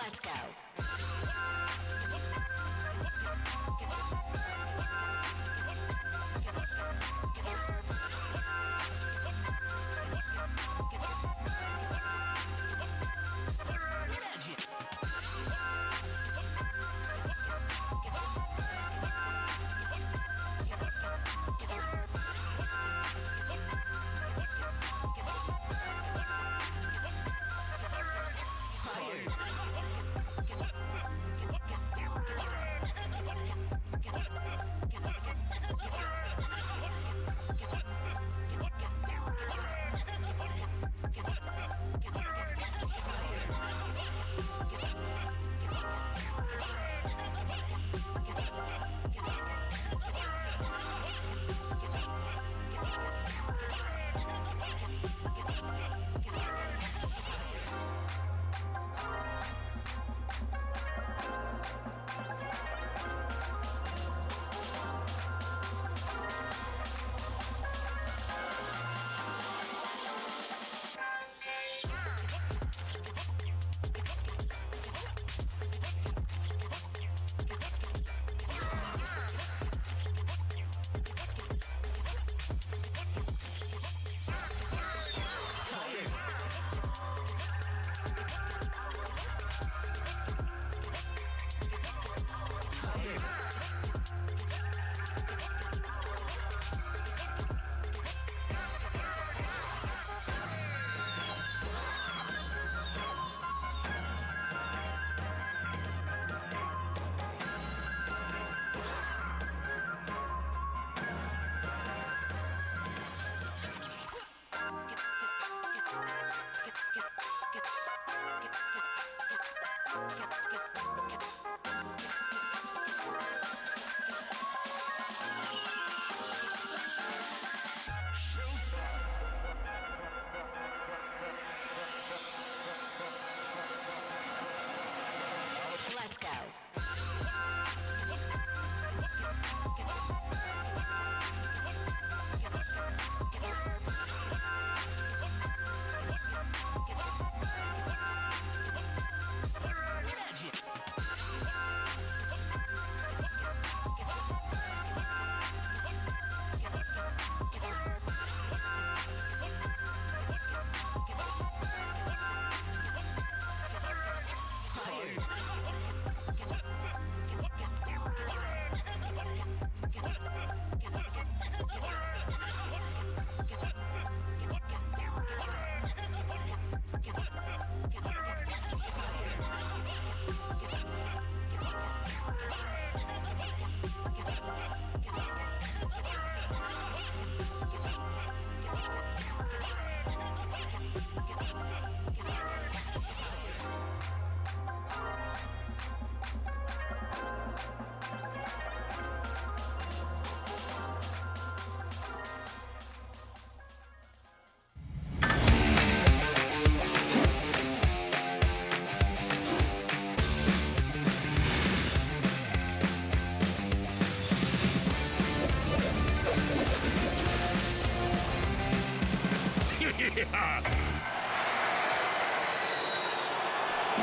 Let's go. Let's go.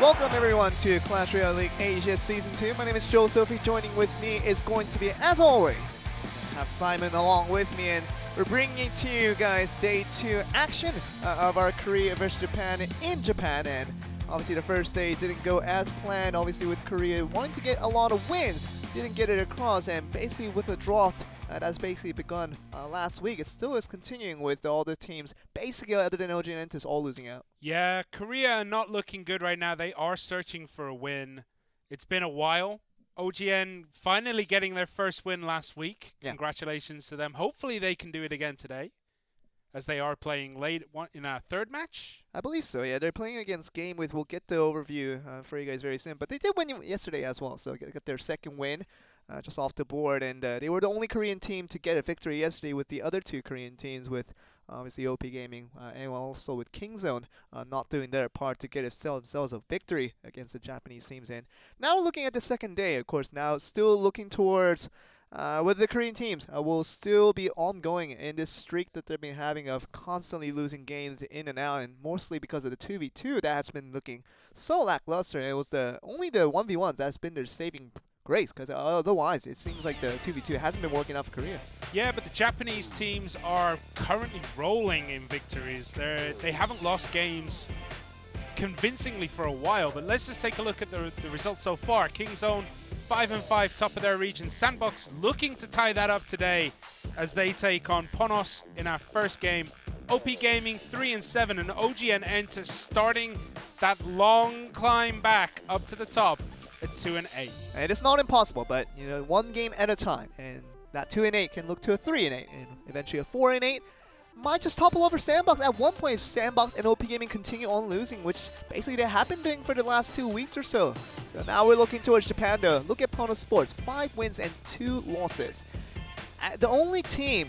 Welcome everyone to Clash Royale League Asia Season 2. My name is Joe Sophie. Joining with me is going to be, as always, I have Simon along with me, and we're bringing to you guys Day 2 action of our Korea versus Japan in Japan. And obviously the first day didn't go as planned, obviously with Korea wanting to get a lot of wins, didn't get it across, and basically with a drought that's basically begun last week, it still is continuing with all the teams, basically other than OGN Entus, all losing out. Yeah, Korea are not looking good right now. They are searching for a win. It's been a while. OGN finally getting their first win last week. Yeah. Congratulations to them. Hopefully they can do it again today, as they are playing late in a third match. I believe so, yeah. They're playing against GameWith. We'll get the overview for you guys very soon. But they did win yesterday as well, so got their second win just off the board. And they were the only Korean team to get a victory yesterday, with the other two Korean teams, with obviously OP Gaming and also with Kingzone not doing their part to get themselves a victory against the Japanese teams. And now looking at the second day, of course, now still looking towards with the Korean teams will still be ongoing in this streak that they've been having of constantly losing games in and out, and mostly because of the 2v2 that has been looking so lackluster. And it was only the 1v1s that's been their saving grace, because otherwise it seems like the 2v2 hasn't been working out for Korea. Yeah, but the Japanese teams are currently rolling in victories. They haven't lost games convincingly for a while, but let's just take a look at the results so far. Kingzone 5-5, top of their region. Sandbox looking to tie that up today as they take on PONOS in our first game. OP Gaming 3-7, and OGN Entus starting that long climb back up to the top at 2-8. And it's not impossible, but you know, one game at a time, and that 2-8 can look to a 3-8, and eventually a 4-8. Might just topple over Sandbox. At one point, if Sandbox and OP Gaming continue on losing, which basically they have been doing for the last 2 weeks or so. So now we're looking towards Japan though. Look at PONOS Sports, 5 wins and 2 losses. The only team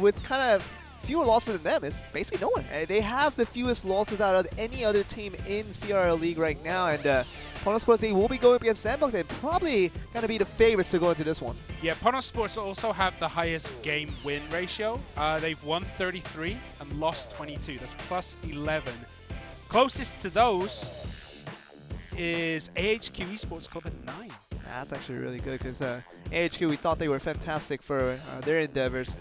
with kind of fewer losses than them is basically no one. They have the fewest losses out of any other team in CRL League right now, and PONOS Sports, they will be going up against Sandbox and probably going to be the favorites to go into this one. Yeah, PONOS Sports also have the highest game win ratio. They've won 33 and lost 22. That's plus 11. Closest to those is AHQ Esports Club at 9. That's actually really good, because AHQ, we thought they were fantastic for their endeavors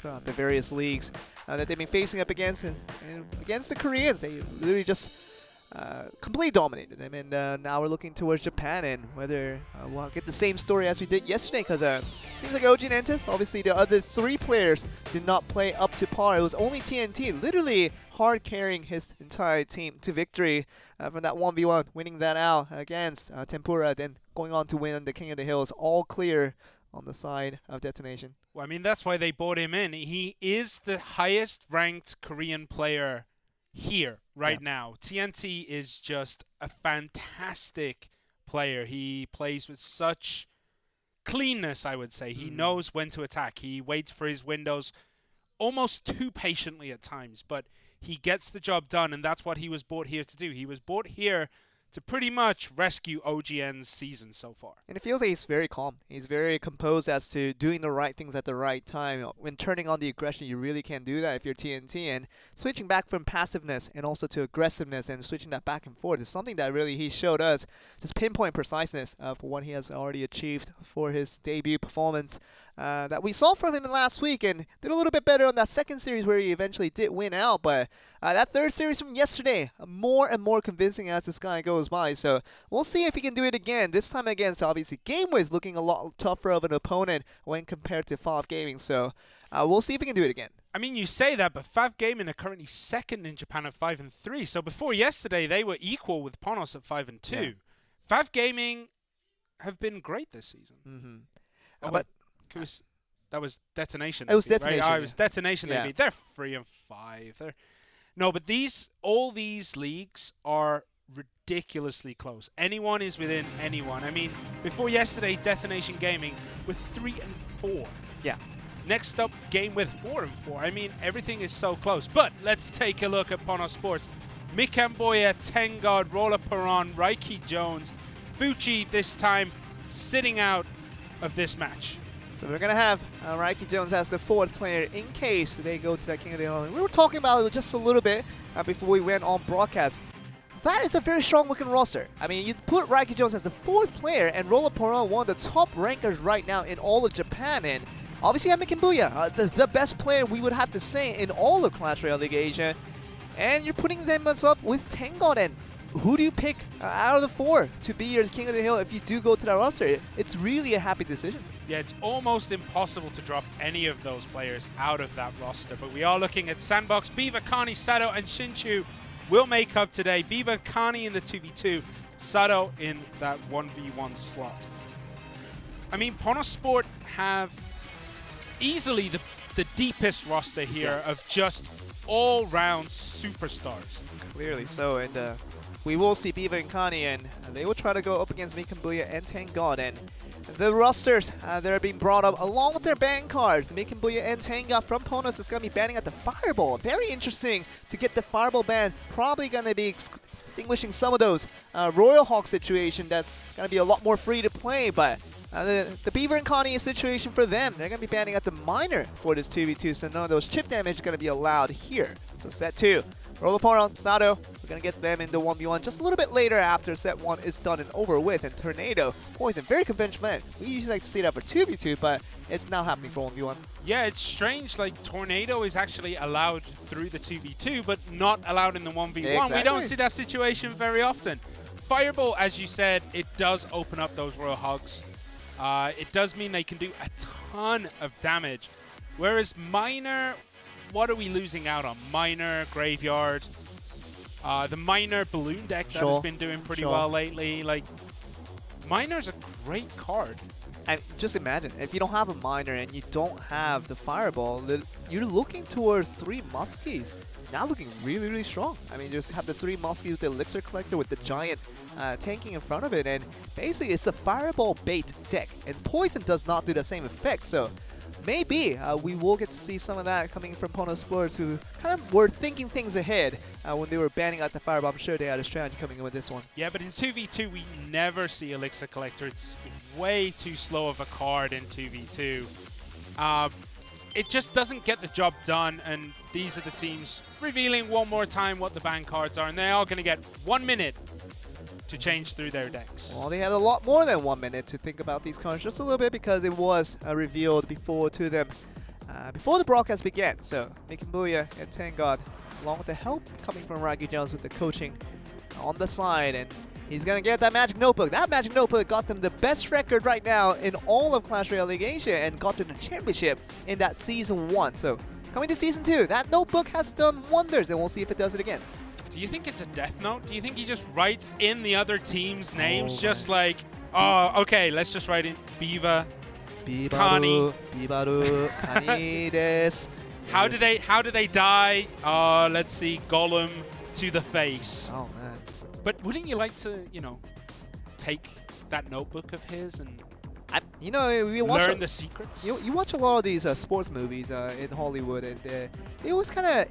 throughout the various leagues that they've been facing up against, and against the Koreans. They literally just completely dominated them, and now we're looking towards Japan and whether we'll get the same story as we did yesterday, because seems like OGN Entus, obviously the other 3 players did not play up to par. It was only TNT literally hard carrying his entire team to victory from that 1v1, winning that out against Tempura, then going on to win the King of the Hills, all clear on the side of Detonation. Well, I mean, that's why they brought him in. He is the highest ranked Korean player here right now. TNT is just a fantastic player. He plays with such cleanness, I would say. He knows when to attack. He waits for his windows almost too patiently at times, but he gets the job done, and that's what he was brought here to do. He was brought here to pretty much rescue OGN's season so far. And it feels like he's very calm. He's very composed as to doing the right things at the right time. When turning on the aggression, you really can't do that if you're TNT. And switching back from passiveness and also to aggressiveness and switching that back and forth is something that really he showed us. Just pinpoint preciseness for what he has already achieved for his debut performance that we saw from him last week, and did a little bit better on that second series where he eventually did win out. But that third series from yesterday, more and more convincing as this guy goes by. So we'll see if he can do it again. This time against, obviously, GameWith looking a lot tougher of an opponent when compared to FAV Gaming. So we'll see if he can do it again. I mean, you say that, but FAV Gaming are currently second in Japan at 5-3. So before yesterday, they were equal with PONOS at 5-2. Yeah. FAV Gaming have been great this season. Mm-hmm. But that was Detonation. It was right? Detonation. It was Detonation. Yeah. They're 3-5. No, but all these leagues are ridiculously close. Anyone is within anyone. I mean, before yesterday, Detonation Gaming with 3-4. Yeah. Next up, GameWith 4-4. I mean, everything is so close. But let's take a look at PONOS Sports. Mikamboya, Tengod, Roller Peron, Raiki Jones, Fuchi this time sitting out of this match. So we're going to have Raiki Jones as the 4th player in case they go to that King of the Hill. We were talking about it just a little bit before we went on broadcast. That is a very strong-looking roster. I mean, you put Raiki Jones as the 4th player, and Roller Peron, one of the top rankers right now in all of Japan, and obviously you have Mikamboya, the best player we would have to say in all of Clash Royale League Asia. And you're putting them up with Tengod, and who do you pick out of the 4 to be your King of the Hill if you do go to that roster? It's really a happy decision. Yeah, it's almost impossible to drop any of those players out of that roster. But we are looking at Sandbox. Beaver, Kani, Sato, and Shinchu will make up today. Beaver, Kani in the 2v2, Sato in that 1v1 slot. I mean, PONOS Sport have easily the deepest roster here of just all-round superstars. Clearly so, and we will see Beaver and Kani, and they will try to go up against Mikamboya and Tengod. And the rosters that are being brought up along with their ban cards, Mikamboya and Tengod from PONOS is going to be banning at the Fireball. Very interesting to get the Fireball ban. Probably going to be extinguishing some of those Royal Hawk situation that's going to be a lot more free to play, but The Beaver and Connie situation for them, they're going to be banning out the Miner for this 2v2, so none of those chip damage is going to be allowed here. So set 2, roll upon on Sato, we're going to get them into 1v1 just a little bit later after set 1 is done and over with, and Tornado, Poison, very conventional man. We usually like to see that for 2v2, but it's now happening for 1v1. Yeah, it's strange, like Tornado is actually allowed through the 2v2, but not allowed in the 1v1. Exactly. We don't see that situation very often. Fireball, as you said, it does open up those Royal Hogs. It does mean they can do a ton of damage. Whereas Miner, what are we losing out on? Miner, Graveyard, the Miner Balloon deck that has been doing pretty well lately. Like, Miner's a great card. And just imagine, if you don't have a Miner and you don't have the Fireball, you're looking towards 3 Muskies. Now looking really, really strong. I mean, just have the 3 Muskies with the Elixir Collector with the giant tanking in front of it, and basically it's a Fireball bait deck, and Poison does not do the same effect, so maybe we will get to see some of that coming from PONOS Sports, who kind of were thinking things ahead when they were banning out the Fireball. I'm sure they had a strategy coming in with this one. Yeah, but in 2v2 we never see Elixir Collector. It's way too slow of a card in 2v2. It just doesn't get the job done, and these are the teams revealing one more time what the ban cards are, and they are going to get 1 minute to change through their decks. Well, they had a lot more than 1 minute to think about these cards, just a little bit, because it was revealed before to them before the broadcast began. So Mikambuya and Tangod, along with the help coming from Raggy Jones with the coaching on the side, and he's going to get that Magic Notebook. That Magic Notebook got them the best record right now in all of Clash Royale League Asia and got them the championship in that Season 1. So coming to Season 2, that notebook has done wonders, and we'll see if it does it again. Do you think it's a death note? Do you think he just writes in the other team's names, just like, oh, okay, let's just write in Beaver, Kani. Bibaru, Kani desu. How do they die? Let's see, Golem to the face. Oh man. But wouldn't you like to, you know, take that notebook of his and you know, we watch learn the secrets? You watch a lot of these sports movies in Hollywood, and they always kind of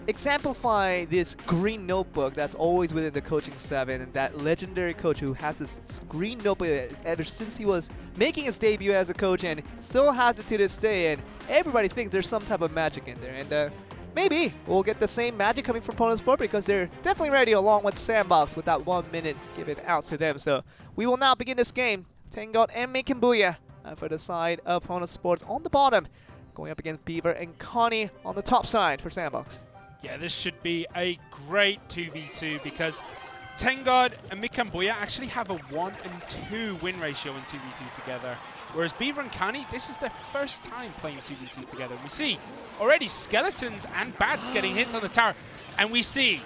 exemplify this green notebook that's always within the coaching staff, and that legendary coach who has this green notebook ever since he was making his debut as a coach, and still has it to this day, and everybody thinks there's some type of magic in there. And maybe we'll get the same magic coming from PONOS Sport, because they're definitely ready along with Sandbox with that 1 minute given out to them. So we will now begin this game. Tangod and Mikambuya for the side of PONOS Sports on the bottom, going up against Beaver and Connie on the top side for Sandbox. Yeah, this should be a great 2v2, because Tangod and Mikambuya actually have a 1 and 2 win ratio in 2v2 together. Whereas Beaver and Connie, this is their first time playing 2v2 together. We see already Skeletons and Bats getting hits on the tower. And we see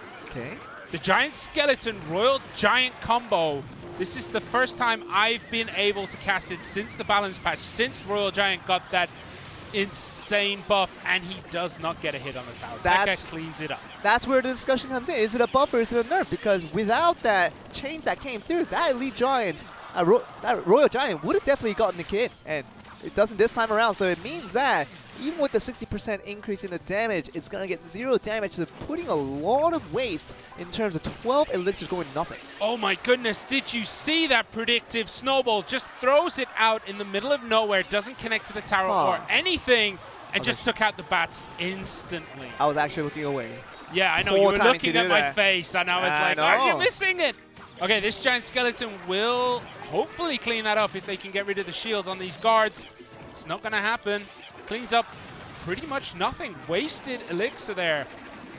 the Giant Skeleton Royal Giant combo. This is the first time I've been able to cast it since the balance patch, since Royal Giant got that insane buff, and he does not get a hit on the tower. That guy cleans it up. That's where the discussion comes in. Is it a buff or is it a nerf? Because without that change that came through, that Elite Giant, that Royal Giant would have definitely gotten the kid, and it doesn't this time around. So it means that even with the 60% increase in the damage, it's going to get 0 damage, so putting a lot of waste in terms of 12 elixirs going nothing. Oh my goodness, did you see that predictive snowball? Just throws it out in the middle of nowhere, doesn't connect to the tower or anything, and just took out the Bats instantly. I was actually looking away. Yeah, I know, you were looking at my face, and I was like, are you missing it? Okay, this Giant Skeleton will hopefully clean that up if they can get rid of the shields on these guards. It's not going to happen. Cleans up pretty much nothing. Wasted elixir there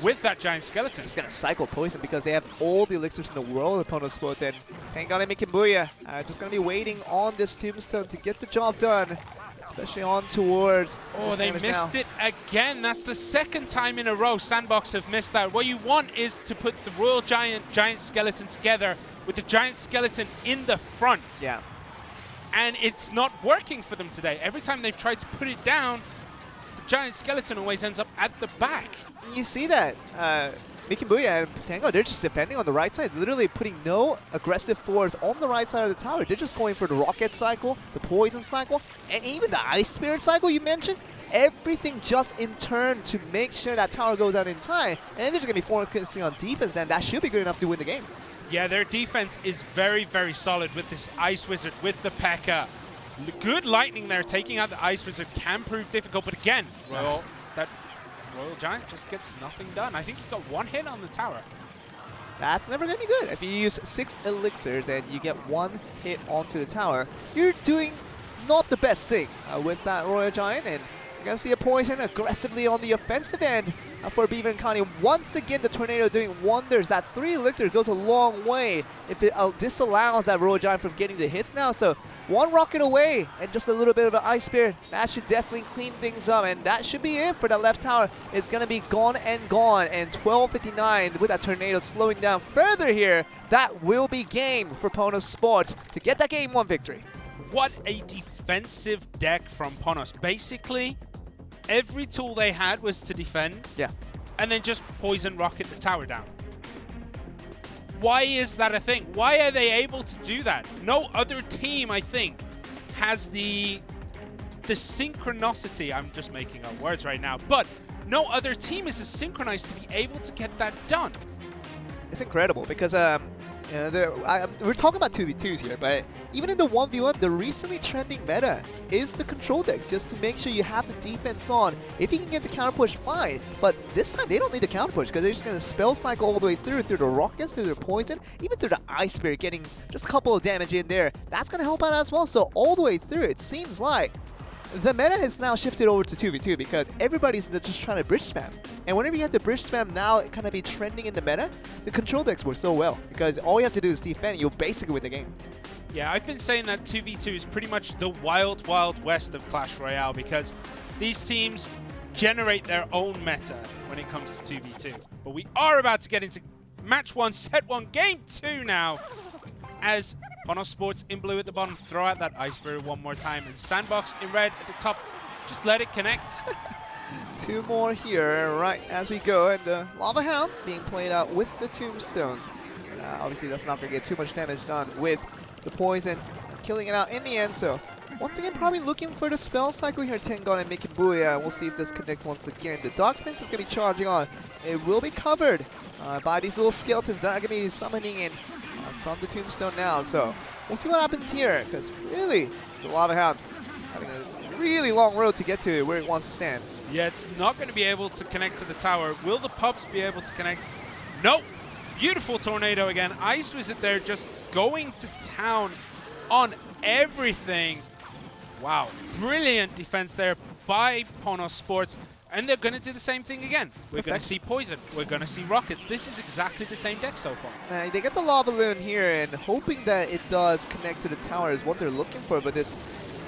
with that Giant Skeleton. Just going to cycle Poison because they have all the elixirs in the world of PONOS Sports, and Tangod and Mikambuya just going to be waiting on this Tombstone to get the job done, especially on towards... Oh, they missed it again. That's the second time in a row Sandbox have missed that. What you want is to put the Royal Giant Skeleton together with the Giant Skeleton in the front. Yeah. And it's not working for them today. Every time they've tried to put it down, the Giant Skeleton always ends up at the back. You see that. Mikambuya and Tangod, they're just defending on the right side, literally putting no aggressive force on the right side of the tower. They're just going for the Rocket cycle, the Poison cycle, and even the Ice Spirit cycle you mentioned. Everything just in turn to make sure that tower goes down in time. And then they're just going to be focusing on defense, and that should be good enough to win the game. Yeah, their defense is very, very solid with this Ice Wizard, with the P.E.K.K.A. Good lightning there, taking out the Ice Wizard can prove difficult, but again, that Royal Giant just gets nothing done. I think he got one hit on the tower. That's never going to be good. If you use 6 elixirs and you get 1 hit onto the tower, you're doing not the best thing with that Royal Giant. And you're going to see a Poison aggressively on the offensive end for Beaver and Connie. Once again, the Tornado doing wonders. That 3 elixir goes a long way if it disallows that Royal Giant from getting the hits now. So 1 rocket away and just a little bit of an Ice Spear. That should definitely clean things up, and that should be it for that left tower. It's going to be gone and gone, and 12:59 with that Tornado slowing down further here. That will be game for PONOS Sports to get that Game 1 victory. What a defensive deck from PONOS. Basically, every tool they had was to defend, and then just poison rocket the tower down. Why is that a thing? Why are they able to do that? No other team, I think, has the synchronicity. I'm just making up words right now, but no other team is as synchronized to be able to get that done. It's incredible because we're talking about 2v2s here, but even in the 1v1, the recently trending meta is the control decks, just to make sure you have the defense on. If you can get the counter push, fine, but this time they don't need the counter push because they're just going to spell cycle all the way through the rockets, through the poison, even through the Ice Spear, getting just a couple of damage in there. That's going to help out as well. So all the way through, it seems like the meta has now shifted over to 2v2 because everybody's just trying to bridge spam. And whenever you have to bridge spam now, it kind of be trending in the meta, the control decks work so well because all you have to do is defend, you'll basically win the game. Yeah, I've been saying that 2v2 is pretty much the wild, wild west of Clash Royale because these teams generate their own meta when it comes to 2v2. But we are about to get into match 1, set 1, game 2 now, as PONOS Sports in blue at the bottom throw out that Ice Spear one more time, and Sandbox in red at the top. Just let it connect. 2 more here right as we go, and the Lava Hound being played out with the Tombstone. So obviously that's not going to get too much damage done with the poison, killing it out in the end. So once again, probably looking for the spell cycle here, Tengon and making Booyah. We'll see if this connects once again. The Dark Prince is going to be charging on. It will be covered by these little skeletons that are going to be summoning in from the Tombstone now. So we'll see what happens here, because really, the Lava Hound having a really long road to get to where it wants to stand. Yeah, it's not going to be able to connect to the tower. Will the pups be able to connect? Nope. Beautiful Tornado again. Ice Wizard there just going to town on everything. Wow. Brilliant defense there by PONOS Sports. And they're going to do the same thing again. We're going to see Poison. We're going to see Rockets. This is exactly the same deck so far. They get the Lava Loon here, and hoping that it does connect to the tower is what they're looking for. But this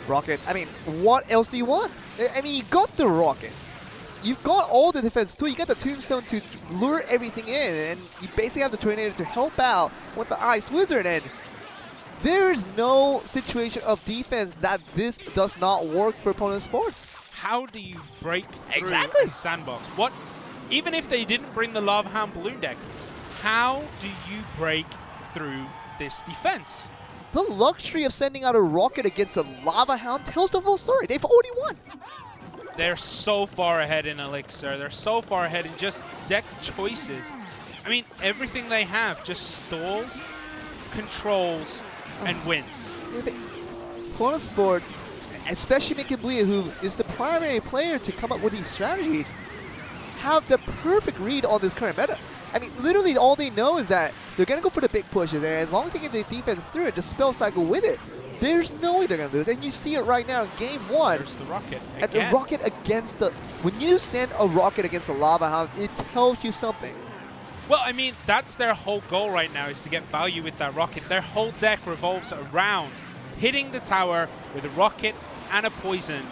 Rocket, I mean, what else do you want? I mean, you got the Rocket. You've got all the defense too. You got the Tombstone to lure everything in, and you basically have the Tornado to help out with the Ice Wizard. And there's no situation of defense that this does not work for PONOS Sports. How do you break through a Sandbox? What, even if they didn't bring the Lava Hound Balloon deck, how do you break through this defense? The luxury of sending out a Rocket against the Lava Hound tells the full story. They've already won. They're so far ahead in Elixir. They're so far ahead in just deck choices. I mean, everything they have just stalls, controls, and wins. PONOS Sports, especially Mickey Blia, who is the primary player to come up with these strategies, have the perfect read on this current meta. I mean, literally all they know is that they're going to go for the big pushes, and as long as they get the defense through it, just spell cycle with it, there's no way they're going to lose. And you see it right now in game 1. There's the Rocket again. And the Rocket against the... When you send a Rocket against a Lava Hound, it tells you something. Well, I mean, that's their whole goal right now, is to get value with that Rocket. Their whole deck revolves around hitting the tower with a Rocket and a Poison.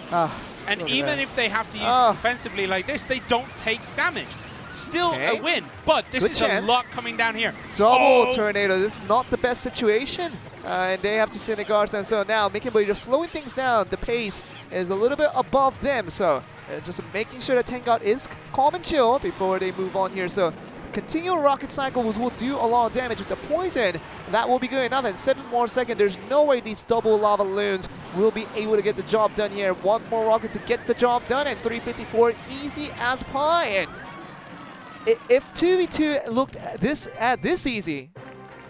And even if they have to use it defensively like this, they don't take damage. Still a win, but this is a lot coming down here. Double Tornado. This is not the best situation. And they have to send the guards down. So now, Mickey Boy just slowing things down. The pace is a little bit above them. So just making sure that Tengon is calm and chill before they move on here. So continual Rocket cycles will do a lot of damage with the Poison. That will be good enough. And 7 more seconds. There's no way these double Lava Loons will be able to get the job done here. 1 more Rocket to get the job done. And 354 easy as pie. And if 2v2 looked at this easy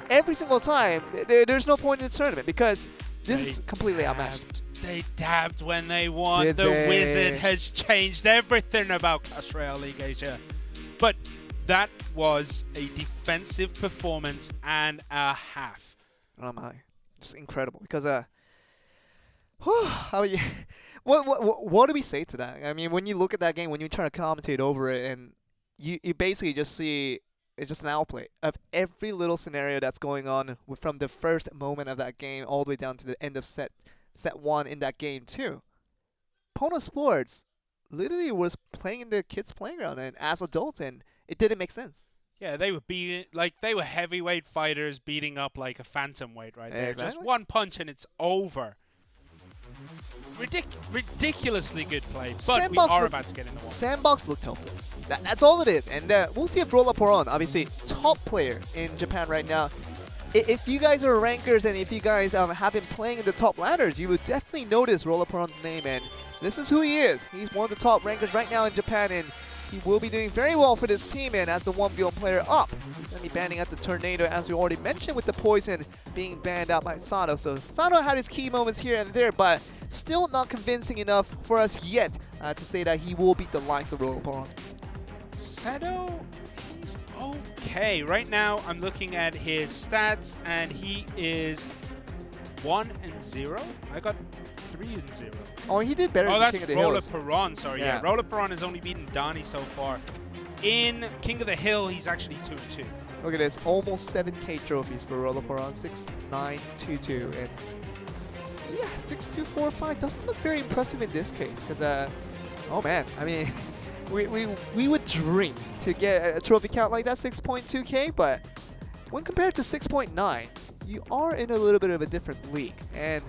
every single time, there's no point in the tournament because this is completely outmatched. They dabbed when they won. Did The they? Wizard has changed everything about Clash Royale League Asia. But that was a defensive performance and a half. Oh my, just incredible. Because I mean, what do we say to that? I mean, when you look at that game, when you try to commentate over it, and you basically just see it's just an outplay of every little scenario that's going on from the first moment of that game all the way down to the end of set 1 in that game too. Pono Sports literally was playing in the kids' playground and as adults, and it didn't make sense. Yeah, they were beating, like, they were heavyweight fighters beating up like a phantom weight right there. Exactly. Just one punch and it's over. Ridiculously good play, but Sandbox we are about to get in the one. Sandbox looked helpless. That's all it is. And we'll see if Rollaporon, obviously top player in Japan right now. If you guys are rankers and if you guys have been playing in the top ladders, you would definitely notice Rollaporon's name. And this is who he is. He's one of the top rankers right now in Japan, and he will be doing very well for this team. And as the 1v1 player up, he's going to be banning out the Tornado, as we already mentioned, with the Poison being banned out by Sano. So Sano had his key moments here and there, but still not convincing enough for us yet to say that he will beat the likes of Rollaporon. Seto, he's okay. Right now, I'm looking at his stats, and he is 1-0. I got 3-0. Oh, he did better Oh, than that's King of the Hills. Rollaporon, sorry. Yeah, Yeah. Rollaporon has only beaten Donnie so far. In King of the Hill, he's actually 2-2. Look at this, almost 7K trophies for Rollaporon, 6-9-2-2, and yeah, 6-2-4-5 doesn't look very impressive in this case, because oh man, I mean, we would dream to get a trophy count like that, 6.2K, but when compared to 6.9, you are in a little bit of a different league, and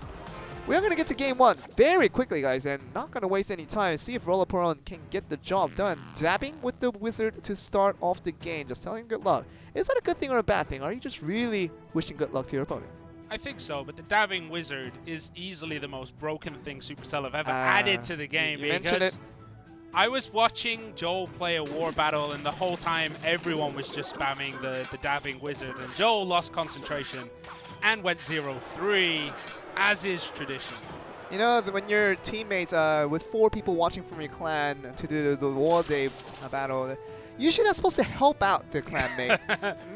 we are going to get to game 1 very quickly, guys, and not going to waste any time. See if Rollaporon can get the job done. Dabbing with the Wizard to start off the game. Just telling him good luck. Is that a good thing or a bad thing? Are you just really wishing good luck to your opponent? I think so, but the Dabbing Wizard is easily the most broken thing Supercell have ever added to the game. You mentioned because it. I was watching Joel play a war battle, and the whole time everyone was just spamming the Dabbing Wizard, and Joel lost concentration and went 0-3. As is tradition. You know, when your teammates, with 4 people watching from your clan to do the War Day battle, usually that's supposed to help out the clanmate,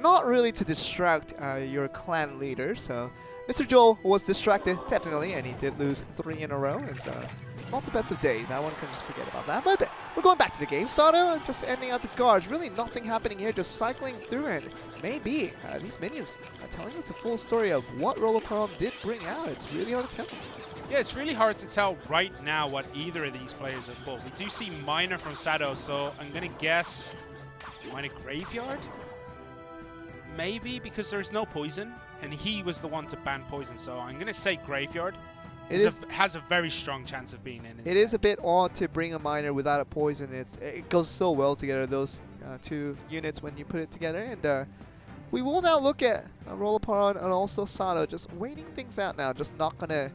not really to distract your clan leader. So Mr. Joel was distracted, definitely, and he did lose 3 in a row. It's not the best of days. I want to just forget about that. But we're going back to the game. Sano just ending out the guards. Really nothing happening here, just cycling through, and maybe these minions are telling us the full story of what Rollaporon did bring out. It's really hard to tell. Yeah, it's really hard to tell right now what either of these players have pulled. We do see Miner from Sato, so I'm going to guess Miner Graveyard? Maybe, because there's no poison, and he was the one to ban poison, so I'm going to say Graveyard. It has a very strong chance of being in. It is a bit odd to bring a Miner without a poison. It goes so well together, those 2 units, when you put it together. And we will now look at Rollaporon and also Sano just waiting things out now. Just not going to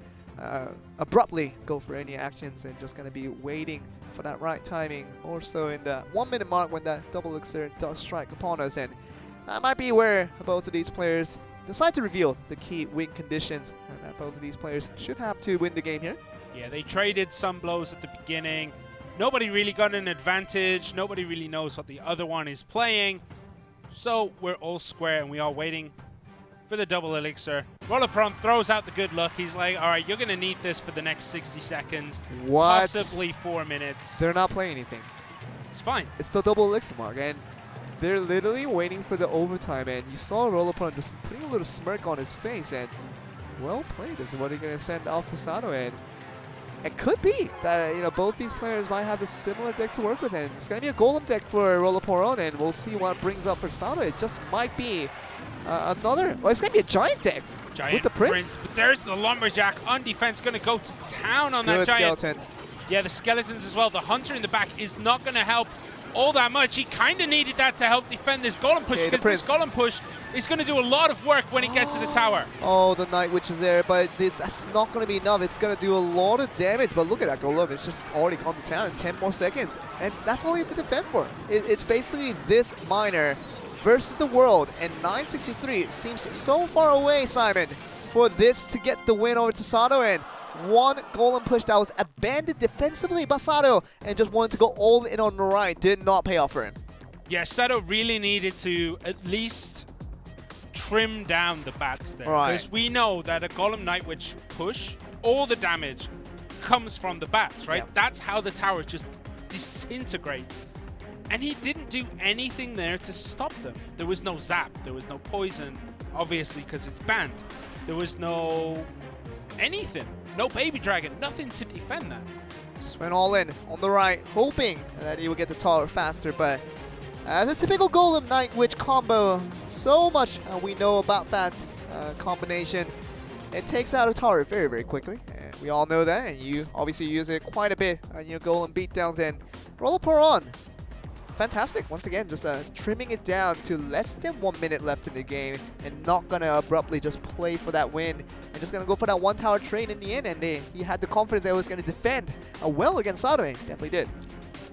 abruptly go for any actions, and just going to be waiting for that right timing. Or so in the 1 minute mark when that double elixir does strike upon us. And that might be where both of these players decide to reveal the key win conditions, and that both of these players should have to win the game here. Yeah, they traded some blows at the beginning. Nobody really got an advantage. Nobody really knows what the other one is playing. So we're all square, and we are waiting for the double elixir. Rollaporon throws out the good luck. He's like, all right, you're going to need this for the next 60 seconds. What? Possibly 4 minutes. They're not playing anything. It's fine. It's the double elixir mark, and they're literally waiting for the overtime, and you saw Rollaporon just putting a little smirk on his face, and well played is what he's going to send off to Sano. And it could be that both these players might have a similar deck to work with, and it's going to be a golem deck for Rollaporon, and we'll see what it brings up for Sano. It just might be another, well, it's going to be a giant deck with the Prince. But there's the Lumberjack on defense, going to go to town on that giant. Skeleton. Yeah, the skeletons as well. The Hunter in the back is not going to help all that much. He kind of needed that to help defend this Golem push, because this Golem push is going to do a lot of work when he gets to the tower. Oh, the Night Witch is there, but that's not going to be enough. It's going to do a lot of damage, but look at that Golem. It's just already gone to town in 10 more seconds, and that's all you have to defend for. It's basically this Miner versus the world, and 963 seems so far away, Simon, for this to get the win over to Sano, and one golem push that was abandoned defensively by Sato and just wanted to go all in on the right. Did not pay off for him. Yeah, Sato really needed to at least trim down the bats there. Right. Because we know that a Golem Night Witch push, all the damage comes from the bats, right? Yeah. That's how the tower just disintegrates. And he didn't do anything there to stop them. There was no zap, there was no poison, obviously because it's banned. There was no anything, no baby dragon, nothing to defend that. Just went all in on the right, hoping that he would get the tower faster, but the typical Golem Night Witch combo, so much we know about that combination. It takes out a tower very, very quickly, and we all know that, and you obviously use it quite a bit on your Golem beatdowns, and Roll-A-Pour-On. Fantastic, once again, just trimming it down to less than 1 minute left in the game and not going to abruptly just play for that win and just going to go for that one tower trade in the end, and he had the confidence that he was going to defend well against Sato. Definitely did.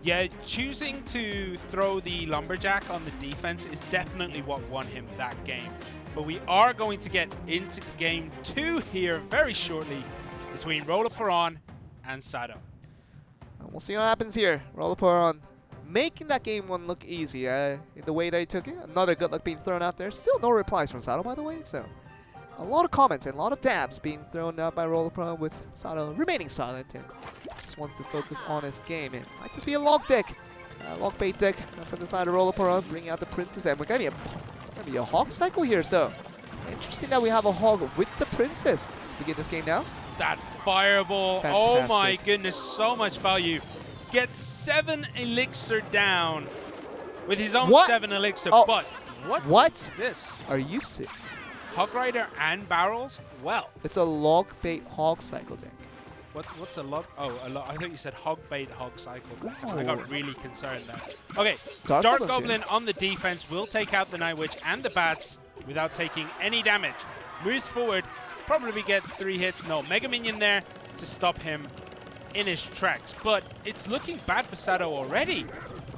Yeah, choosing to throw the Lumberjack on the defense is definitely what won him that game. But we are going to get into game 2 here very shortly between Roll-A-Pour-On and Sato. We'll see what happens here. Roll-A-Pour-On making that game 1 look easy in the way that he took it. Another good luck being thrown out there. Still no replies from Sato, by the way. So a lot of comments and a lot of dabs being thrown out by Roll-A-Pour-On, with Sato remaining silent and just wants to focus on his game. It might just be a log deck, log bait deck from the side of Roll-A-Pour-On, bringing out the Princess, and we're going to be a hog cycle here. So interesting that we have a hog with the Princess to begin this game now. That fireball, Fantastic. Oh my goodness, so much value. Gets 7 elixir down with his own What? 7 elixir, Oh. but What? is this? Are you sick? Hog Rider and barrels? Well, It's a log bait hog cycle deck. what's a log? Oh, I thought you said hog bait, hog cycle. I No. got really concerned there. Okay, Dark Dark Goblin's Goblin on the defense will take out the Night Witch and the bats without taking any damage. Moves forward, probably get 3 hits. No, Mega Minion there to stop him in his tracks, but it's looking bad for Sato already.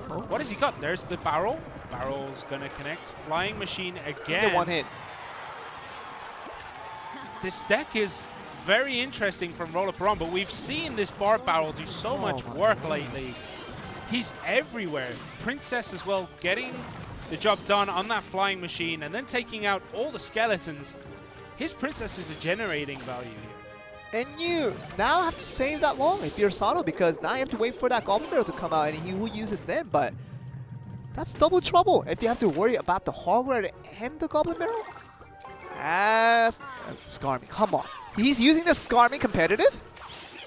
Oh. What has he got? There's the barrel. Barrel's gonna connect. Flying Machine Get again. 1 hit. This deck is very interesting from Roll-A-Pour-On, but we've seen this bar barrel do so much my work lately. He's everywhere. Princess as well, getting the job done on that Flying Machine and then taking out all the skeletons. His Princess is a generating value here. And you now have to save that long if you're Sato, because now you have to wait for that Goblin Barrel to come out and he will use it then, but that's double trouble if you have to worry about the Hog Rider and the Goblin Barrel. Skarmy, come on. He's using the Skarmy competitive?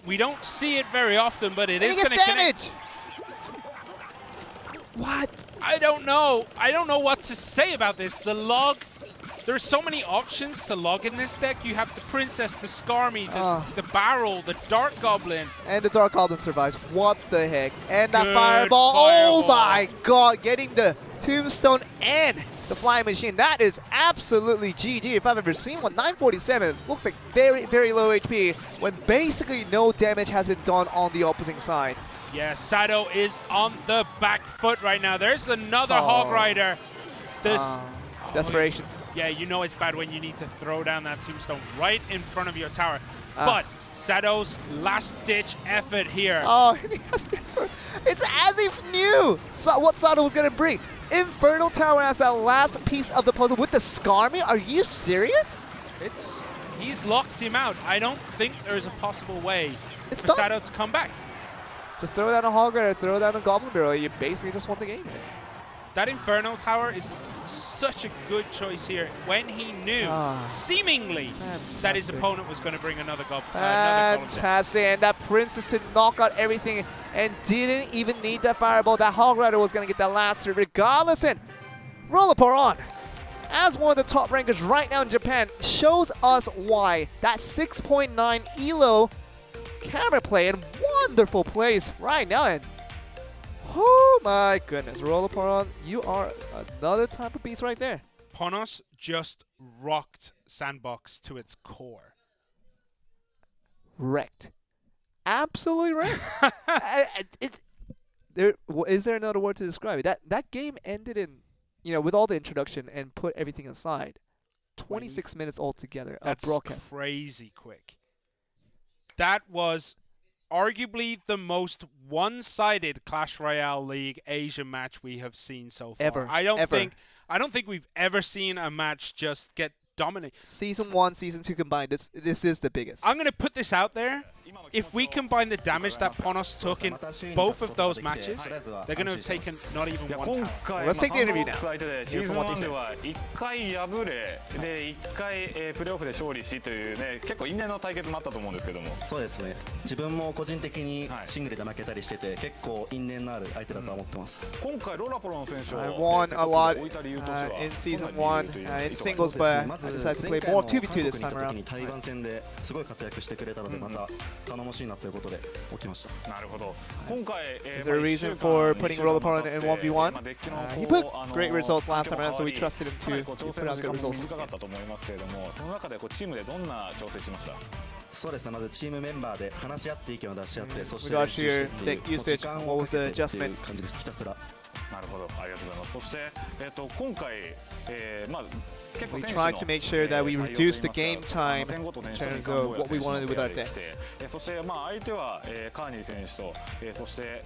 We don't see it very often, but it And is he going gets to connect. damage! What? I don't know. I don't know what to say about this. The log, there's so many options to log in this deck. You have the Princess, the Skarmy, the Barrel, the Dark Goblin. And the Dark Goblin survives. What the heck? And that Good fireball. fireball. Oh my god. Getting the Tombstone and the Flying Machine. That is absolutely GG if I've ever seen one. 947. Looks like very, very low HP when basically no damage has been done on the opposing side. Yeah, Sato is on the back foot right now. There's another Hog Rider. This, Desperation. yeah, you know it's bad when you need to throw down that Tombstone right in front of your tower. But Sato's last-ditch effort here. Oh, he has to, it's as if knew what Sato was going to bring. Infernal Tower as that last piece of the puzzle with the Skarmy? Are you serious? He's locked him out. I don't think there's a possible way It's for done. Sato to come back. Just throw down a Hog Rider, throw down a Goblin Barrel. You basically just won the game. That Inferno Tower is such a good choice here when he knew, seemingly, that his Fantastic. opponent was going to bring another Golem deck. Fantastic, and that Princess did knock out everything and didn't even need that Fireball. That Hog Rider was going to get that last hit regardless, and Roll-A-Pour-On, as one of the top rankers right now in Japan, shows us why that 6.9 ELO camera play and wonderful plays right now. And oh my goodness, Roll-A-Pour-On, you are another type of beast right there. PONOS just rocked Sandbox to its core. Wrecked. Absolutely wrecked. Is there another word to describe it? That game ended in, with all the introduction and put everything aside, 26 minutes altogether of That's broadcast. crazy quick. that was arguably the most one-sided Clash Royale League Asia match we have seen so far. Ever. I don't think we've ever seen a match just get dominated. Season 1, Season 2 combined, this is the biggest. I'm going to put this out there. If we combine the damage that PONOS took in both of those matches, they're going to have taken not even one tower. Let's take the interview now. シーズン1では1回敗れで1回プレーオフで勝利しというね結構因縁の対決もあったと思うんですけども。そうですね。自分も個人的にシングルで負けたりしてて結構因縁のある相手だと思ってます。今回ロラポロの選手を I won a lot in Season 1 in singles, but I decided to play more 2v2 this time around. 対バン戦ですごい活躍してくれたのでまた頼もしいなということで起きました。なるほど。今回 Is there a reason for putting Rollerpon in 1v1? He put great results last time around, so we trusted him to put out good results. 短かったと思いますけれども、その中でチームでどんな調整しました？そうですね。まずチームメンバーで話し合って意見を出し合って、そして Regards to your deck usage, what was the adjustment? 感じです。ひたすら。なるほど、ありがとうございます。そして今回まあ We tried to make sure that we reduce the game time in terms of what we want to do with our decks. そしてまあ相手はカーニー選手とそして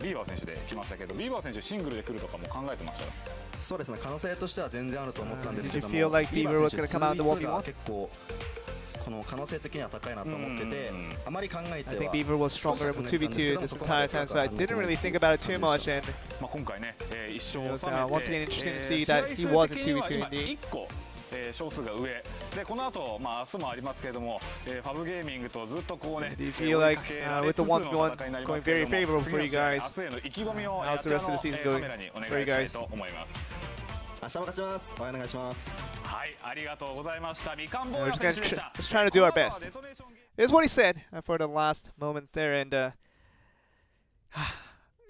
ビーバー選手で来ましたけど、ビーバー選手シングルで来るとかも考えてました。そうですね。可能性としては全然あると思ったんですけども、 Did you feel like Beaver was going to come out in the 1v1? 結構この可能性的には高いなと思ってて、あまり考えては I think Beaver was stronger in 2v2 this entire time, so I didn't really think about it too much. And 今回ね一 it 勝 was 収めて once again interesting to see that he was in 2v2 indeed. 1個勝数が上でこの後まあ明日もありますけれどもファブゲーミングとずっとこうね Do you feel like with the 1v1 going very favorable for you guys? 明日への意気込みを How's the rest of the season going カメラにお願い for you したい guys? と思います。明日も勝ちます。お願いします。はい、ありがとうございました。みかんぼう We're な just 選手でした。 trying to do our best. Is what he said for the last moments there, and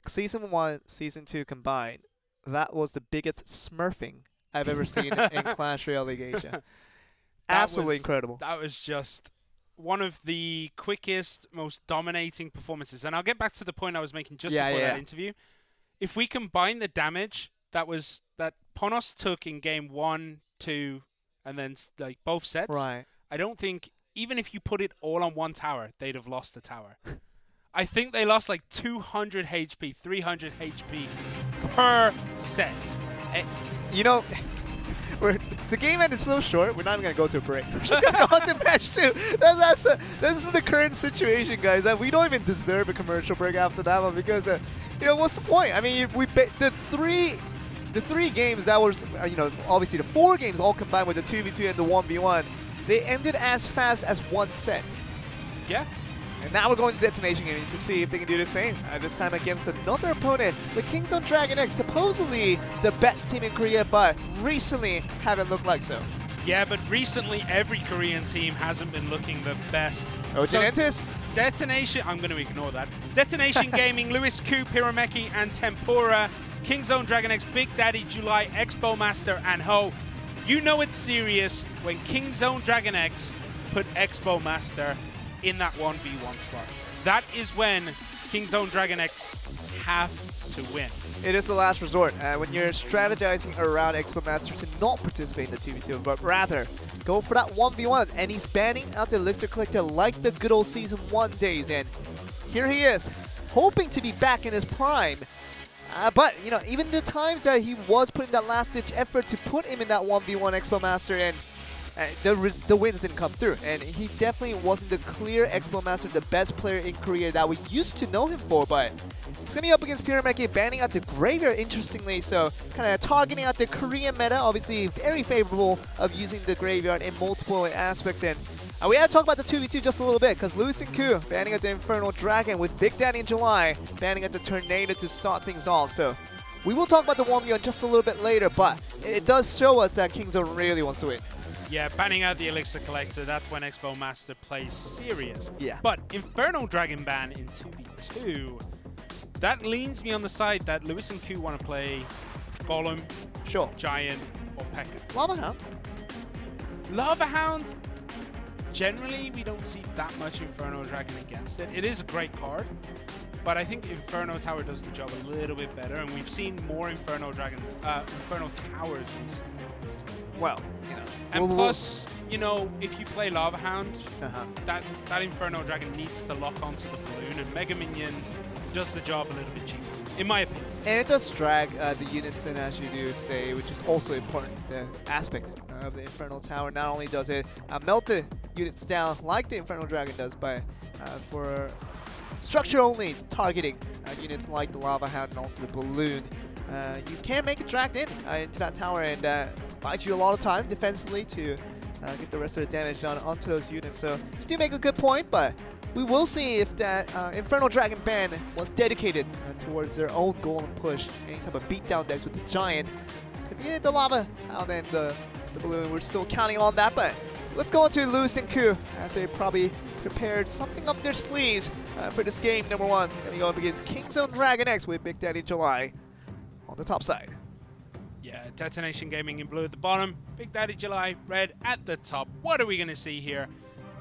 Season 1, Season 2 combined, that was the biggest smurfing I've ever seen in Clash Royale League Asia. Absolutely incredible. That was just one of the quickest, most dominating performances. And I'll get back to the point I was making just before that interview. If we combine the damage that PONOS took in game 1, 2, and then like both sets, Right. I don't think even if you put it all on one tower, they'd have lost the tower. I think they lost like 200 HP, 300 HP per set. You know, the game ended so short, we're not even going to go to a break. We're just going to go on to match 2. This is the current situation, guys. That we don't even deserve a commercial break after that one because, you know, what's the point? I mean, the three games that was, you know, obviously the 4 games all combined with the 2v2 and the 1v1, they ended as fast as one set. Yeah. And now we're going to Detonation Gaming to see if they can do the same. This time against another opponent, the Kingzone DragonX, supposedly the best team in Korea, but recently haven't looked like so. Yeah, but recently every Korean team hasn't been looking the best. OGN Entus? Detonation, I'm going to ignore that. Detonation Gaming, Lewis Koo, Pyrameki, and Tempura. Kingzone DragonX, Big Daddy, July, Expo Master, and Ho. You know it's serious when Kingzone DragonX put Expo Master in that 1v1 slot. That is when Kingzone DragonX have to win. It is the last resort when you're strategizing around Expo Master to not participate in the 2v2, but rather go for that 1v1. And he's banning out the Elixir Collector like the good old Season 1 days. And here he is, hoping to be back in his prime. But, you know, even the times that he was putting that last-ditch effort to put him in that 1v1 Expo Master, and the wins didn't come through. And he definitely wasn't the clear Expo Master, the best player in Korea that we used to know him for. But he's going to be up against Pyrameki, banning out the Graveyard, interestingly. So kind of targeting out the Korean meta, obviously very favorable of using the Graveyard in multiple aspects. And we had to talk about the 2v2 just a little bit, because Lewis and Koo banning at the Infernal Dragon with Big Daddy in July, banning at the Tornado to start things off. So we will talk about the 1v1 just a little bit later, but it does show us that Kingzone really wants to win. Yeah, banning out the Elixir Collector, that's when Expo Master plays serious. Yeah. But Infernal Dragon ban in 2v2, that leans me on the side that Lewis and Koo want to play Golem, Sure. Giant, or P.E.K.K.A. Lava Hound. Lava Hound, generally we don't see that much Infernal Dragon against it. It is a great card, but I think Inferno Tower does the job a little bit better, and we've seen more Inferno Towers recently. Well, you know, And Well, plus, you know, if you play Lava Hound, Uh-huh. that Inferno Dragon needs to lock onto the balloon, and Mega Minion does the job a little bit cheaper, in my opinion. And it does drag the units in, as you do say, which is also important aspect of the Infernal Tower. Not only does it melt the units down like the Infernal Dragon does, but for structure-only targeting units like the Lava Hound and also the Balloon, you can make it dragged in into that tower and buys you a lot of time defensively to get the rest of the damage done onto those units. So you do make a good point, but we will see if that Infernal Dragon ban was dedicated towards their own goal and push. Any type of beatdown decks with the Giant. Could be the Lava Hound and the Balloon. We're still counting on that, but let's go into Lewis and Ku as they probably prepared something up their sleeves for this game. Number one, going to go up against Kingzone DragonX with Big Daddy July on the top side. Yeah, Detonation Gaming in blue at the bottom, Big Daddy July red at the top. What are we going to see here?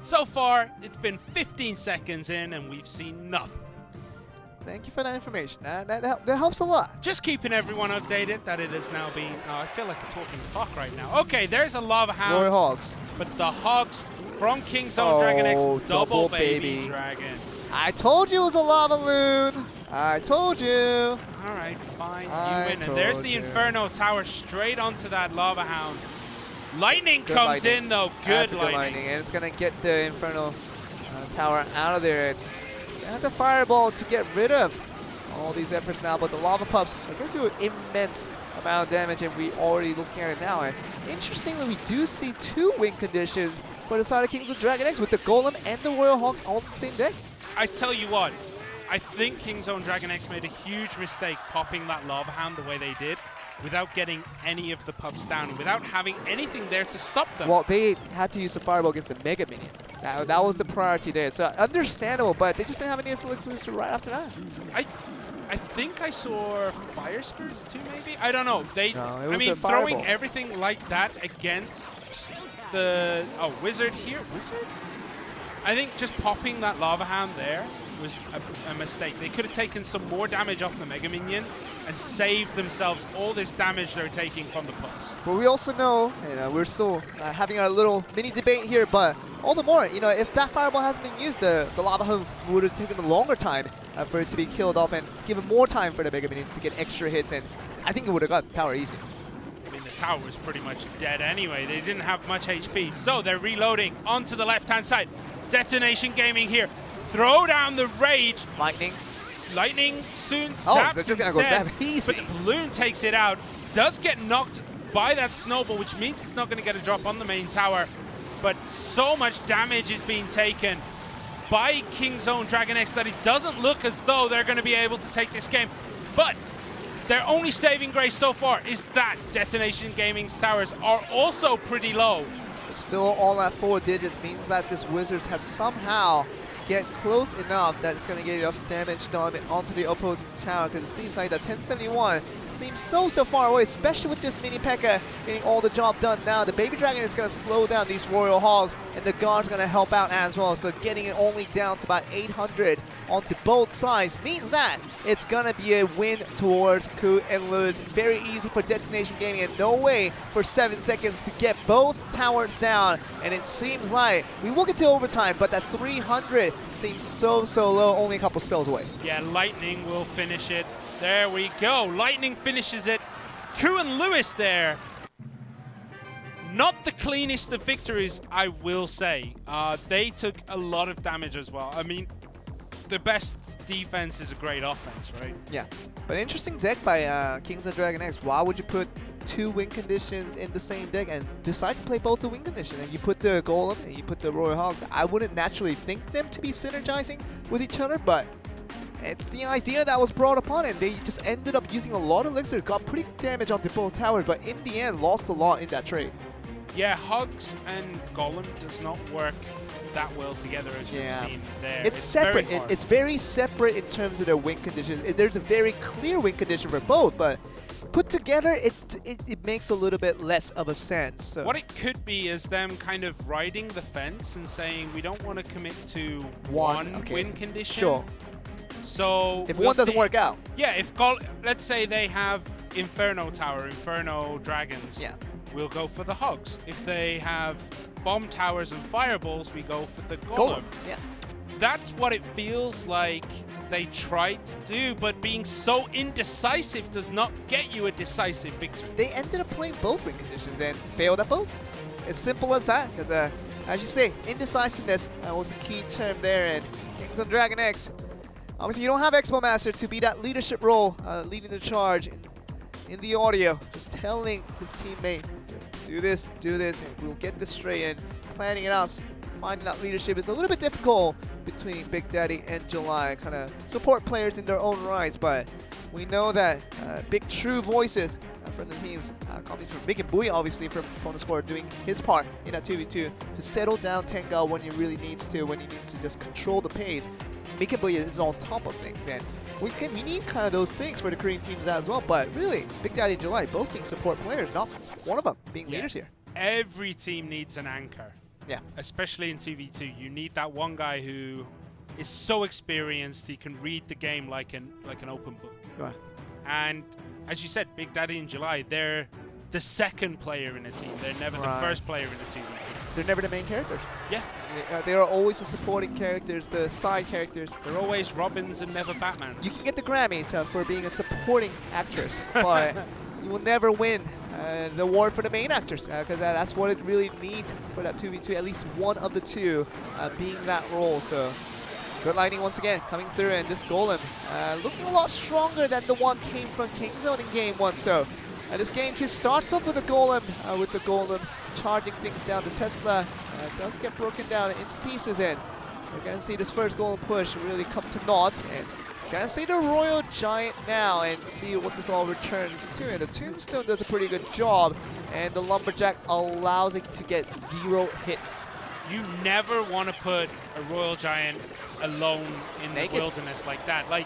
So far, it's been 15 seconds in and we've seen nothing. Thank you for that information. That helps a lot. Just keeping everyone updated that it has now been, I feel like a talking clock right now. Okay, there's a Lava Hound. Roy Hogs. But the Hogs from Kingzone DragonX, Oh, double double baby baby. dragon. I told you it was a Lava Loon. I told you. All right, fine, I you win. And there's told the you. Inferno Tower straight onto that Lava Hound. Lightning Good comes lightning. in though, That's good a lightning. And it's going to get the Inferno Tower out of there. And the Fireball to get rid of all these efforts now, but the Lava Pups are going to do an immense amount of damage, and we already looking at it now. And interestingly, we do see two win conditions for the side of Kingzone DragonX with the Golem and the Royal Hawks all in the same deck. I tell you what, I think Kingzone DragonX made a huge mistake popping that Lava Hound the way they did without getting any of the pups down, without having anything there to stop them. Well, they had to use the Fireball against the Mega Minion. That was the priority there. So understandable, but they just didn't have any influence right after that. I think I saw Fire Spirits too, maybe? I don't know. No, it I was mean, a throwing Fireball. everything like that against the Wizard here. Wizard? I think just popping that Lava Hound there was a mistake. They could have taken some more damage off the Mega Minion and saved themselves all this damage they're taking from the pups. But we also know, we're still having our little mini debate here, but all the more, if that Fireball hasn't been used, the Lava Hound would have taken a longer time for it to be killed off and given more time for the Mega Minions to get extra hits, and I think it would have got the tower easy. I mean, the tower was pretty much dead anyway. They didn't have much HP, so they're reloading onto the left-hand side. Detonation Gaming here. Throw down the Rage. Lightning soon zaps so they're gonna go instead, zap easy. but the Balloon takes it out. Does get knocked by that Snowball, which means it's not going to get a drop on the main tower. But so much damage is being taken by Kingzone DragonX that it doesn't look as though they're going to be able to take this game. But their only saving grace so far is that Detonation Gaming's towers are also pretty low. It's still all at 4 digits, means that this Wizards has somehow get close enough that it's going to get enough damage done onto the opposing tower, because it seems like that 1071 seems so far away, especially with this mini P.E.K.K.A getting all the job done now. The Baby Dragon is going to slow down these Royal Hogs, and the Guard's going to help out as well, so getting it only down to about 800 onto both sides means that it's going to be a win towards Ku and Lewis. Very easy for Detonation Gaming, and no way for 7 seconds to get both towers down, and it seems like we will get to overtime, but that 300 seems so low, only a couple spells away. Yeah, Lightning will finish it. There we go. Lightning finishes it. Ku and Lewis there. Not the cleanest of victories, I will say. They took a lot of damage as well. I mean, the best defense is a great offense, right? Yeah, but interesting deck by Kingzone DragonX. Why would you put 2 win conditions in the same deck and decide to play both the win conditions? And you put the Golem and you put the Royal Hogs. I wouldn't naturally think them to be synergizing with each other, but it's the idea that was brought upon, and they just ended up using a lot of elixirs, got pretty good damage onto both towers, but in the end lost a lot in that trade. Yeah, Hogs and Golem does not work that well together as we've seen there. It's separate. Very hard. It's very separate in terms of their win conditions. There's a very clear win condition for both, but put together, it makes a little bit less of a sense. So. What it could be is them kind of riding the fence and saying, we don't want to commit to One, one okay. win condition. Sure. So If we'll one doesn't see. work out. Yeah, let's say they have Inferno Tower, Inferno Dragons. Yeah. we'll go for the hogs. If they have bomb towers and fireballs, we go for the golem. Yeah. That's what it feels like they tried to do, but being so indecisive does not get you a decisive victory. They ended up playing both win conditions and failed at both. It's simple as that, because as you say, indecisiveness was the key term there, and Kingzone DragonX. Obviously, you don't have Expo Master to be that leadership role, leading the charge in the audio, just telling his teammate, do this, and we'll get this straight, and planning it out. Finding that leadership is a little bit difficult between Big Daddy and July, kind of support players in their own rights, but we know that big true voices from the teams, coming from Big and Bui, obviously from PONOS Sport, doing his part in that 2v2 to settle down Tenga when he really needs to, when he needs to just control the pace. Big and Bui is on top of things, and we need kind of those things for the Korean teams as well, but really, Big Daddy and July both being support players, not one of them being leaders here. Every team needs an anchor. Yeah. Especially in 2v2, you need that one guy who is so experienced he can read the game like an open book. Right. And as you said, Big Daddy and July, they're the second player in a team. They're never the first player in a 2v2. They're never the main characters. Yeah. They are always the supporting characters, the side characters. They're always Robins and never Batmans. You can get the Grammys for being a supporting actress, but you will never win the award for the main actors, because that's what it really needs for that 2v2, at least one of the two being that role. So good lightning once again coming through, and this golem looking a lot stronger than the one came from Kingzone in game one. So this game 2 starts off with the golem charging things down. The Tesla does get broken down into pieces, and we're going to see this first golem push really come to naught. And gonna see the Royal Giant now and see what this all returns to. And the Tombstone does a pretty good job, and the Lumberjack allows it to get 0 hits. You never want to put a Royal Giant alone in the wilderness like that. Like,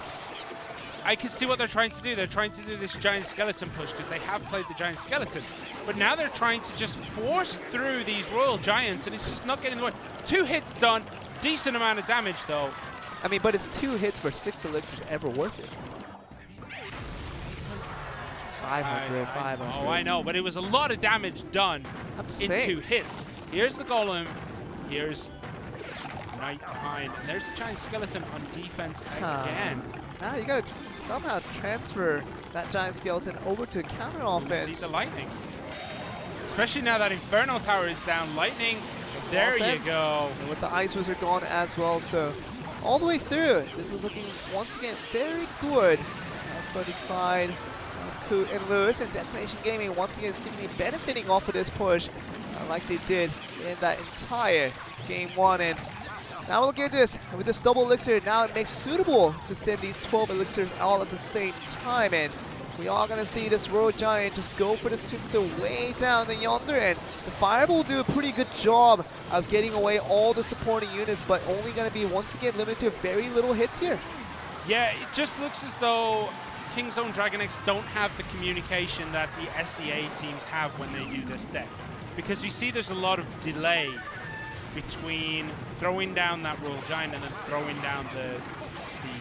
I can see what they're trying to do. They're trying to do this Giant Skeleton push because they have played the Giant Skeleton. But now they're trying to just force through these Royal Giants, and it's just not getting the way. 2 hits done, decent amount of damage though. I mean, but it's 2 hits for 6 elixirs ever worth it. 500, 500. Oh, I know, but it was a lot of damage done in 2 hits. Here's the Golem. Here's Knight behind. And there's the Giant Skeleton on defense again. Now you gotta somehow transfer that Giant Skeleton over to a counter offense. See the Lightning. Especially now that Inferno Tower is down. Lightning, there you go. And with the Ice Wizard gone as well, so all the way through, this is looking once again very good for the side of Coot and Lewis, and Detonation Gaming once again seemingly benefiting off of this push like they did in that entire game 1. And now we'll look at this, with this double elixir, now it makes suitable to send these 12 elixirs all at the same time, and we are going to see this Royal Giant just go for this Tombstone way down the yonder, and the Fireball will do a pretty good job of getting away all the supporting units, but only going to be once again limited to very little hits here. Yeah, it just looks as though Kingzone DragonX don't have the communication that the SEA teams have when they do this deck, because we see there's a lot of delay between throwing down that Royal Giant and then throwing down the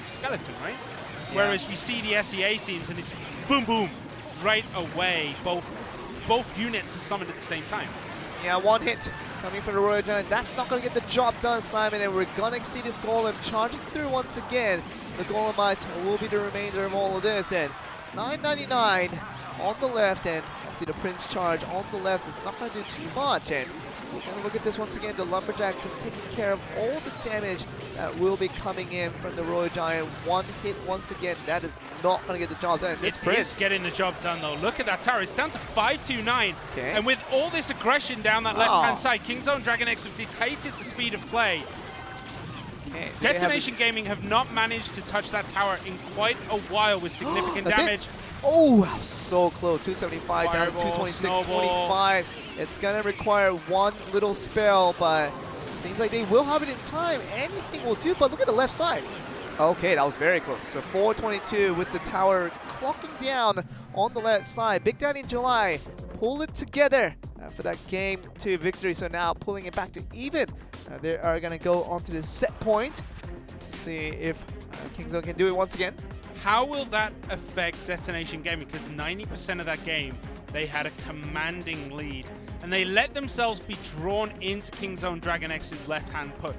Skeleton, right? Yeah. Whereas we see the SEA teams and it's boom, boom, right away. Both units are summoned at the same time. Yeah, 1 hit coming from the Royal Giant. That's not going to get the job done, Simon, and we're going to see this Golem charging through once again. The Golemite will be the remainder of all of this, and 999 on the left, and obviously the Prince charge on the left is not going to do too much. And we're going to look at this once again, the Lumberjack just taking care of all the damage that will be coming in from the Royal Giant. 1 hit once again, that is not going to get the job done. This Prince is getting the job done though. Look at that tower, it's down to 529. Okay. And with all this aggression down that left-hand side, Kingzone DragonX have dictated the speed of play. Okay. Detonation Gaming have not managed to touch that tower in quite a while with significant damage. Oh, so close. 275 Fireball, down to 226, 25. It's going to require 1 little spell, but it seems like they will have it in time. Anything will do, but look at the left side. Okay, that was very close. So 422 with the tower clocking down on the left side. Big Daddy in July pull it together for that game 2 victory. So now pulling it back to even. They are going to go onto the set point to see if Kingzone can do it once again. How will that affect Detonation Gaming? Because 90% of that game They had a commanding lead, and they let themselves be drawn into Kingzone DragonX's left-hand push.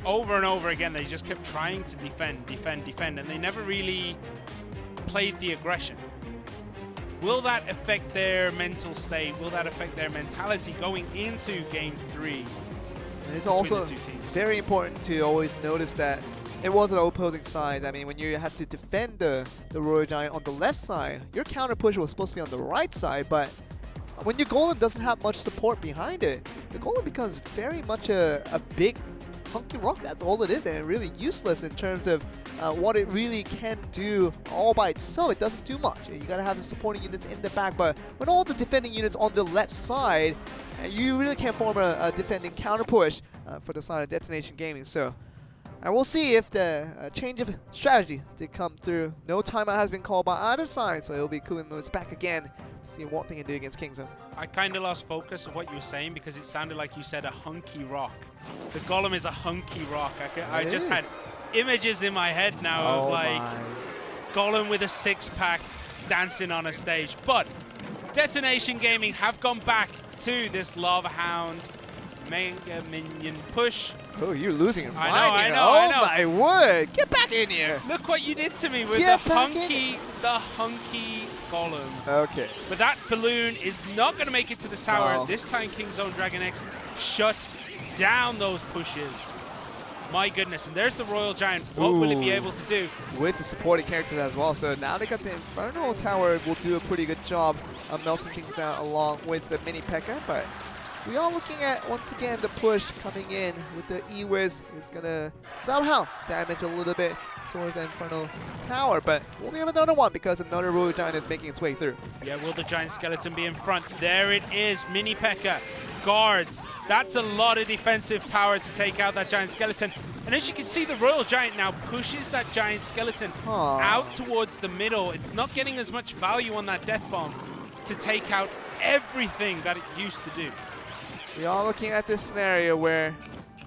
Over and over again, they just kept trying to defend, and they never really played the aggression. Will that affect their mental state? Will that affect their mentality going into Game 3? And it's also the two teams? very important to always notice that it was an opposing side. I mean, when you have to defend the Royal Giant on the left side, your counter push was supposed to be on the right side, but when your golem doesn't have much support behind it, the golem becomes very much a big hunky rock. That's all it is, and really useless in terms of what it really can do all by itself. It doesn't do much. You gotta have the supporting units in the back, but when all the defending units on the left side, you really can't form a defending counter push for the side of Detonation Gaming. So, and we'll see if the change of strategy did come through. No timeout has been called by either side, so it'll be Kuin Lewis back again to see what they can do against Kingzone. I kind of lost focus of what you were saying because it sounded like you said a hunky rock. The golem is a hunky rock. I just had images in my head now of like golem with a six-pack dancing on a stage. But Detonation Gaming have gone back to this Lava Hound Mega Minion push. Oh, you're losing your mind. I know. Oh my word! Get back in here. Look what you did to me with Get the back hunky golem. Okay. But that balloon is not going to make it to the tower. No. This time Kingzone DragonX shut down those pushes. My goodness, and there's the Royal Giant. What will it be able to do? With the supporting characters as well. So now they got the Inferno Tower will do a pretty good job of melting things down along with the Mini P.E.K.K.A. But we are looking at, once again, the push coming in with the E-Wiz is going to somehow damage a little bit towards the Inferno Tower. But we'll have another one because another Royal Giant is making its way through. Yeah, will the Giant Skeleton be in front? There it is, Mini P.E.K.K.A. Guards. That's a lot of defensive power to take out that Giant Skeleton. And as you can see, the Royal Giant now pushes that Giant Skeleton out towards the middle. It's not getting as much value on that Death Bomb to take out everything that it used to do. We are looking at this scenario where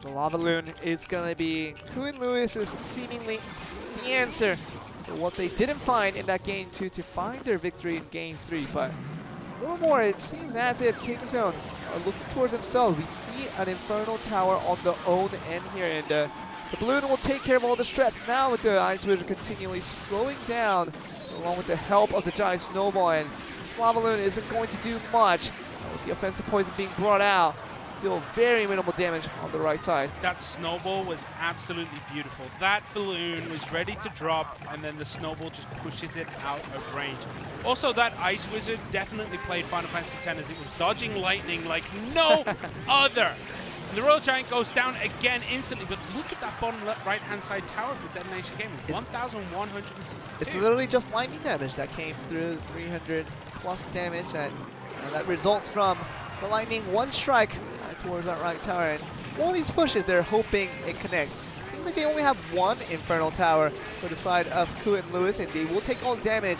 the Lava Loon is going to be Kuin Lewis's seemingly the answer for what they didn't find in that Game 2 to find their victory in Game 3. But more and more, it seems as if Kingzone are looking towards themselves. We see an Inferno Tower on the own end here, and the balloon will take care of all the threats now with the Ice Wizard continually slowing down along with the help of the Giant Snowball, and this Lava Loon isn't going to do much. With the offensive poison being brought out, still very minimal damage on the right side. That snowball was absolutely beautiful. That balloon was ready to drop, and then the snowball just pushes it out of range. Also, that Ice Wizard definitely played Final Fantasy X as it was dodging lightning like no other. And the Royal Giant goes down again instantly, but look at that bottom right-hand side tower for Detonation Gaming, 1,162. It's literally just lightning damage that came through, 300 plus damage, and that results from the lightning one strike towards that right tower. And all these pushes, they're hoping it connects. Seems like they only have one Infernal Tower for the side of Kuin Lewis, and they will take all damage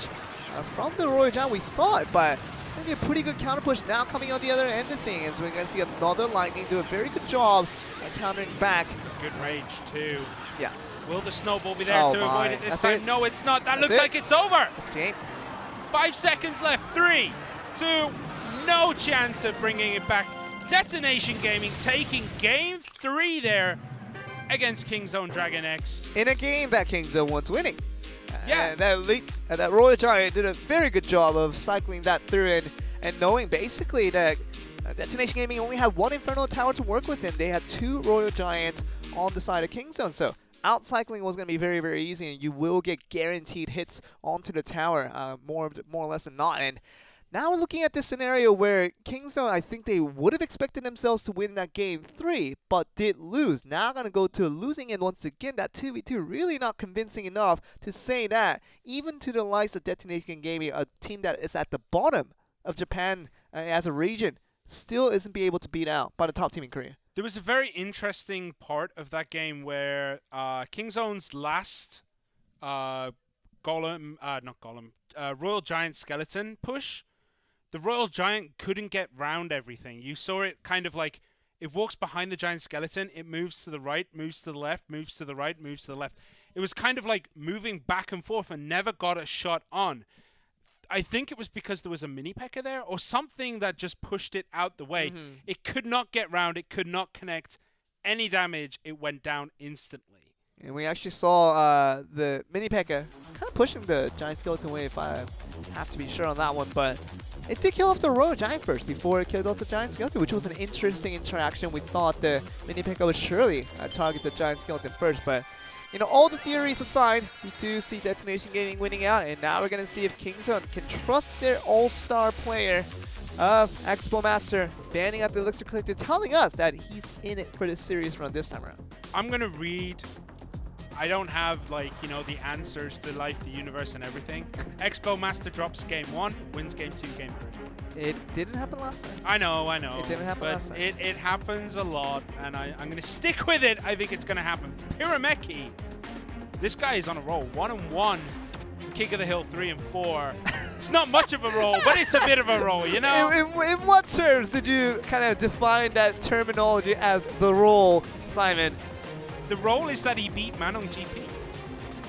from the Royal Giant, we thought, but it's going to be a pretty good counter push now coming on the other end of things. We're going to see another lightning do a very good job at countering back. Good range too. Yeah. Will the snowball be there to avoid it this time? It. No, it's not. That That's looks like it's over. It's game. 5 seconds left. 3, 2, no chance of bringing it back. Detonation Gaming taking Game 3 there against Kingzone DragonX. In a game that Kingzone wants winning. Yeah. That Royal Giant did a very good job of cycling that through and knowing basically that Detonation Gaming only had one Inferno Tower to work with, and they had 2 Royal Giants on the side of Kingzone. So outcycling was going to be very, very easy, and you will get guaranteed hits onto the tower, more or less than not. And now we're looking at this scenario where Kingzone, I think they would have expected themselves to win that Game 3, but did lose. Now going to go to a losing end once again. That 2v2 really not convincing enough to say that, even to the likes of Detonation Gaming, a team that is at the bottom of Japan as a region, still isn't be able to beat out by the top team in Korea. There was a very interesting part of that game where Kingzone's last Royal Giant Skeleton push, the Royal Giant couldn't get round everything. You saw it kind of like, it walks behind the Giant Skeleton, it moves to the right, moves to the left, moves to the right, moves to the left. It was kind of like moving back and forth and never got a shot on. I think it was because there was a mini P.E.K.K.A there or something that just pushed it out the way. It could not get round. It could not connect any damage. It went down instantly. And we actually saw the mini P.E.K.K.A kind of pushing the Giant Skeleton away, if I have to be sure on that one. But it did kill off the Royal Giant first before it killed off the Giant Skeleton, which was an interesting interaction. We thought the mini P.E.K.K.A would surely target the Giant Skeleton first, but you know, all the theories aside, we do see Detonation Gaming winning out, and now we're going to see if Kingzone can trust their all-star player of Expo Master, banning out the Elixir Collector, telling us that he's in it for this series run this time around. I'm going to read. I don't have, like, you know, the answers to life, the universe, and everything. Expo Master drops game 1, wins game 2, game 3. It didn't happen last time. I know. It didn't happen last time. It happens a lot, and I'm going to stick with it. I think it's going to happen. Pyrameki, this guy is on a roll. 1-1, King of the Hill 3-4. It's not much of a roll, but it's a bit of a roll, you know? In what terms did you kind of define that terminology as the roll, Simon? The roll is that he beat Manong GP.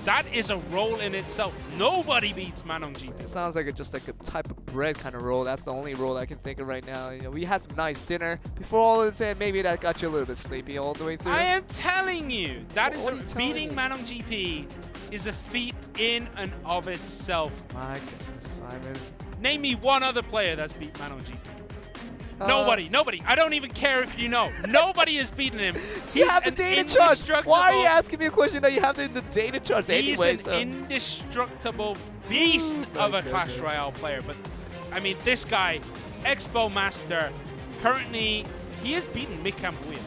That is a roll in itself. Nobody beats Manong GP. It sounds like just like a type of bread kind of roll. That's the only roll I can think of right now. You know, we had some nice dinner before all this, and maybe that got you a little bit sleepy all the way through. I am telling you, that is beating me? Manong GP is a feat in and of itself. My goodness, Simon. Name me one other player that's beat Manong GP. Nobody. I don't even care if you know. Nobody has beaten him. You have the data charts. Why are you asking me a question that you have in the data charts anyway? He's an indestructible beast of a Clash Royale player. But, I mean, this guy, Expo Master, currently, he has beaten Mikam Buya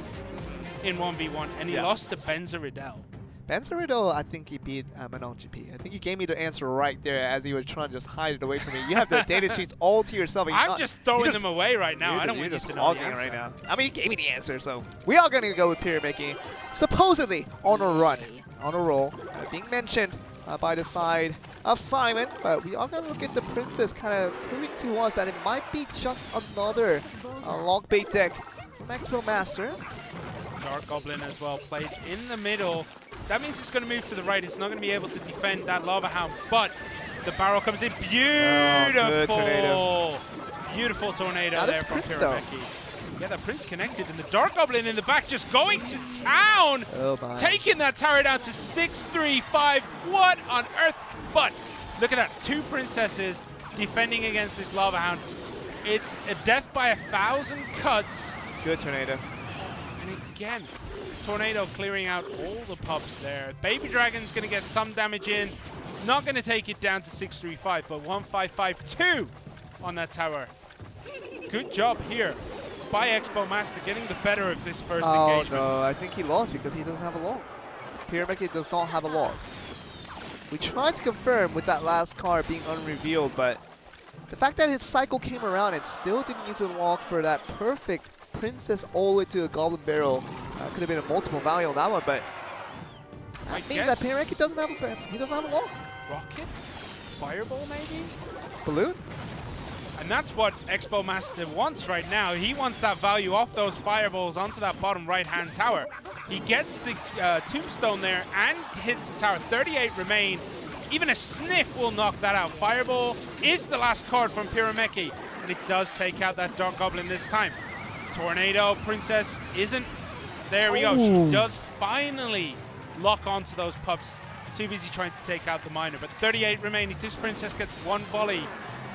in 1v1, and he lost to Benza Riddell. Benza Riddell, I think he beat Manong GP. I think you gave me the answer right there as he was trying to just hide it away from me. You have the data sheets all to yourself. I'm just throwing them away right now. I don't want you to know the answer. Right now. I mean, you gave me the answer, so we are going to go with Pyrameki. Supposedly on a run, on a roll, being mentioned by the side of Simon, but we are going to look at the Princess kind of proving to us that it might be just another log bait deck from Expo Master. Dark Goblin as well played in the middle. That means it's going to move to the right. It's not going to be able to defend that Lava Hound, but the barrel comes in. Beautiful. Good tornado. Beautiful tornado there from Pyrameki. Yeah, the Prince connected, and the Dark Goblin in the back just going to town. Oh my. Taking that tower down to 6-3-5. What on earth? But look at that. 2 Princesses defending against this Lava Hound. It's a death by 1,000 cuts. Good tornado. And again, tornado clearing out all the pups there. Baby Dragon's going to get some damage in. Not going to take it down to 6-3-5, but 1-5-5-2 on that tower. Good job here by Expo Master getting the better of this first engagement. Oh no, I think he lost because he doesn't have a log. Pyrameki does not have a log. We tried to confirm with that last card being unrevealed, but the fact that his cycle came around and still didn't use a log for that perfect Princess all the way to a Goblin Barrel could have been a multiple value on that one, but that means that Pyrameki doesn't have a log. Rocket? Fireball maybe? Balloon? And that's what Expo Master wants right now. He wants that value off those fireballs onto that bottom right-hand tower. He gets the tombstone there and hits the tower. 38 remain. Even a sniff will knock that out. Fireball is the last card from Pyrameki, and it does take out that Dark Goblin this time. Tornado Princess isn't. There we go. She does finally lock onto those pups. Too busy trying to take out the miner, but 38 remaining. This Princess gets one volley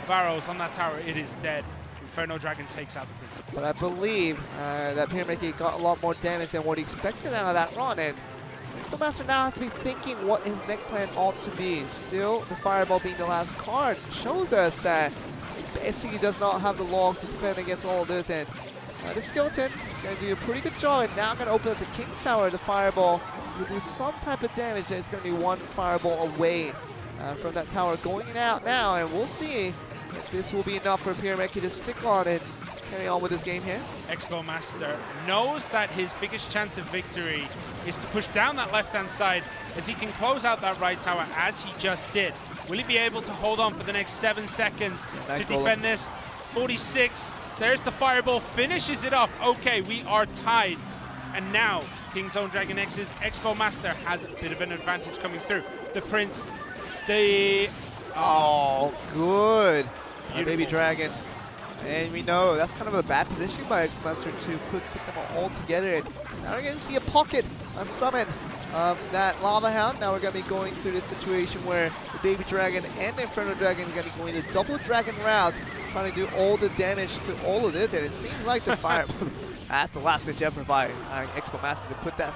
of arrows on that tower. It is dead. Inferno Dragon takes out the Princess. But I believe that Pyrameki got a lot more damage than what he expected out of that run, and the Master now has to be thinking what his next plan ought to be. Still, the Fireball being the last card shows us that he basically does not have the log to defend against all of this, and the Skeleton is going to do a pretty good job, and now going to open up the King's Tower. The Fireball will do some type of damage, and it's going to be one Fireball away from that tower going in out now, and we'll see if this will be enough for Pyrameki to stick on and carry on with this game here. Expo Master knows that his biggest chance of victory is to push down that left-hand side as he can close out that right tower as he just did. Will he be able to hold on for the next 7 seconds to defend this? 46. There's the Fireball, finishes it off. Okay, we are tied. And now, Kingzone DragonX's Expo Master has a bit of an advantage coming through. The Prince, the Oh, good. Baby Beautiful. Dragon. And we know that's kind of a bad position by Xmaster to put them all together. And now we're going to see a pocket on summon of that Lava Hound. Now we're going to be going through this situation where the Baby Dragon and the Inferno Dragon are going to be going the double Dragon route, trying to do all the damage to all of this. And it seems like the fire, that's the last ditch effort by Expo Master to put that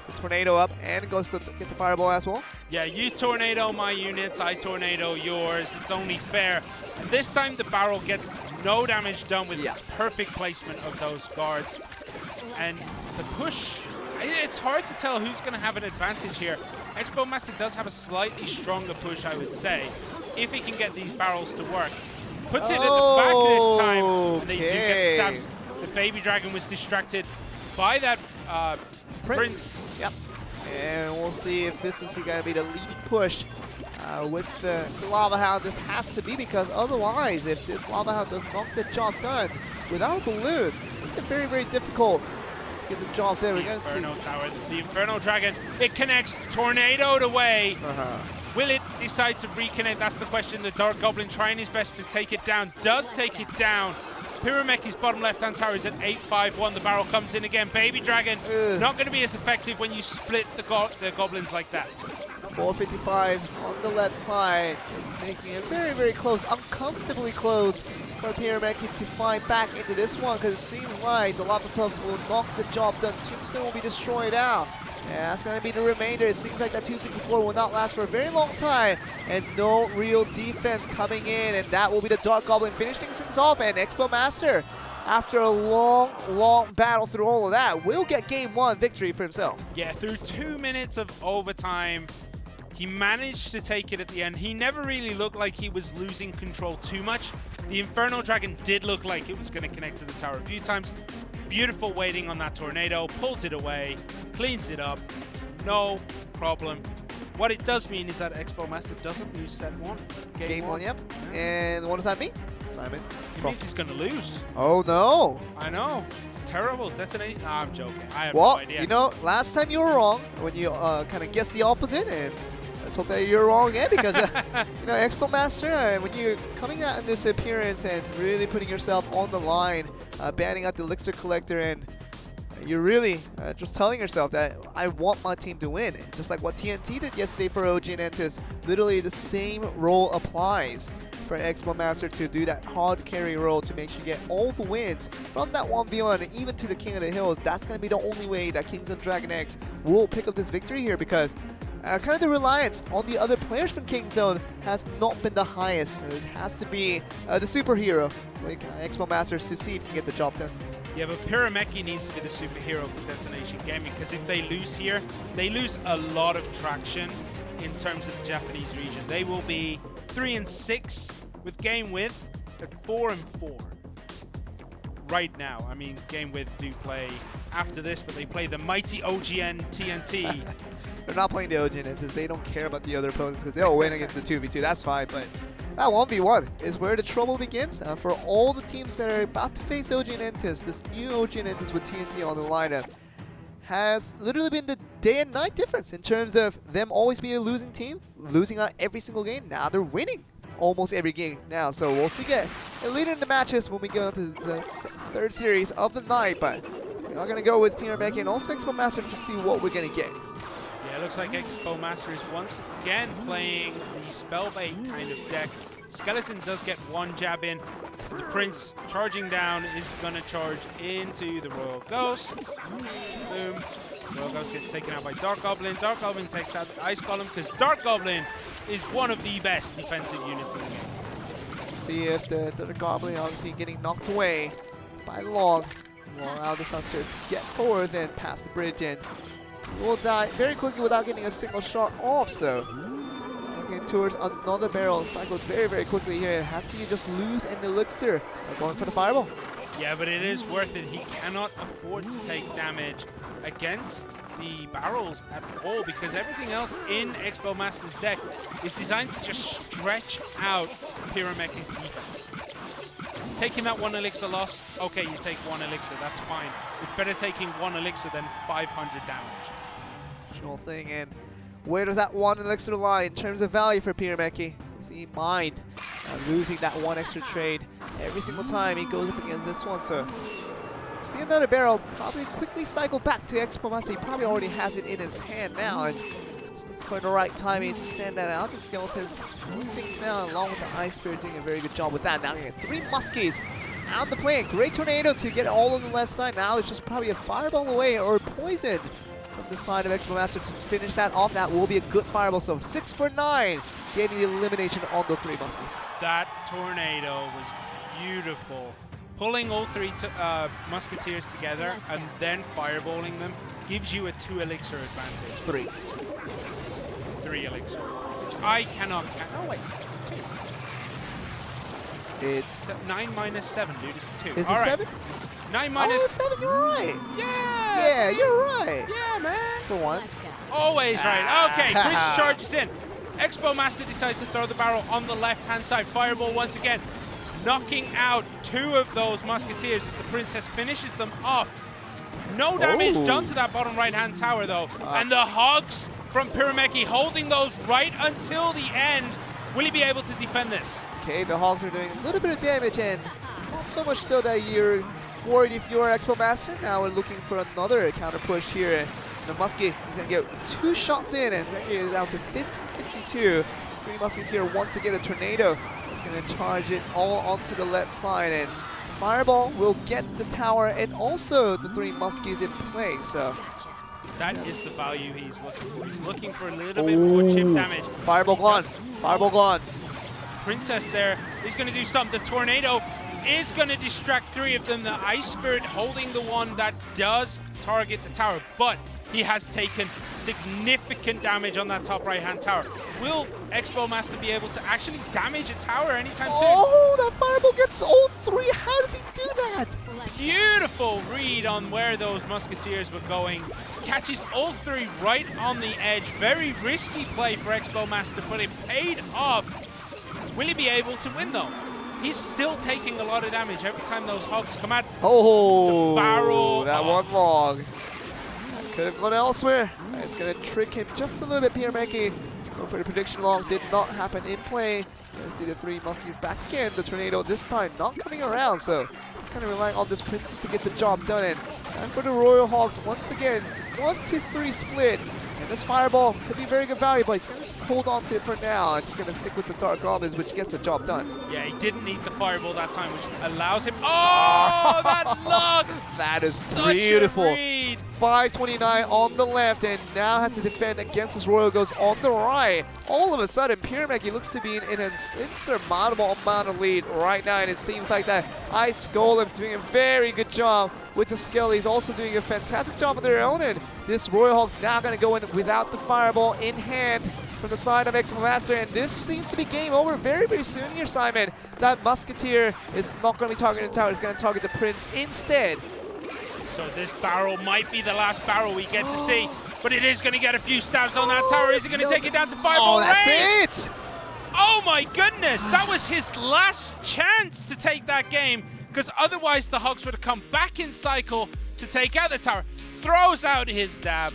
the tornado up and goes to get the fireball as well. Yeah, you tornado my units, I tornado yours. It's only fair. And this time the barrel gets no damage done with perfect placement of those guards. And the push, it's hard to tell who's going to have an advantage here. Expo Master does have a slightly stronger push, I would say, if he can get these barrels to work. Puts it at the back this time, and they do get the stabs. The Baby Dragon was distracted by that Prince. Yep. And we'll see if this is going to be the leading push with the Lava Hound. This has to be, because otherwise, if this Lava Hound does not get the job done without a balloon, it's very, very difficult to get the job done. We're going to see. Inferno Tower, the Inferno Dragon, it connects, tornadoed away. Will it decide to reconnect? That's the question. The Dark Goblin trying his best to take it down, does take it down. Pyrameki's bottom left-hand tower is at 851. The barrel comes in again. Baby Dragon, not going to be as effective when you split the goblins like that. 455 on the left side. It's making it very, very close, uncomfortably close for Pyrameki to find back into this one, because it seems like the Lava Puffs will knock the job done. Tombstone will be destroyed out. Yeah, that's going to be the remainder. It seems like that 254 will not last for a very long time, and no real defense coming in, and that will be the Dark Goblin finishing things off. And Expo Master, after a long, long battle through all of that, will get Game 1 victory for himself. Yeah, through 2 minutes of overtime, he managed to take it at the end. He never really looked like he was losing control too much. The Inferno Dragon did look like it was going to connect to the tower a few times. Beautiful waiting on that tornado, pulls it away, cleans it up, no problem. What it does mean is that Expo Master doesn't lose set 1. Game 1, yep. And what does that mean, Simon? It means he's going to lose. Oh no. I know. It's terrible. Detonation. Nah, I'm joking. I have Well, no idea. you know, last time you were wrong when you kind of guessed the opposite, and let's hope that you're wrong again, because you know, Expo Master, when you're coming out in this appearance and really putting yourself on the line, banning out the Elixir Collector, and you're really just telling yourself that I want my team to win. Just like what TNT did yesterday for OGN Entus, literally the same role applies for Expo Master to do that hard carry role to make sure you get all the wins from that 1v1 and even to the King of the Hills. That's going to be the only way that Kingzone DragonX will pick up this victory here, because kind of the reliance on the other players from Kingzone has not been the highest. So it has to be the superhero, like Expo Masters, to see if he can get the job done. Yeah, but Pyrameki needs to be the superhero for Detonation Gaming, because if they lose here, they lose a lot of traction in terms of the Japanese region. They will be 3-6 with GameWith at 4-4 right now. I mean, GameWith do play after this, but they play the mighty OGN TNT. They're not playing the OGN Entus. They don't care about the other opponents because they'll win against the 2v2. That's fine, but that 1v1 is where the trouble begins. For all the teams that are about to face OGN Entus, this new OGN Entus with TNT on the lineup has literally been the day and night difference in terms of them always being a losing team, losing out every single game. Now they're winning almost every game now. So we'll see get a leader in the matches when we go into the third series of the night. But we're going to go with Pyrameki and also Expo Master to see what we're going to get. Yeah, it looks like Expo Master is once again playing the Spellbait kind of deck. Skeleton does get one jab in. The Prince charging down is going to charge into the Royal Ghost. Boom. Royal Ghost gets taken out by Dark Goblin. Dark Goblin takes out the Ice Golem because Dark Goblin is one of the best defensive units in the game. See if the Goblin obviously getting knocked away by Log will allow this Hunter to get forward and pass the bridge in. He will die very quickly without getting a single shot off, so looking towards another barrel, cycled very, very quickly here. Has to just lose an elixir by going for the fireball. Yeah, but it is worth it. He cannot afford to take damage against the barrels at all because everything else in Expo Master's deck is designed to just stretch out Pyrameki's defense. Taking that one elixir loss, okay, you take one elixir, that's fine. It's better taking one elixir than 500 damage. Sure thing, and where does that one elixir lie in terms of value for Pyrameki? Does he mind losing that one extra trade every single time he goes up against this one? So see another barrel, probably quickly cycle back to Expo Master. He probably already has it in his hand now, and just looking for the right timing to stand that out. The Skeletons slowing things down along with the Ice Spirit doing a very good job with that. Now we get 3 Muskies out the plane. Great tornado to get all on the left side. Now it's just probably a fireball away or poison from the side of Expo Master to finish that off. That will be a good fireball. So 6 for 9, getting the elimination on those 3 Muskies. That tornado was beautiful. Pulling all 3 Musketeers together and then fireballing them gives you a 2 elixir advantage. 3 elixir advantage. I cannot count. Oh wait, it's 2. It's 9 minus 7, dude. It's 2. Is All it right. 7? 9 minus. Oh, 7. You're right. Yeah. Yeah, you're right. Yeah, man. For once. Let's go. Always right. Okay, Prince charges in. Expo Master decides to throw the barrel on the left-hand side. Fireball once again, knocking out 2 of those Musketeers as the Princess finishes them off. No damage done to that bottom right-hand tower, though. And the Hogs from Pyrameki holding those right until the end. Will he be able to defend this? Okay, the Hogs are doing a little bit of damage, and not so much so that you're worried if you're Expo Master. Now we're looking for another counter push here. The Muskie is going to get 2 shots in, and that is down to 1562. 3 Muskies here once again. A tornado is going to charge it all onto the left side, and Fireball will get the tower and also the 3 Muskies in play. So that is the value he's looking for. He's looking for a little bit more chip damage. Fireball gone. Fireball gone. Princess there is going to do something. The tornado is going to distract 3 of them. The Ice Spirit holding the one that does target the tower, but he has taken significant damage on that top right-hand tower. Will Expo Master be able to actually damage a tower anytime soon? Oh, that Fireball gets all 3. How does he do that? Beautiful read on where those Musketeers were going. Catches all 3 right on the edge. Very risky play for Expo Master, but it paid off. Will he be able to win, though? He's still taking a lot of damage every time those Hogs come out. Oh, the barrel. That one log. Could have gone elsewhere. It's going to trick him just a little bit. Pyrameki going for the prediction log. Did not happen in play. Let's see the 3 Muskies back again. The tornado this time not coming around. So kind of relying on this Princess to get the job done. And for the Royal Hogs, once again, 1-3 split. And this Fireball could be very good value, but he's going to just hold on to it for now. And just going to stick with the Dark Goblins, which gets the job done. Yeah, he didn't need the Fireball that time, which allows him. Oh, that log! That is Such beautiful. A read. 529 on the left, and now has to defend against this Royal Ghost on the right. All of a sudden, Pyrameki looks to be in an insurmountable amount of lead right now, and it seems like that Ice Golem doing a very good job with the Skellies, also doing a fantastic job of their own, and this Royal Hog's now going to go in without the Fireball in hand from the side of Expo Master, and this seems to be game over very, very soon here, Simon. That Musketeer is not going to be targeting the tower, it's going to target the Prince instead. So this barrel might be the last barrel we get to see, but it is going to get a few stabs on that tower. Is he going to take it down to Fireball range? That's it! Oh my goodness, that was his last chance to take that game, because otherwise the Hogs would have come back in cycle to take out the tower. Throws out his dab.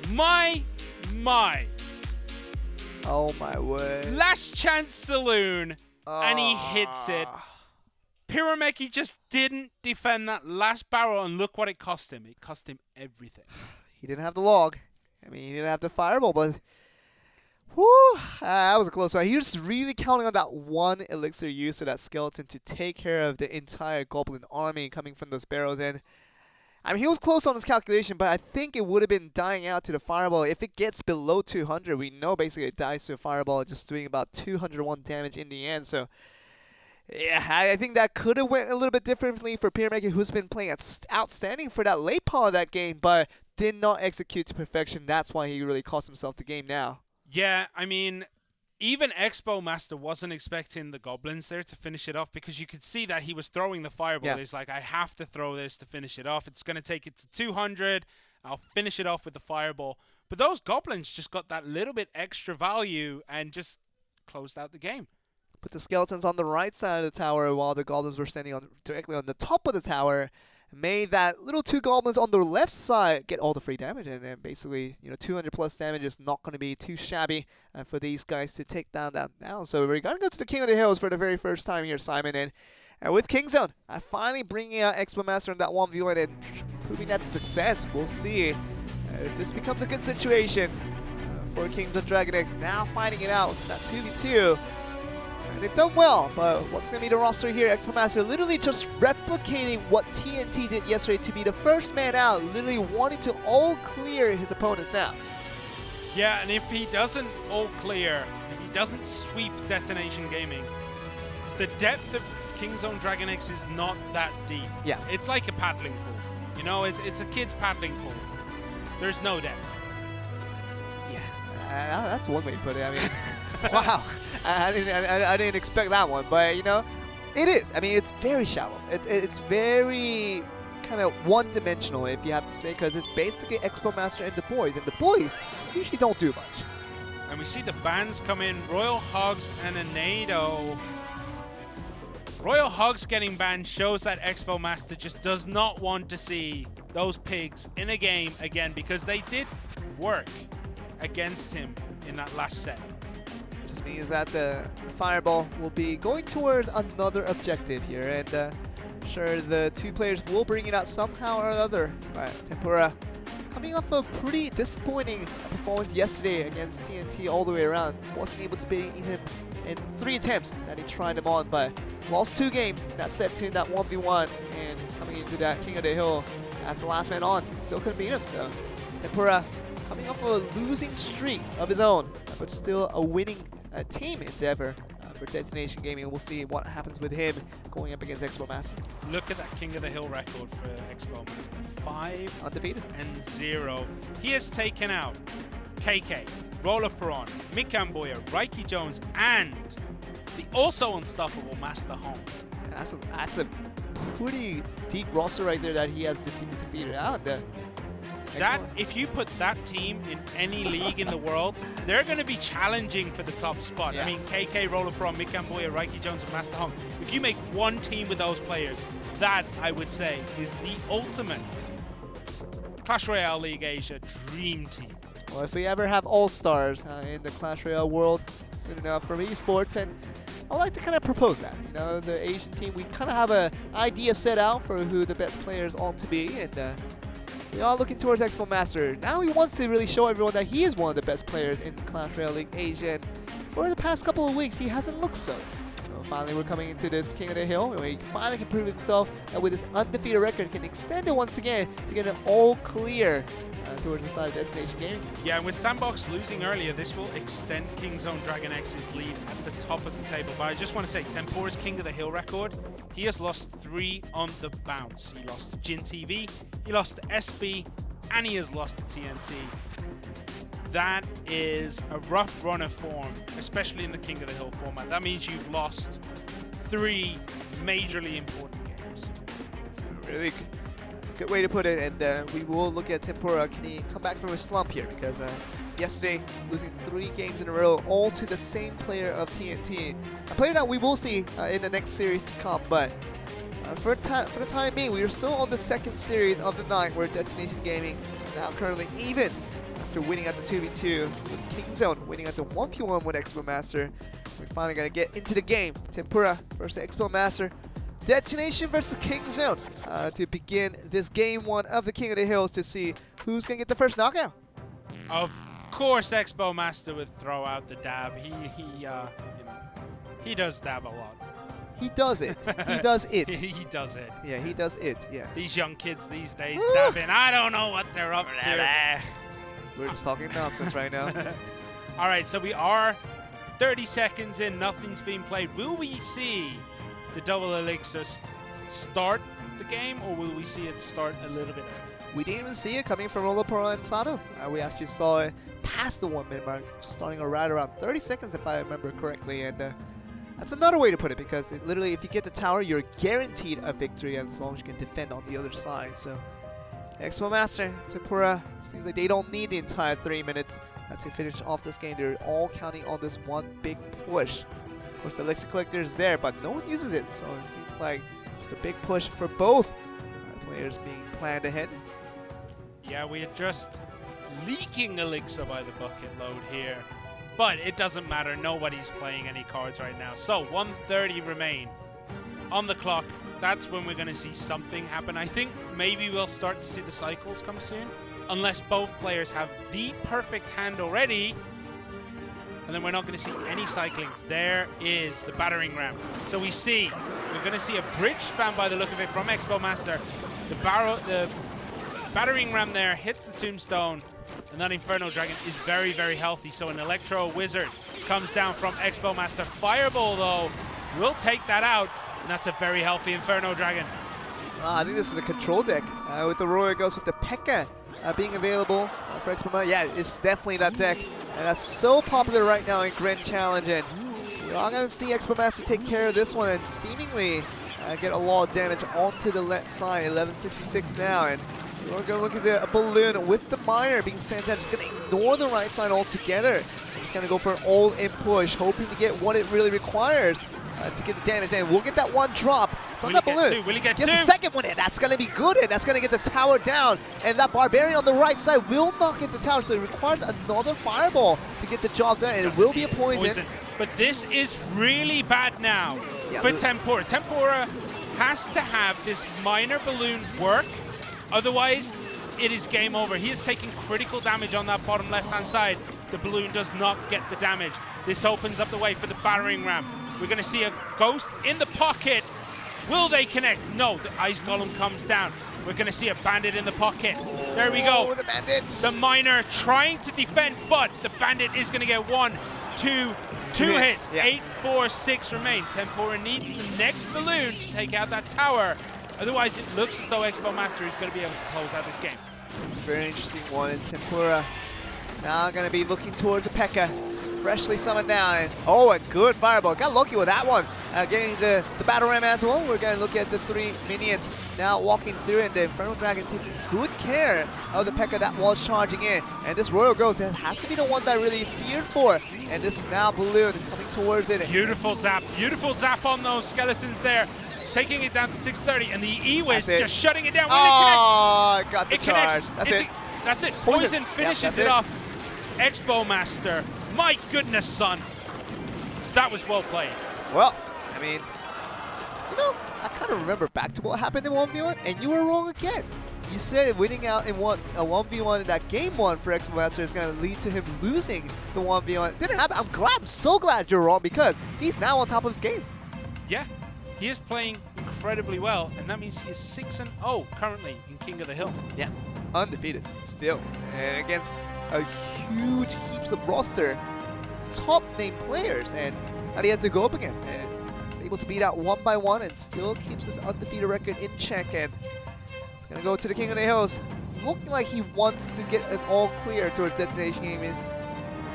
My. Oh my word. Last chance saloon, and he hits it. Pyrameki just didn't defend that last barrel, and look what it cost him. It cost him everything. He didn't have the log. I mean, he didn't have the Fireball, but whew, that was a close one. He was really counting on that 1 elixir use of that skeleton to take care of the entire Goblin army coming from those barrels. And I mean, he was close on his calculation, but I think it would have been dying out to the Fireball. If it gets below 200, we know basically it dies to a Fireball, just doing about 201 damage in the end. So yeah, I think that could have went a little bit differently for Pyrameki, who's been playing outstanding for that late part of that game, but did not execute to perfection. That's why he really cost himself the game now. Yeah, I mean, even Expo Master wasn't expecting the Goblins there to finish it off, because you could see that he was throwing the Fireball. Yeah. He's like, I have to throw this to finish it off. It's going to take it to 200. I'll finish it off with the Fireball. But those Goblins just got that little bit extra value and just closed out the game. Put the Skeletons on the right side of the tower while the Goblins were standing directly on the top of the tower. made that little 2 goblins on the left side get all the free damage, and then basically, 200 plus damage is not going to be too shabby for these guys to take down that down. So we're going to go to the King of the Hills for the very first time here, Simon, and with Kingzone, finally bringing out Expo Master in that 1v1 and proving that success. We'll see if this becomes a good situation for Kingzone DragonX. Now finding it out with that 2v2. And they've done well, but what's going to be the roster here? Expo Master literally just replicating what TNT did yesterday to be the first man out, literally wanting to all clear his opponents now. Yeah, and if he doesn't all clear, if he doesn't sweep Detonation Gaming, the depth of Kingzone DragonX is not that deep. Yeah. It's like a paddling pool. It's a kid's paddling pool. There's no depth. Yeah, that's one way to put it. I mean, wow. I didn't expect that one, but it is. I mean, it's very shallow. It's very kind of one-dimensional, if you have to say, because it's basically Expo Master and the boys usually don't do much. And we see the bans come in. Royal Hogs and a Nado. Royal Hogs getting banned shows that Expo Master just does not want to see those pigs in a game again, because they did work against him in that last set. Just means that the fireball will be going towards another objective here, and sure, the 2 players will bring it out somehow or another. But Tempura coming off a pretty disappointing performance yesterday against TNT all the way around. Wasn't able to beat him in 3 attempts that he tried him on, but lost 2 games in that set 2 in that 1v1, and coming into that King of the Hill as the last man on, still couldn't beat him. So Tempura coming off a losing streak of his own, but still a winning team endeavor for Detonation Gaming. We'll see what happens with him going up against Expo Master. Look at that King of the Hill record for Expo Master. 5 Undefeated. and 0. He has taken out KK, Roller Peron, Mikamboya, Reiki Jones, and the also unstoppable Master Home. That's a pretty deep roster right there that he has defeated out. If you put that team in any league in the world, they're going to be challenging for the top spot. Yeah. I mean, KK, Roller Pro, Mikamboya, Reiki Jones, and Master Hong. If you make one team with those players, that, I would say, is the ultimate Clash Royale League Asia dream team. Well, if we ever have all-stars in the Clash Royale world soon enough from esports, and I'd like to kind of propose that. The Asian team, we kind of have an idea set out for who the best players ought to be, and we are looking towards Expo Master. Now he wants to really show everyone that he is one of the best players in Clash Royale League Asia, and for the past couple of weeks, he hasn't looked so. So finally, we're coming into this King of the Hill, where he finally can prove himself, and with his undefeated record, can extend it once again to get an all clear towards the side of Detonation Gaming. Yeah, and with Sandbox losing earlier, this will extend Kingzone DragonX's lead at the top of the table. But I just want to say, Tempura's King of the Hill record, he has lost 3 on the bounce. He lost to Jin TV, he lost to SB, and he has lost to TNT. That is a rough run of form, especially in the King of the Hill format. That means you've lost 3 majorly important games. Really good way to put it, and we will look at Tempura. Can he come back from a slump here? Because yesterday, losing 3 games in a row, all to the same player of TNT. A player that we will see in the next series to come, but for the time being, we are still on the 2nd series of the night, where Detonation Gaming now currently even after winning at the 2v2, with Kingzone winning at the 1v1 with Expo Master. We're finally going to get into the game. Tempura versus Expo Master. Detonation versus Kingzone to begin this game 1 of the King of the Hills, to see who's going to get the first knockout. Of course, Expo Master would throw out the dab. He does dab a lot. He does it. He does it. He does it. Yeah, he does it. Yeah. These young kids these days dabbing. I don't know what they're up to. We're just talking nonsense right now. All right, so we are 30 seconds in. Nothing's been played. Will we see the double elixir start the game, or will we see it start a little bit early? We didn't even see it coming from Olaporo and Sato. We actually saw it past the 1 minute mark, just starting right around 30 seconds if I remember correctly. And that's another way to put it, because literally if you get the tower, you're guaranteed a victory as long as you can defend on the other side. So Expo Master, Tempura, seems like they don't need the entire 3 minutes to finish off this game. They're all counting on this one big push. Of course, the Elixir Collector is there, but no one uses it, so it seems like just a big push for both players being planned ahead. Yeah, we are just leaking Elixir by the bucket load here. But it doesn't matter. Nobody's playing any cards right now. So 1:30 remain on the clock. That's when we're going to see something happen. I think maybe we'll start to see the cycles come soon. Unless both players have the perfect hand already. And then we're not going to see any cycling. There is the battering ram. So we're going to see a bridge spam by the look of it from Expo Master. The battering ram there hits the tombstone. And that Inferno Dragon is very, very healthy. So an Electro Wizard comes down from Expo Master. Fireball, though, will take that out. And that's a very healthy Inferno Dragon. I think this is the control deck with the Royal Ghost with the P.E.K.K.A. Being available for Expo Master. Yeah, it's definitely that deck. And that's so popular right now in Grand Challenge. And you're not going to see Expo Master take care of this one and seemingly get a lot of damage onto the left side. 1166 now. And we're going to look at the balloon with the miner being sent down. Just going to ignore the right side altogether. Just going to go for an all-in push, hoping to get what it really requires to get the damage. And we'll get that one drop from that balloon. Will he get two? Gets the second one in. That's going to be good. And that's going to get the tower down. And that Barbarian on the right side will not get the tower. So it requires another fireball to get the job done. And it will be a poison. But this is really bad now for Tempura. Tempura has to have this minor balloon work. Otherwise, it is game over. He is taking critical damage on that bottom left-hand side. The balloon does not get the damage. This opens up the way for the battering ram. We're going to see a ghost in the pocket. Will they connect? No, the ice golem comes down. We're going to see a bandit in the pocket. There we go. The bandits. The miner trying to defend, but the bandit is going to get two hits. Yeah. 8, 4, 6 remain. Tempura needs the next balloon to take out that tower. Otherwise, it looks as though Expo Master is going to be able to close out this game. It's a very interesting one. And Tempura now going to be looking towards the P.E.K.K.A. It's freshly summoned down. And, oh, a good fireball. Got lucky with that one. Getting the battle ram as well. We're going to look at the 3 minions now walking through. And the Inferno Dragon taking good care of the P.E.K.K.A. that was charging in. And this Royal Ghost has to be the one that I really feared for. And this now balloon coming towards it. Beautiful zap on those skeletons there. Taking it down to 630, and the E-Wiz just shutting it down. Oh, got the it charge. Connects. That's it. Poison finishes it off. Expo Master. My goodness, son. That was well played. Well, I mean, you know, I kind of remember back to what happened in 1v1, and you were wrong again. You said winning out in a 1v1 in that game 1 for Expo Master is going to lead to him losing the 1v1. It didn't happen. I'm so glad you're wrong, because he's now on top of his game. Yeah. He is playing incredibly well, and that means he is 6-0 currently in King of the Hill. Yeah, undefeated still, and against a huge heaps of roster, top name players, and that he had to go up against, and he's able to beat out 1 by 1 and still keeps this undefeated record in check. And he's gonna go to the King of the Hills, looking like he wants to get an all clear towards Detonation Gaming.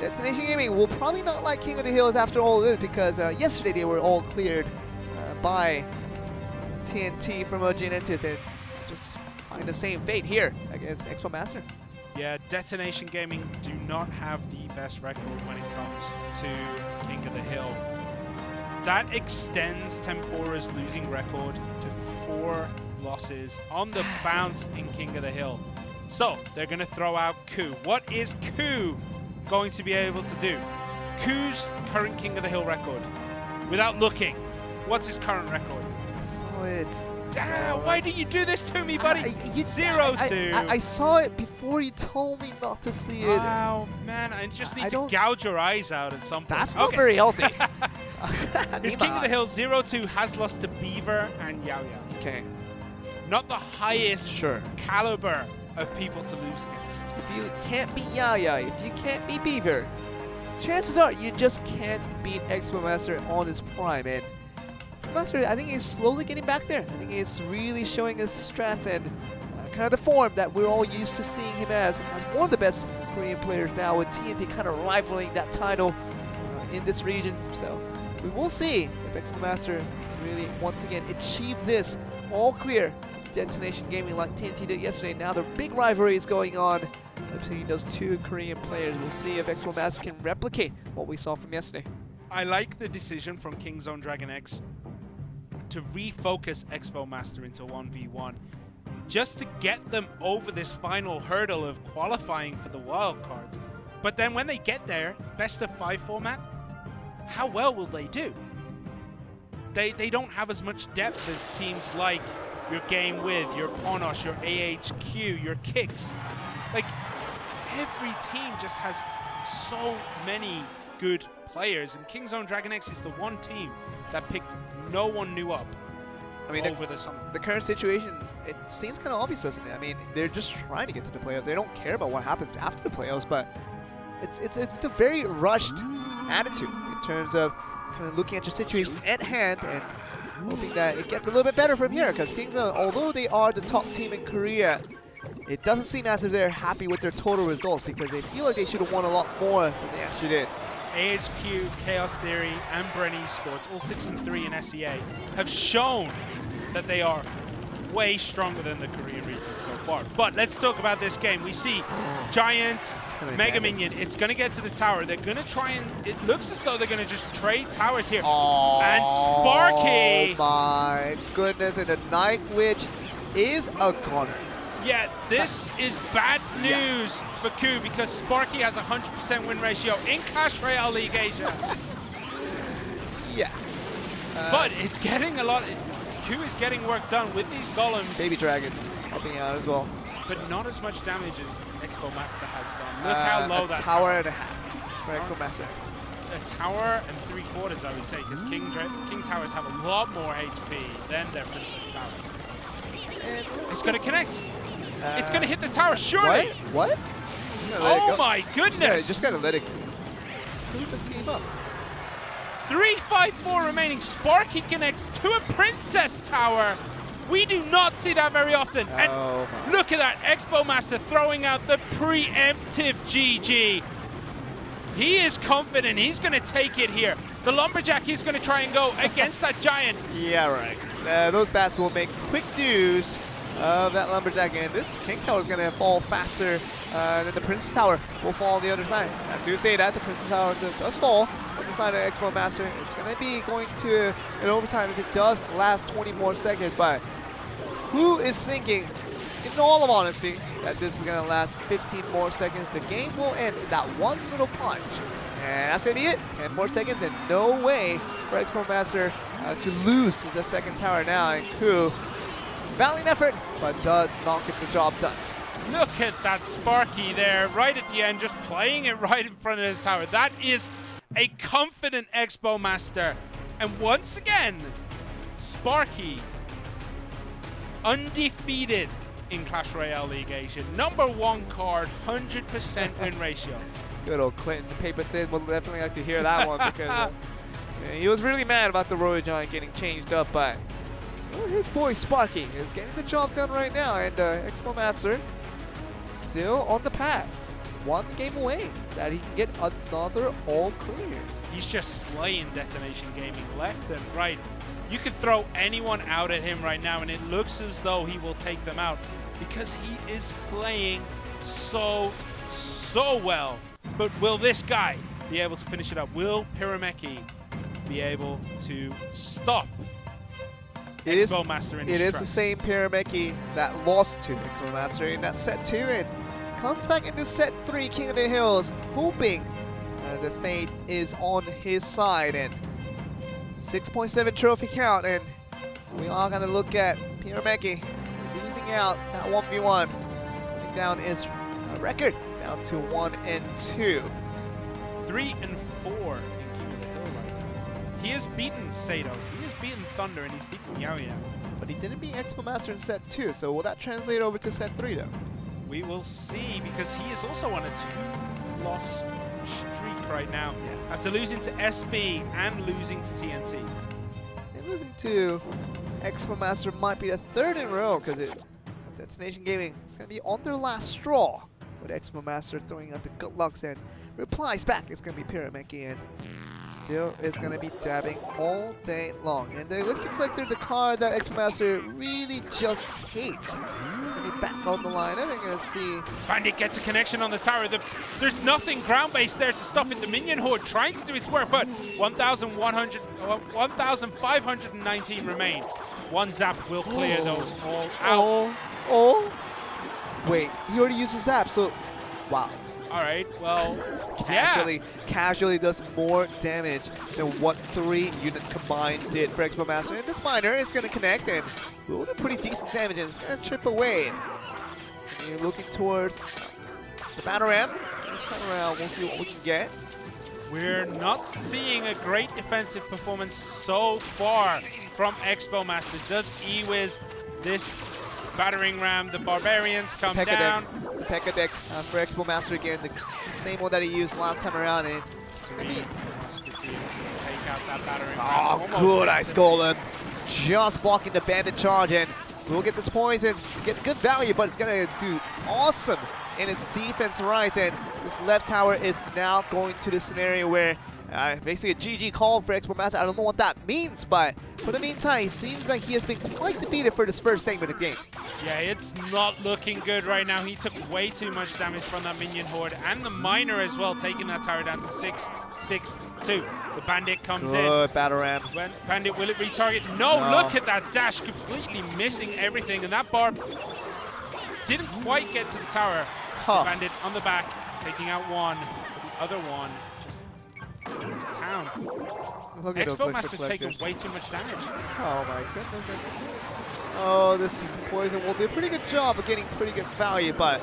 Detonation Gaming will probably not like King of the Hills after all this, because yesterday they were all cleared by TNT from OGN Entus, and just find the same fate here against Expo Master. Yeah, Detonation Gaming do not have the best record when it comes to King of the Hill. That extends Tempura's losing record to 4 losses on the bounce in King of the Hill. So they're going to throw out Ku. What is Ku going to be able to do? Ku's current King of the Hill record, without looking, what's his current record? Saw it. Damn, why did you do this to me, buddy? 0-2. I saw it before you told me not to see it. Wow, man, I just need to gouge your eyes out at some point. That's not very healthy. His King of the Hill 0-2 has lost to Beaver and Yao Yao. Okay. Not the highest caliber of people to lose against. If you can't beat Yao Yao, if you can't beat Beaver, chances are you just can't beat Expo Master on his prime. And Expo Master, I think he's slowly getting back there. I think it's really showing his strats and kind of the form that we're all used to seeing him as one of the best Korean players now, with TNT kind of rivaling that title in this region. So we will see if Expo Master can really once again achieve this all clear. It's Detonation Gaming like TNT did yesterday. Now the big rivalry is going on between those 2 Korean players. We'll see if Expo Master can replicate what we saw from yesterday. I like the decision from Kingzone DragonX to refocus Expo Master into 1v1. just to get them over this final hurdle of qualifying for the wild cards. But then when they get there, best of 5 format, how well will they do? They don't have as much depth as teams like your GameWith, your PONOS, your AHQ, your Kicks. Like, every team just has so many good players, and Kingzone DragonX is the one team that picked no one new up over the summer. The current situation, it seems kind of obvious, doesn't it? I mean, they're just trying to get to the playoffs. They don't care about what happens after the playoffs, but it's a very rushed attitude in terms of kind of looking at your situation at hand and hoping that it gets a little bit better from here, because Kingzone, although they are the top team in Korea, it doesn't seem as if they're happy with their total results, because they feel like they should have won a lot more than they actually did. AHQ, Chaos Theory, and Bren Esports, all 6-3 in SEA, have shown that they are way stronger than the Korean region so far. But let's talk about this game. We see Giant, Mega Minion. It's going to get to the tower. They're going to try and... It looks as though they're going to just trade towers here. Oh, and Sparky! Oh my goodness, and the Night Witch is a goner. Yeah, this is bad news for Ku, because Sparky has a 100% win ratio in Clash Royale League Asia. Yeah. But it's getting a lot... Ku is getting work done with these golems. Baby Dragon helping out as well. But not as much damage as Expo Master has done. Look how low that tower and a half. It's for Expo Master. A tower and 3/4, I would say, because King Towers have a lot more HP than their Princess Towers. And it's going to connect. It's going to hit the tower, surely. What? Oh my goodness. Just gotta let it go. Who just gave up? 3-5-4 remaining. Sparky connects to a Princess Tower. We do not see that very often. And look at that. Expo Master throwing out the preemptive GG. He is confident. He's going to take it here. The Lumberjack is going to try and go against that Giant. Yeah, right. Those bats will make quick dues of that Lumberjack, and this King Tower is going to fall faster than the Princess Tower will fall on the other side. I do say that the Princess Tower does fall on the side of Expo Master. It's going to be going to an overtime if it does last 20 more seconds, but who is thinking, in all of honesty, that this is going to last 15 more seconds? The game will end that one little punch. And that's going to be it. 10 more seconds and no way for Expo Master to lose the second tower now. And Ku, valiant effort, but does not get the job done. Look at that Sparky there, right at the end, just playing it right in front of the tower. That is a confident Expo Master. And once again, Sparky, undefeated in Clash Royale League Asia. #1 card, 100% win ratio. Good old Clinton, the paper thin, will definitely like to hear that one, because he was really mad about the Royal Giant getting changed up, but his boy Sparky is getting the job done right now, and Expo Master still on the path. One game away that he can get another all clear. He's just slaying Detonation Gaming left and right. You could throw anyone out at him right now, and it looks as though he will take them out, because he is playing so well. But will this guy be able to finish it up? Will Pyrameki be able to stop Expo Master in his tracks? It is the the same Pyrameki that lost to Expo Master in that set 2, and comes back into set 3, King of the Hills, hoping the fate is on his side. And 6.7 trophy count, and we are going to look at Pyrameki losing out that 1v1, putting down his record down to 1-2. 3-4 in King of the Hill right now. He has beaten Sato, he has beaten Thunder, and he's beaten Yao Yao. But he didn't beat Expo Master in set 2, so will that translate over to set 3 though? We will see, because he is also on a 2-loss streak right now, after losing to SB and losing to TNT. And losing to Expo Master might be the 3rd in a row, because Detonation Gaming is going to be on their last straw, with Expo Master throwing out the good lucks, and replies back. It's going to be Pyrameki, and still is going to be dabbing all day long. And the Elixir Collector, the card that Expo Master really just hates. It's going to be back on the line. And we're going to see Bandit gets a connection on the tower. There's nothing ground-based there to stop it. The minion horde trying to do its work, but 1,519 remain. One zap will clear those all out. Oh, wait, he already used his zap, so wow. All right, well, yeah. Casually does more damage than what 3 units combined did for Expo Master. And this miner is going to connect and will do pretty decent damage, and it's going to chip away. And you're looking towards the battle ramp. This time around, we'll see what we can get. We're not seeing a great defensive performance so far from Expo Master. Does E-Wiz this battering ram? The Barbarians come down. The P.E.K.K.A deck for Expo Master again. The same one that he used last time around. And Musketeers will take out that battering ram. oh, good Ice Golem. Just blocking the bandit charge, and we'll get this poison to get good value, but it's going to do awesome in its defense right. And this left tower is now going to the scenario where basically a GG call for Expo Master. I don't know what that means, but for the meantime, it seems like he has been quite defeated for this first segment of the game. Yeah, it's not looking good right now. He took way too much damage from that minion horde, and the miner as well, taking that tower down to 6-6-2. The bandit comes in. Good battle ram. Bandit, will it retarget? No, look at that dash, completely missing everything, and that barb didn't quite get to the tower. The bandit on the back, taking out one, the other one just going to town. Look at Expo Master's taking way too much damage. Oh my goodness. Oh, this poison will do a pretty good job of getting pretty good value, but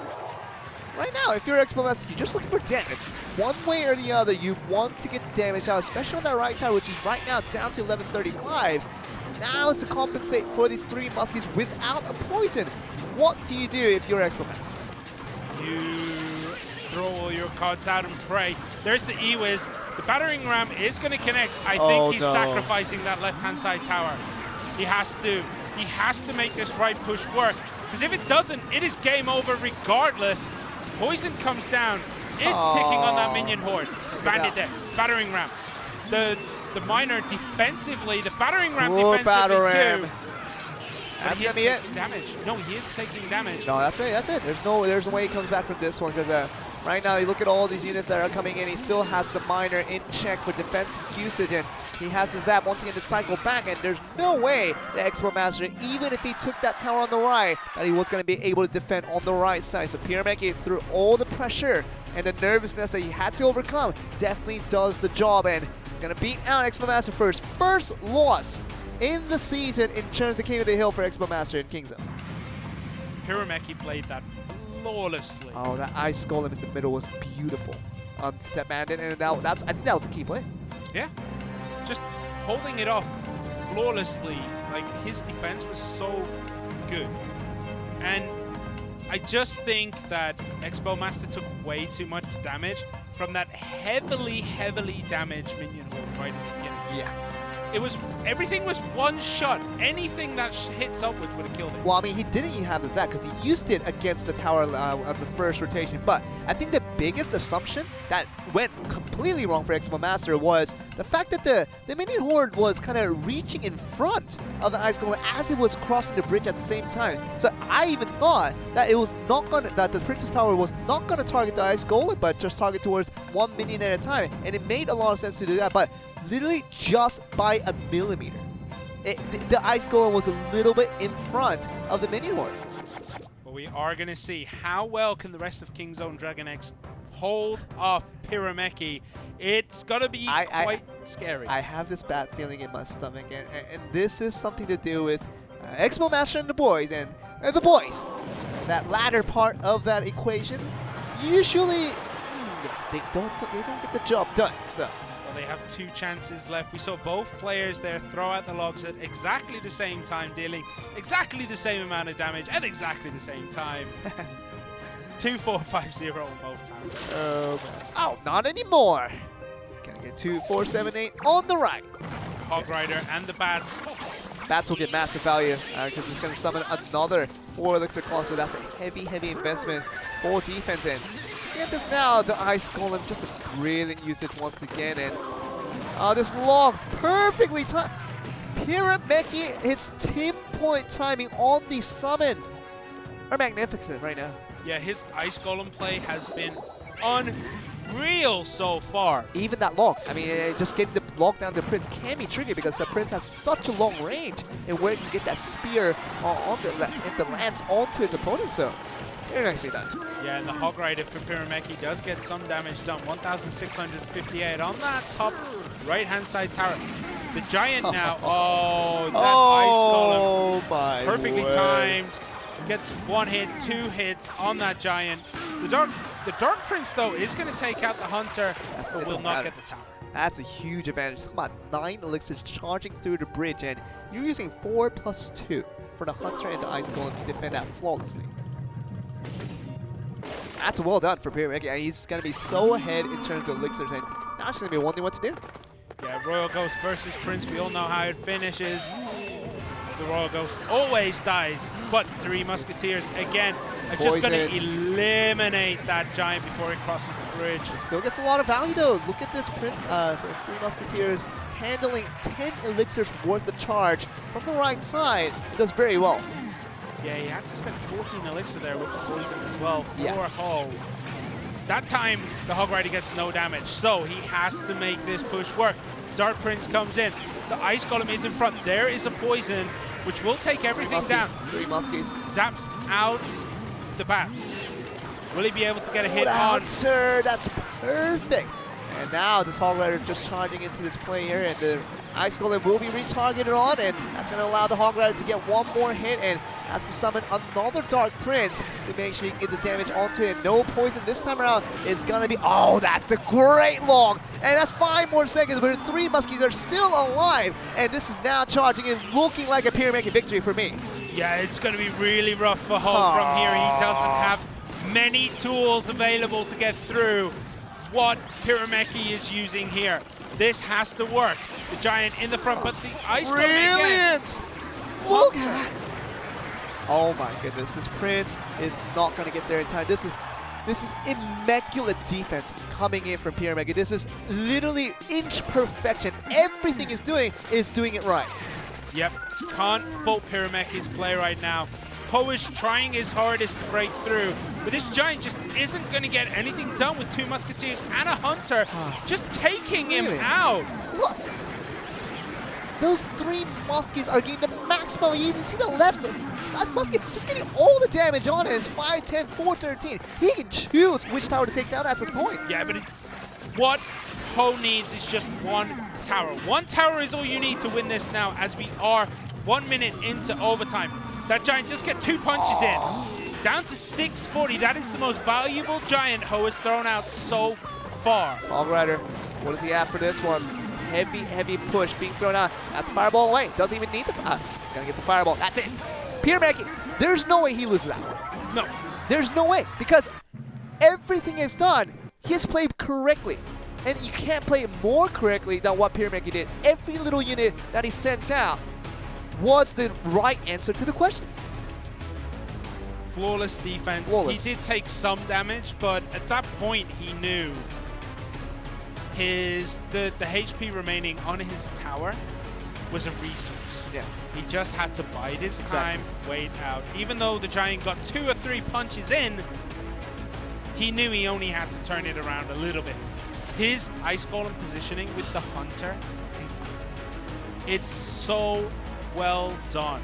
right now, if you're Expo Master, you're just looking for damage. One way or the other, you want to get the damage out, especially on that right tower, which is right now down to 1135. Now is to compensate for these 3 muskies without a poison. What do you do if you're Expo Master? You throw all your cards out and pray. There's the E-Wiz. The battering ram is going to connect. I think he's sacrificing that left-hand side tower. He has to. He has to make this right push work. Because if it doesn't, it is game over regardless. Poison comes down, is ticking on that minion horde. Bandit dead. Battering ram. The miner defensively, the battering ram defensively too. That's gonna be it. Damage. No, he is taking damage. No, that's it. That's it. There's no way he comes back from this one, because right now you look at all these units that are coming in. He still has the miner in check for defensive usage, and he has the zap once again to cycle back. And there's no way the Expo Master, even if he took that tower on the right, that he was going to be able to defend on the right side. So PONOS, through all the pressure and the nervousness that he had to overcome, definitely does the job, and it's going to beat out Expo Master for his first loss in the season in terms of King of the Hill for Expo Master in Kingzone. PONOS played that flawlessly. Oh, that Ice Golem in the middle was beautiful. That bandit, and I think that was the key play. Yeah, just holding it off flawlessly. Like, his defense was so good. And I just think that Expo Master took way too much damage from that heavily damaged minion horde right at the beginning. Yeah. Everything was one shot. Anything that hits upwards would have killed him. Well, I mean, he didn't even have the zap because he used it against the tower of the first rotation. But I think the biggest assumption that went completely wrong for Expo Master was the fact that the minion horde was kind of reaching in front of the Ice Golem as it was crossing the bridge at the same time. So I even thought that that the Princess Tower was not gonna target the Ice Golem, but just target towards one minion at a time. And it made a lot of sense to do that, but literally just by a millimeter. The Ice Golem was a little bit in front of the minion horde. But we are going to see how well can the rest of Kingzone DragonX hold off PONOS. It's going to be quite scary. I have this bad feeling in my stomach, and this is something to do with Expo Master and the boys, and the boys. That latter part of that equation, usually they don't get the job done. So. Well, they have 2 chances left. We saw both players there throw out the logs at exactly the same time, dealing exactly the same amount of damage at exactly the same time. 2-4-5-0 on both times. Oh, not anymore. Gonna get 2-4-7-8 on the right. Hog Rider and the Bats. Bats will get massive value because it's gonna summon another 4 Elixir Cluster. That's a heavy investment for defense in. Get this now, the Ice Golem, just a brilliant usage once again, and this log perfectly timed. PONOS, its pinpoint timing on these summons are magnificent right now. Yeah, his Ice Golem play has been real so far. Even that long. I mean, just getting the lock down the Prince can be tricky because the Prince has such a long range and where he can get that spear and the lance onto his opponent. So very nicely done. Yeah, and the Hog Rider for Pyrameki does get some damage done. 1,658 on that top right-hand side tower. The Giant now, oh, that ice column. Oh my Perfectly word. timed. Gets 1 hit, 2 hits on that Giant. The Dark Prince, though, is going to take out the Hunter, but will not get the tower. That's a huge advantage. Come on, 9 elixirs charging through the bridge, and you're using 4+2 for the Hunter and the Ice Golem to defend that flawlessly. That's well done for Pyrameki, and he's going to be so ahead in terms of elixirs, and now it's going to be wondering what to do. Yeah, Royal Ghost versus Prince, we all know how it finishes. The Royal Ghost always dies, but 3 Musketeers, again, are just going to eliminate that Giant before it crosses the bridge. It still gets a lot of value, though. Look at this Prince, the 3 Musketeers handling 10 elixirs worth of charge from the right side. It does very well. Yeah, he had to spend 14 elixir there with the poison as well for Yeah. Hull. That time, the Hog Rider gets no damage, so he has to make this push work. Dark Prince comes in. The Ice Golem is in front. There is a poison, which will take everything down. 3 Muskies. Zaps out the bats. Will he be able to get a hit on? Sir, that's perfect. And now this Hog Rider just charging into this player, and the Ice Golem will be retargeted on, and that's going to allow the Hog Rider to get 1 more hit, and has to summon another Dark Prince to make sure he can get the damage onto it. No poison this time around. It's going to be, oh, that's a great log. And that's 5 more seconds, but the 3 Muskies are still alive, and this is now charging in, looking like a Pyrameki victory for me. Yeah, it's going to be really rough for Hull from here. He doesn't have many tools available to get through what Pyrameki is using here. This has to work. The Giant in the front, but the Ice Golem again. Brilliant! Look at that. Oh my goodness, this Prince is not going to get there in time. This is immaculate defense coming in from Pyrameki. This is literally inch perfection. Everything he's doing is doing it right. Yep, can't fault Pyrameki's play right now. Ho is trying his hardest to break through, but this Giant just isn't going to get anything done with 2 Musketeers and a Hunter just taking him out. Look. Those 3 Muskies are getting the maximum. You can see the left. That Musket just getting all the damage on it. It's 5, 10, 4, 13. He can choose which tower to take down at this point. Yeah, but what Ho needs is just 1 tower. 1 tower is all you need to win this now, as we are 1 minute into overtime. That Giant just get 2 punches in. Down to 640. That is the most valuable Giant Ho has thrown out so far. Hog Rider, what does he have for this one? Heavy push being thrown out. That's fireball away. Doesn't even need the gonna get the fireball. That's it. Pyrameki, there's no way he loses that one. No. There's no way, because everything is done. He has played correctly. And you can't play it more correctly than what Pyrameki did. Every little unit that he sent out was the right answer to the questions. Flawless defense. Flawless. He did take some damage, but at that point he knew the HP remaining on his tower was a resource. Yeah. He just had to bide his time, wait out. Even though the Giant got 2 or 3 punches in, he knew he only had to turn it around a little bit. His Ice Golem positioning with the Hunter, it's so well done.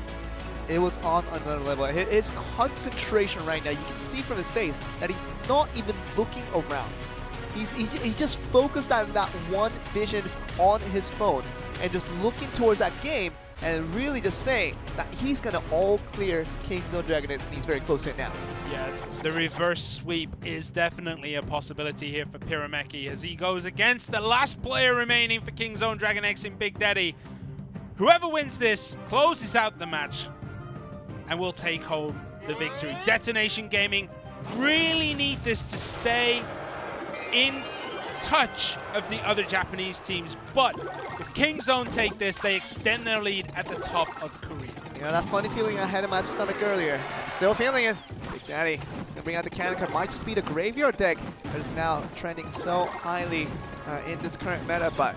It was on another level. His concentration right now, you can see from his face that he's not even looking around. He's just focused on that one vision on his phone and just looking towards that game and really just saying that he's going to all clear Kingzone DragonX, and he's very close to it now. Yeah, the reverse sweep is definitely a possibility here for Pyrameki as he goes against the last player remaining for Kingzone DragonX in Big Daddy. Whoever wins this closes out the match and will take home the victory. Detonation Gaming really need this to stay in touch of the other Japanese teams, but if Kingzone take this, they extend their lead at the top of Korea. You know that funny feeling I had in my stomach earlier? I'm still feeling it. Big Daddy is going to bring out the cannon card. Might just be the graveyard deck that is now trending so highly in this current meta, but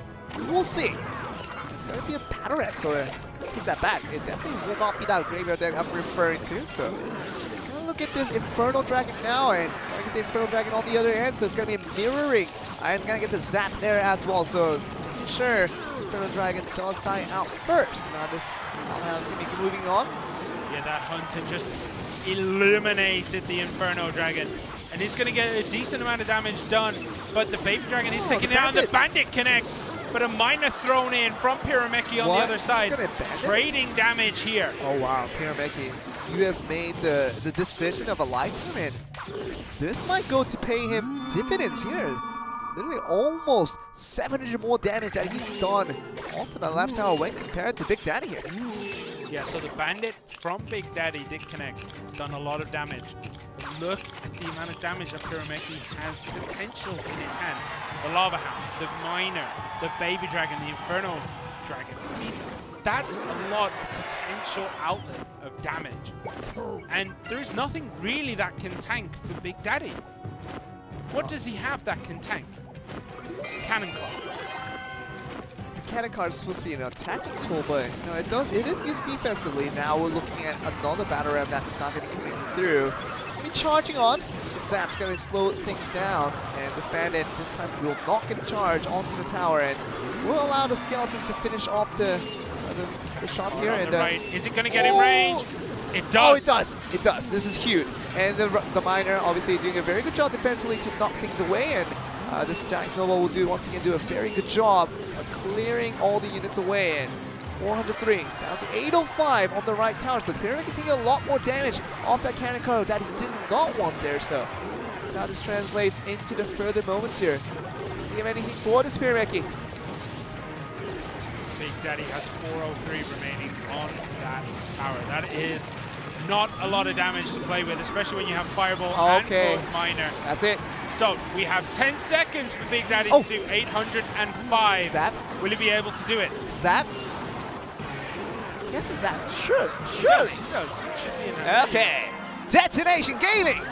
we'll see. It's going to be a Battle Rep, so take that back. It definitely will not be that graveyard deck I'm referring to, so it's going to look look at this Inferno Dragon now, and gonna get the Inferno Dragon on the other end, so it's gonna be a mirroring. And gonna get the zap there as well, so making sure Inferno Dragon does die out first. Now this Hellhound's gonna be moving on. Yeah, that Hunter just eliminated the Inferno Dragon. And he's gonna get a decent amount of damage done, but the Baby Dragon is taken down. The Bandit connects, but a miner thrown in from Pyrameki on the other side. Trading damage here. Oh wow, Pyrameki, you have made the decision of a lifetime, and this might go to pay him dividends here. Literally almost 700 more damage that he's done onto the left tower when compared to Big Daddy here. Yeah, so the Bandit from Big Daddy did connect. It's done a lot of damage. But look at the amount of damage that Pyrameki has potential in his hand. The Lava Hound, the Miner, the Baby Dragon, the Inferno Dragon. I mean, that's a lot of potential outlet of damage. And there's nothing really that can tank for Big Daddy. What does he have that can tank? Cannon Claw. The Cannon Card is supposed to be an attacking tool, but it is used defensively. Now we're looking at another battle ram that is not going to be coming through. Be charging on. The Zap's going to slow things down, and this Bandit this time will not get charged onto the tower, and will allow the Skeletons to finish off the shots here. And right. Is it going to get in range? It does. Oh, it does. It does. This is huge. And the Miner obviously doing a very good job defensively to knock things away, and this Giant Snowball will once again do a very good job of clearing all the units away. And 403 down to 805 on the right tower. So the Pyramid can take a lot more damage off that cannon card that he did not want there. So that's how this translates into the further moments here. Do you have anything for this Pyramid? Big Daddy has 403 remaining on that tower. That is not a lot of damage to play with, especially when you have Fireball and both Miner. That's it. So we have 10 seconds for Big Daddy to do 805. Zap. Will he be able to do it? Zap. Yes, is that? Surely. Surely. He does. It should be in okay. Detonation Gaming.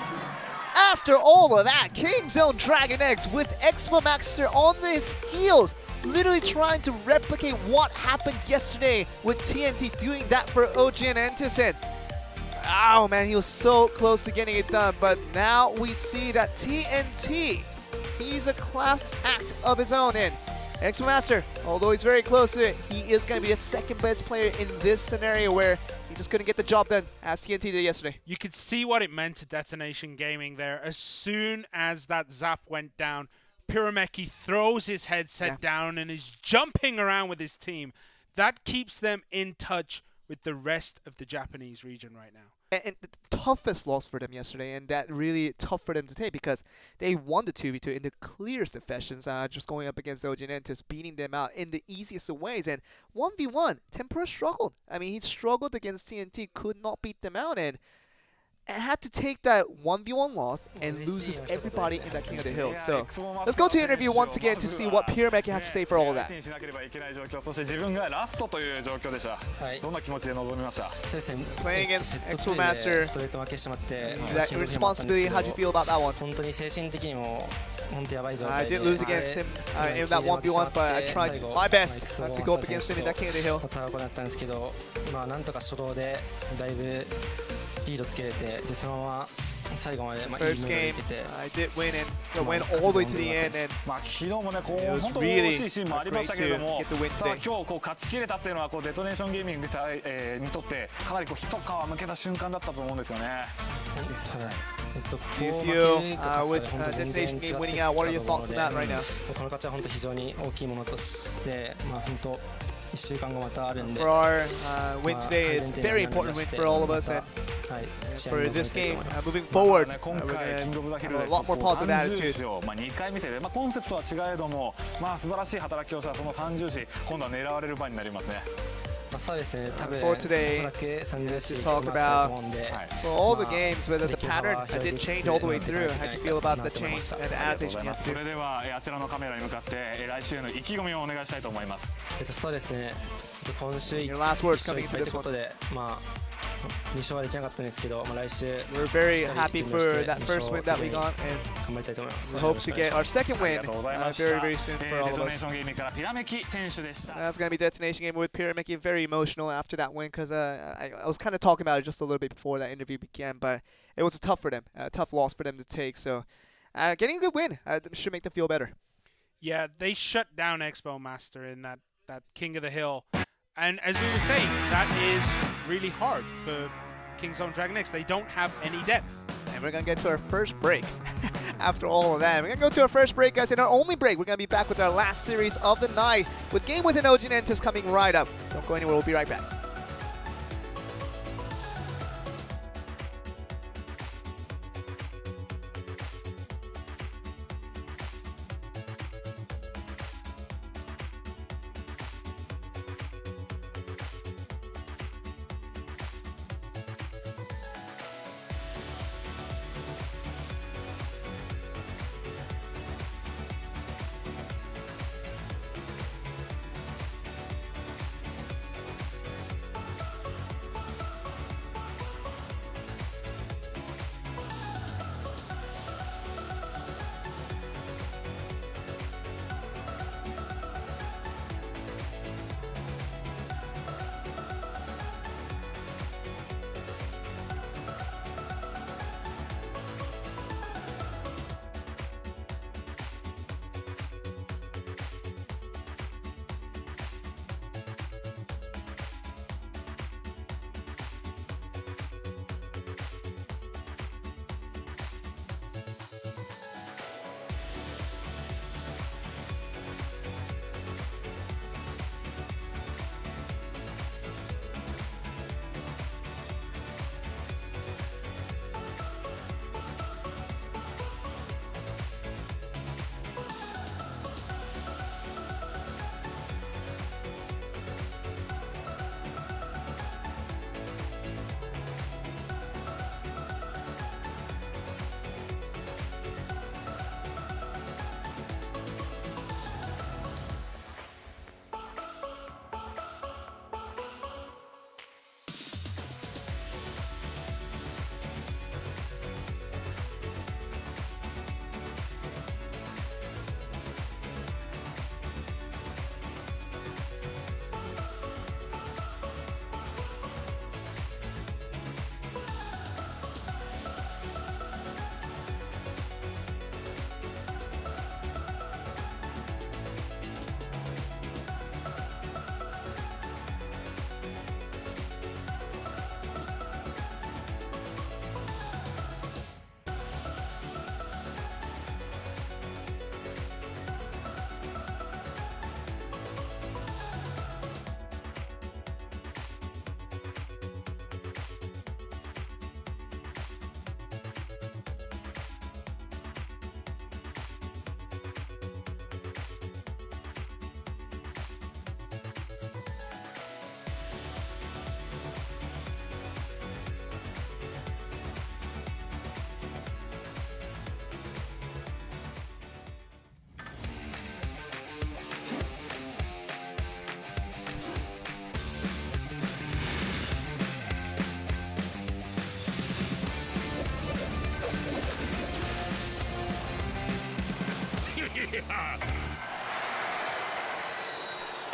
After all of that, Kingzone DragonX with Expomaster on his heels, literally trying to replicate what happened yesterday with TNT doing that for OGN Entus. And oh man, he was so close to getting it done. But now we see that TNT, he's a class act of his own. And Expomaster, although he's very close to it, he is going to be the second best player in this scenario where he just couldn't get the job done as TNT did yesterday. You could see what it meant to Detonation Gaming there. As soon as that zap went down, Pyrameki throws his headset down and is jumping around with his team. That keeps them in touch with the rest of the Japanese region right now. And the toughest loss for them yesterday, and that really tough for them to take because they won the 2v2 in the clearest of fashions, just going up against OGN Entus, beating them out in the easiest of ways. And 1v1, Tempura struggled. I mean, he struggled against TNT, could not beat them out, and had to take that 1v1 loss and loses everybody in that King of the Hill. So let's go to the interview once again to see what Pyrameki has to say for all of that. Playing against Expomaster, that responsibility, how do you feel about that one? I did lose against him in that 1v1, but I tried my best to go up against him in that King of the Hill. First game, I did win and went all the way to the end, and it was really great to get the win today. 今日勝ち切れたっていうのはデトネーションゲーミングにとってかなり一皮むけた瞬間だったと思うんですよね。Do you feel with Detonation game winning out? What are your thoughts on that right now? この勝ちは本当非常に大きいものとして、本当1週間後またあるんで。For our win today, it's a very important win for all of us, and for this game moving forward, we're going to have a lot more positive attitude. 2回見せでコンセプトは違えども、素晴らしい働きをしたその三重視、今度は狙われる場になりますね。そうですね。多分 For today, おそらく三重視 to talk about for all the games, whether the pattern did change all the way through. How do you feel about the change and the adaptation you have to そ do? れではあちらのカメラに向かって来週への意気込みをお願いしたいと思います。そうですね。今週いっ Your last words ぱい coming と into いう this こ one. とで、2勝はできなかったんですけど、来週 We're very しっかり happy 準備 for して that 2 first 勝 win を that we 取りに got, and 頑張りたいと思います we hope to get our second あ win りがとうございました very, very soon デ for all ト of ネー us. ションゲーミングからピラメキ選手でした That's going to be Detonation Game with Pyramiki. Very emotional after that win because I was kind of talking about it just a little bit before that interview began, but it was a tough for them, a tough loss for them to take. So getting a good win should make them feel better. Yeah, they shut down Expo Master in that King of the Hill. And as we were saying, that is really hard for Kingzone DragonX. They don't have any depth. And we're going to get to our first break after all of that. We're going to go to our first break, guys. In our only break, we're going to be back with our last series of the night with GameWith and OGN Entus coming right up. Don't go anywhere. We'll be right back.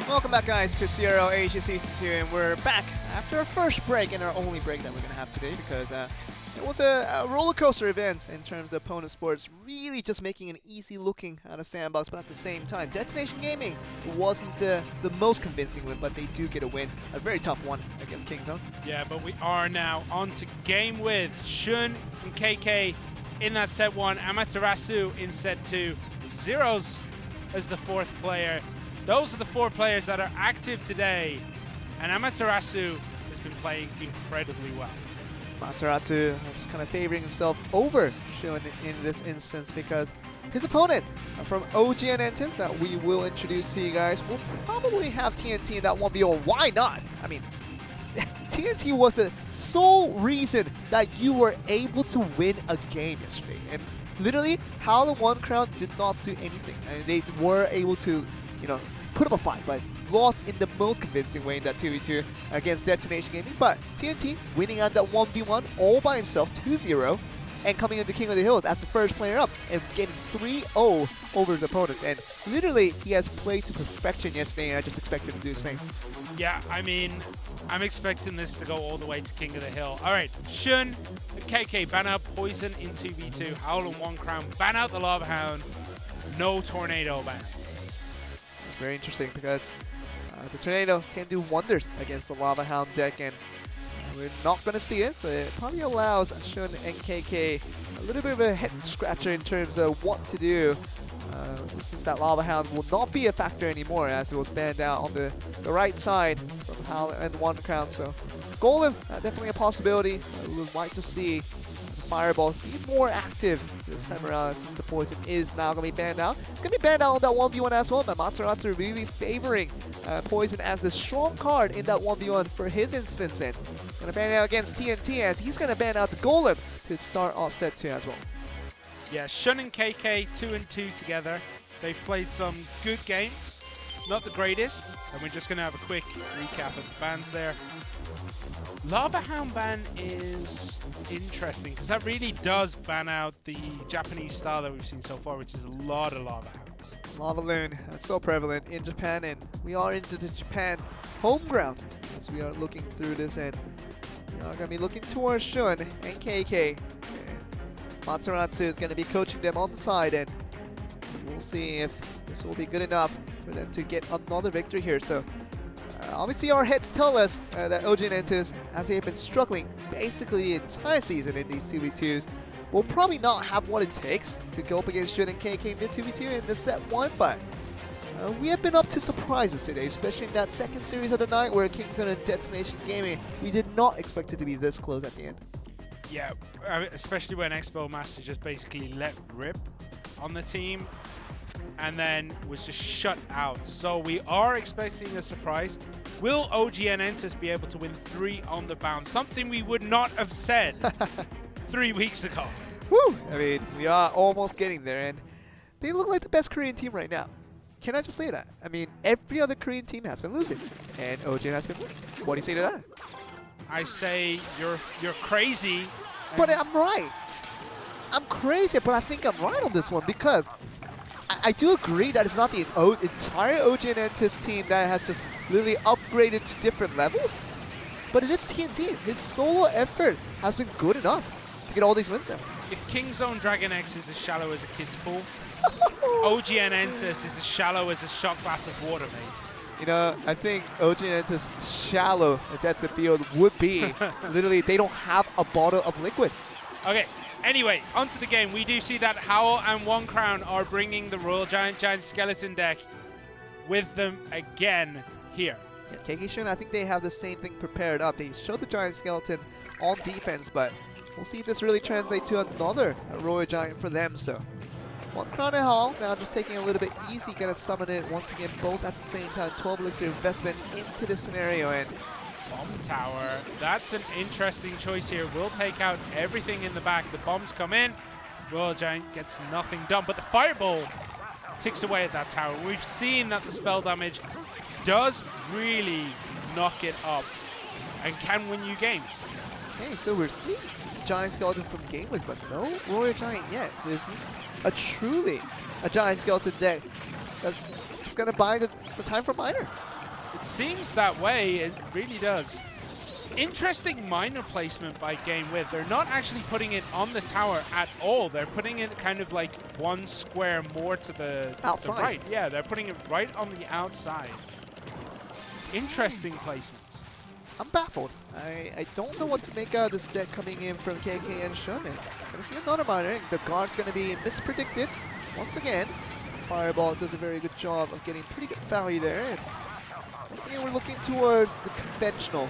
Welcome back, guys, to CRL Asia Season 2, and we're back after our first break and our only break that we're going to have today because it was a roller coaster event in terms of Pono Sports, really just making an easy looking out of Sandbox, but at the same time, Detonation Gaming wasn't the most convincing win, but they do get a win, a very tough one against Kingzone. Yeah, but we are now on to GameWith. Shun and KK in that set 1, Amaterasu in set 2, Zeros as the 4th player. Those are the 4 players that are active today, and Amaterasu has been playing incredibly well. Amaterasu just kind of favoring himself over Shun in this instance because his opponent from OGN Entus that we will introduce to you guys will probably have TNT in that 1v1. Why not? I mean, TNT was the sole reason that you were able to win a game yesterday. And literally, Howl and One Crown did not do anything. And they were able to, you know, put up a fight, but lost in the most convincing way in that 2v2 against Detonation Gaming, but TNT winning on that 1v1 all by himself, 2-0, and coming into King of the Hills as the first player up and getting 3-0 over his opponents. And literally, he has played to perfection yesterday, and I just expect him to do the same. Yeah, I mean, I'm expecting this to go all the way to King of the Hill. All right, Shun, KK, ban out Poison in 2v2, Howl and One Crown, ban out the Lava Hound, no Tornado bans. Very interesting because the Tornado can do wonders against the Lava Hound deck, and we're not going to see it, so it probably allows Shun and KK a little bit of a head scratcher in terms of what to do. Since that Lava Hound will not be a factor anymore as it was banned out on the right side from Howl and One Crown. So Golem, definitely a possibility. We would like to see the Fireballs be more active this time around since the Poison is now going to be banned out. It's going to be banned out on that 1v1 as well, but Matsuratsu really favoring Poison as the strong card in that 1v1 for his instance. And going to ban out against TNT as he's going to ban out the Golem to start off set 2 as well. Yeah, Shun and KK 2-2 together. They've played some good games, not the greatest, and we're just going to have a quick recap of the bans there. Lava Hound ban is interesting because that really does ban out the Japanese style that we've seen so far, which is a lot of Lava Hounds. Lava Loon, that's so prevalent in Japan, and we are into the Japan home ground as we are looking through this, and we are going to be looking towards Shun and KK. Matsuratsu is going to be coaching them on the side, and we'll see if this will be good enough for them to get another victory here. So obviously our heads tell us that OGN Entus, as they have been struggling basically the entire season in these 2v2s, will probably not have what it takes to go up against Shun and KK in the 2v2 in the set 1, but we have been up to surprises today, especially in that second series of the night where Kingzone and Detonation Gaming, we did not expect it to be this close at the end. Yeah, especially when Expo Master just basically let rip on the team and then was just shut out. So we are expecting a surprise. Will OGN Entus be able to win 3 on the bounce? Something we would not have said 3 weeks ago. Woo! I mean, we are almost getting there, and they look like the best Korean team right now. Can I just say that? I mean, every other Korean team has been losing, and OGN has been winning. What do you say to that? I say you're crazy. But I'm right. I'm crazy, but I think I'm right on this one because I do agree that it's not the entire OGN Entus team that has just literally upgraded to different levels, but it is TNT. His solo effort has been good enough to get all these wins there. If Kingzone DragonX is as shallow as a kid's pool, OGN Entus is as shallow as a shot glass of water, mate. You know, I think OGN Entus shallow at the field would be literally they don't have a bottle of liquid. Okay, anyway, onto the game. We do see that Howl and One Crown are bringing the Royal Giant Skeleton deck with them again here. Yeah, KK Shun, I think they have the same thing prepared up. They showed the Giant Skeleton on defense, but we'll see if this really translates to another Royal Giant for them. So One Crown and Howl now just taking a little bit easy, gonna summon it once again, both at the same time. 12 elixir investment into this scenario, and Bomb tower. That's an interesting choice here. We'll take out everything in the back. The bombs come in. Royal Giant gets nothing done, but the Fireball ticks away at that tower. We've seen that the spell damage does really knock it up and can win you games. okay, so we're seeing Giant Skeleton from GameWith, but no Royal Giant yet. So is this truly a Giant Skeleton deck that's just gonna buy the time for Miner? It seems that way. It really does. Interesting Miner placement by GameWith. They're not actually putting it on the tower at all. They're putting it kind of like one square more to the outside. The right. Yeah, they're putting it right on the outside. Interesting placements. I'm baffled. I don't know what to make out of this deck coming in from KK and Shun. Gonna see another Miner. The guard's gonna be mispredicted once again. Fireball does a very good job of getting pretty good value there. And once again, we're looking towards the conventional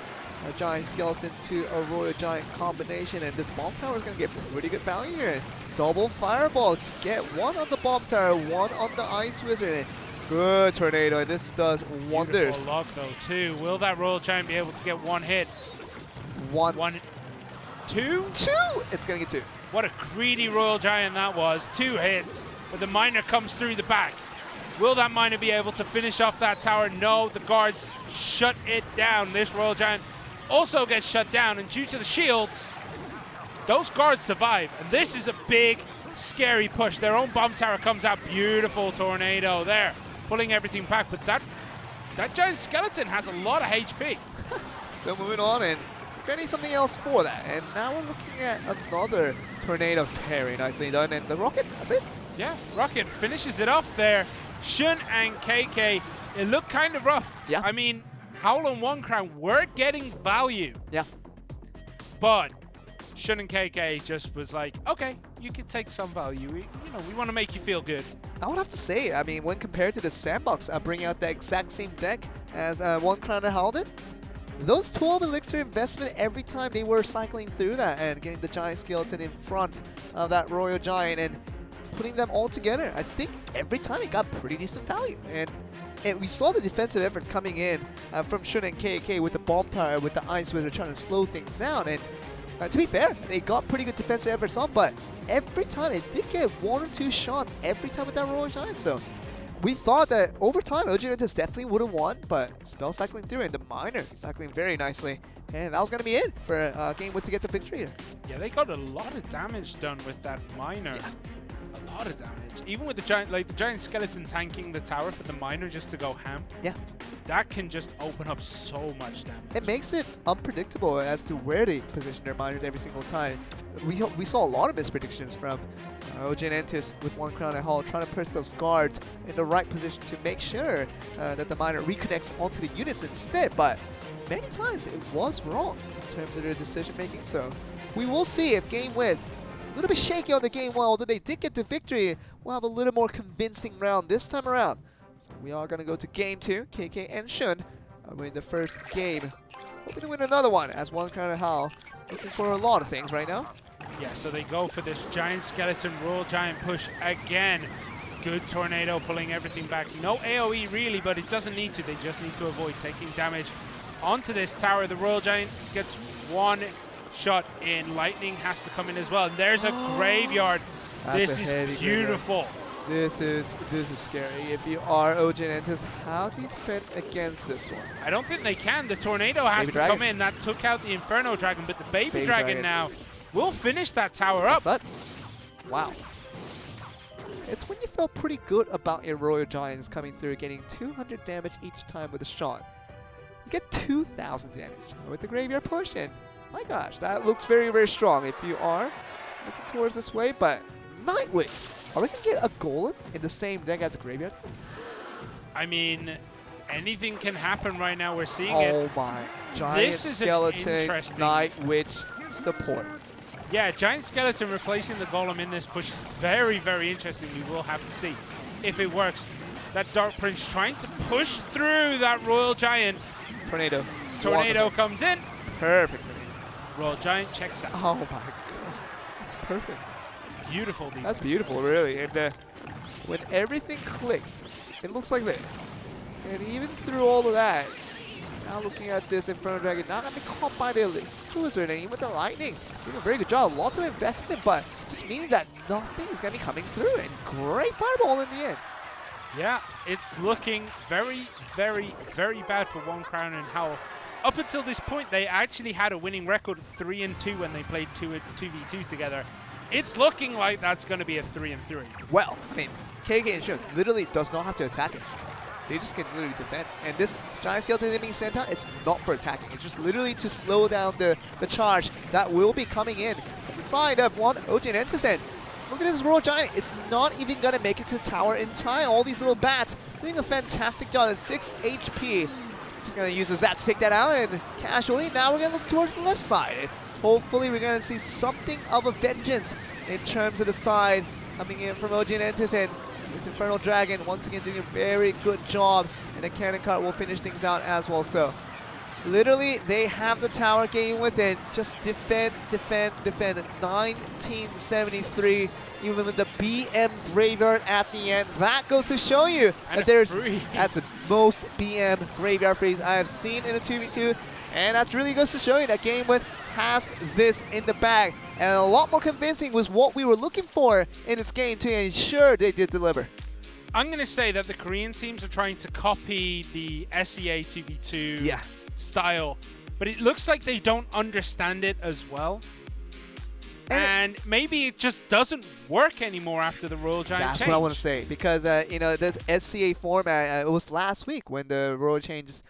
Giant Skeleton to a Royal Giant combination, and this Bomb Tower is going to get pretty good value here. Double Fireball to get one on the Bomb Tower, one on the Ice Wizard. And good Tornado, and this does wonders. Beautiful lock though too. Will that Royal Giant be able to get one hit? Two? It's going to get 2. What a greedy Royal Giant that was. 2 hits, but the Miner comes through the back. Will that miner be able to finish off that tower? No, the guards shut it down. This Royal Giant also gets shut down, and due to the shields, those guards survive. And this is a big, scary push. Their own bomb tower comes out. Beautiful tornado there, pulling everything back. But that giant skeleton has a lot of HP. Still moving on, and we're getting something else for that. And now we're looking at another tornado. Very nicely done. And the rocket, that's it. Yeah, Rocket finishes it off there. Shun and KK, it looked kind of rough. Yeah. I mean, Howl and One Crown were getting value. Yeah. But Shun and KK just was like, okay, you can take some value. We want to make you feel good. I would have to say, I mean, when compared to the Sandbox, bringing out the exact same deck as One Crown and Howl did, those 12 elixir investment every time they were cycling through that and getting the giant skeleton in front of that Royal Giant and putting them all together, I think every time it got pretty decent value. And we saw the defensive effort coming in from Shun and KK with the bomb tower, with the Ice Wizard trying to slow things down. And to be fair, they got pretty good defensive efforts on, but every time it did get 1 or 2 shots every time with that Royal Giant. So we thought that over time, OGN Entus definitely would have won, but spell cycling through and the miner cycling very nicely. And that was going to be it for GameWith to get the victory here. Yeah, they got a lot of damage done with that miner. Yeah. A lot of damage. Even with the giant skeleton tanking the tower for the miner just to go ham. Yeah. That can just open up so much damage. It makes it unpredictable as to where they position their miners every single time. We saw a lot of mispredictions from OGN Entus with One Crown and Howl trying to press those guards in the right position to make sure that the miner reconnects onto the units instead, but many times it was wrong in terms of their decision making. So we will see if GameWith, a little bit shaky on the game, well, although they did get the victory, we'll have a little more convincing round this time around. So we are going to go to game 2, KK and Shun win the first game. Hoping to win another one as One Crown and Howl looking for a lot of things right now. Yeah, so they go for this giant skeleton Royal Giant push again. Good tornado pulling everything back. No AoE really, but it doesn't need to. They just need to avoid taking damage onto this tower. The Royal Giant gets 1 shot in. Lightning has to come in as well. And there's a graveyard. That's this a is beautiful. This is scary. If you are OGN Entus, how do you defend against this one? I don't think they can. The tornado has Baby to dragon. come in. That took out the Inferno Dragon, but the Baby Dragon Dragon now will finish that tower up. That's that. Wow. It's when you felt pretty good about your Royal Giants coming through, getting 200 damage each time with a shot. You get 2,000 damage with the Graveyard push, and my gosh, that looks very, very strong if you are looking towards this way. But Nightwing, are we going to get a Golem in the same deck as a Graveyard? I mean, anything can happen right now. We're seeing Oh it. my, Giant This is an Skeleton, interesting- Night Witch support. Yeah, Giant Skeleton replacing the Golem in this push is very, very interesting. We will have to see if it works. That Dark Prince trying to push through that Royal Giant. Tornado. Tornado comes in. Perfect. Royal Giant checks out. Oh my god. That's perfect. Beautiful defense. That's beautiful, really. And when everything clicks, it looks like this. And even through all of that, now looking at this Inferno Dragon, not going to be caught by the Wizard, and even with the Lightning, doing a very good job. Lots of investment, but just meaning that nothing is going to be coming through. And great Fireball in the end. Yeah, it's looking very, very, very bad for One Crown and Howl. Up until this point, they actually had a winning record of 3-2 when they played 2v2 together. It's looking like that's going to be a 3-3. Well, I mean, KK and Shun literally does not have to attack it. They just can literally defend. And this Giant Skeleton being sent out, it's not for attacking. It's just literally to slow down the charge that will be coming in from the side of one OGN Entus. Look at this Royal Giant. It's not even going to make it to the tower in time. All these little bats doing a fantastic job at 6 HP. Just going to use the Zap to take that out. And casually, now we're going to look towards the left side. Hopefully, we're going to see something of a vengeance in terms of the side coming in from OGN Entus. And this Infernal Dragon, once again, doing a very good job. And the Cannon Cart will finish things out as well. So, literally, they have the tower game within. Just defend, defend, defend. 1973, even with the BM Graveyard at the end. That goes to show you that that's the most BM Graveyard freeze I have seen in a 2v2. And that really goes to show you that GameWith has this in the bag. And a lot more convincing was what we were looking for in this game too. And sure, they did deliver. I'm going to say that the Korean teams are trying to copy the SEA 2v2 style, but it looks like they don't understand it as well. And maybe it just doesn't work anymore after the Royal Giant That's change. what I want to say, because you know, this SCA format, it was last week when the Royal changes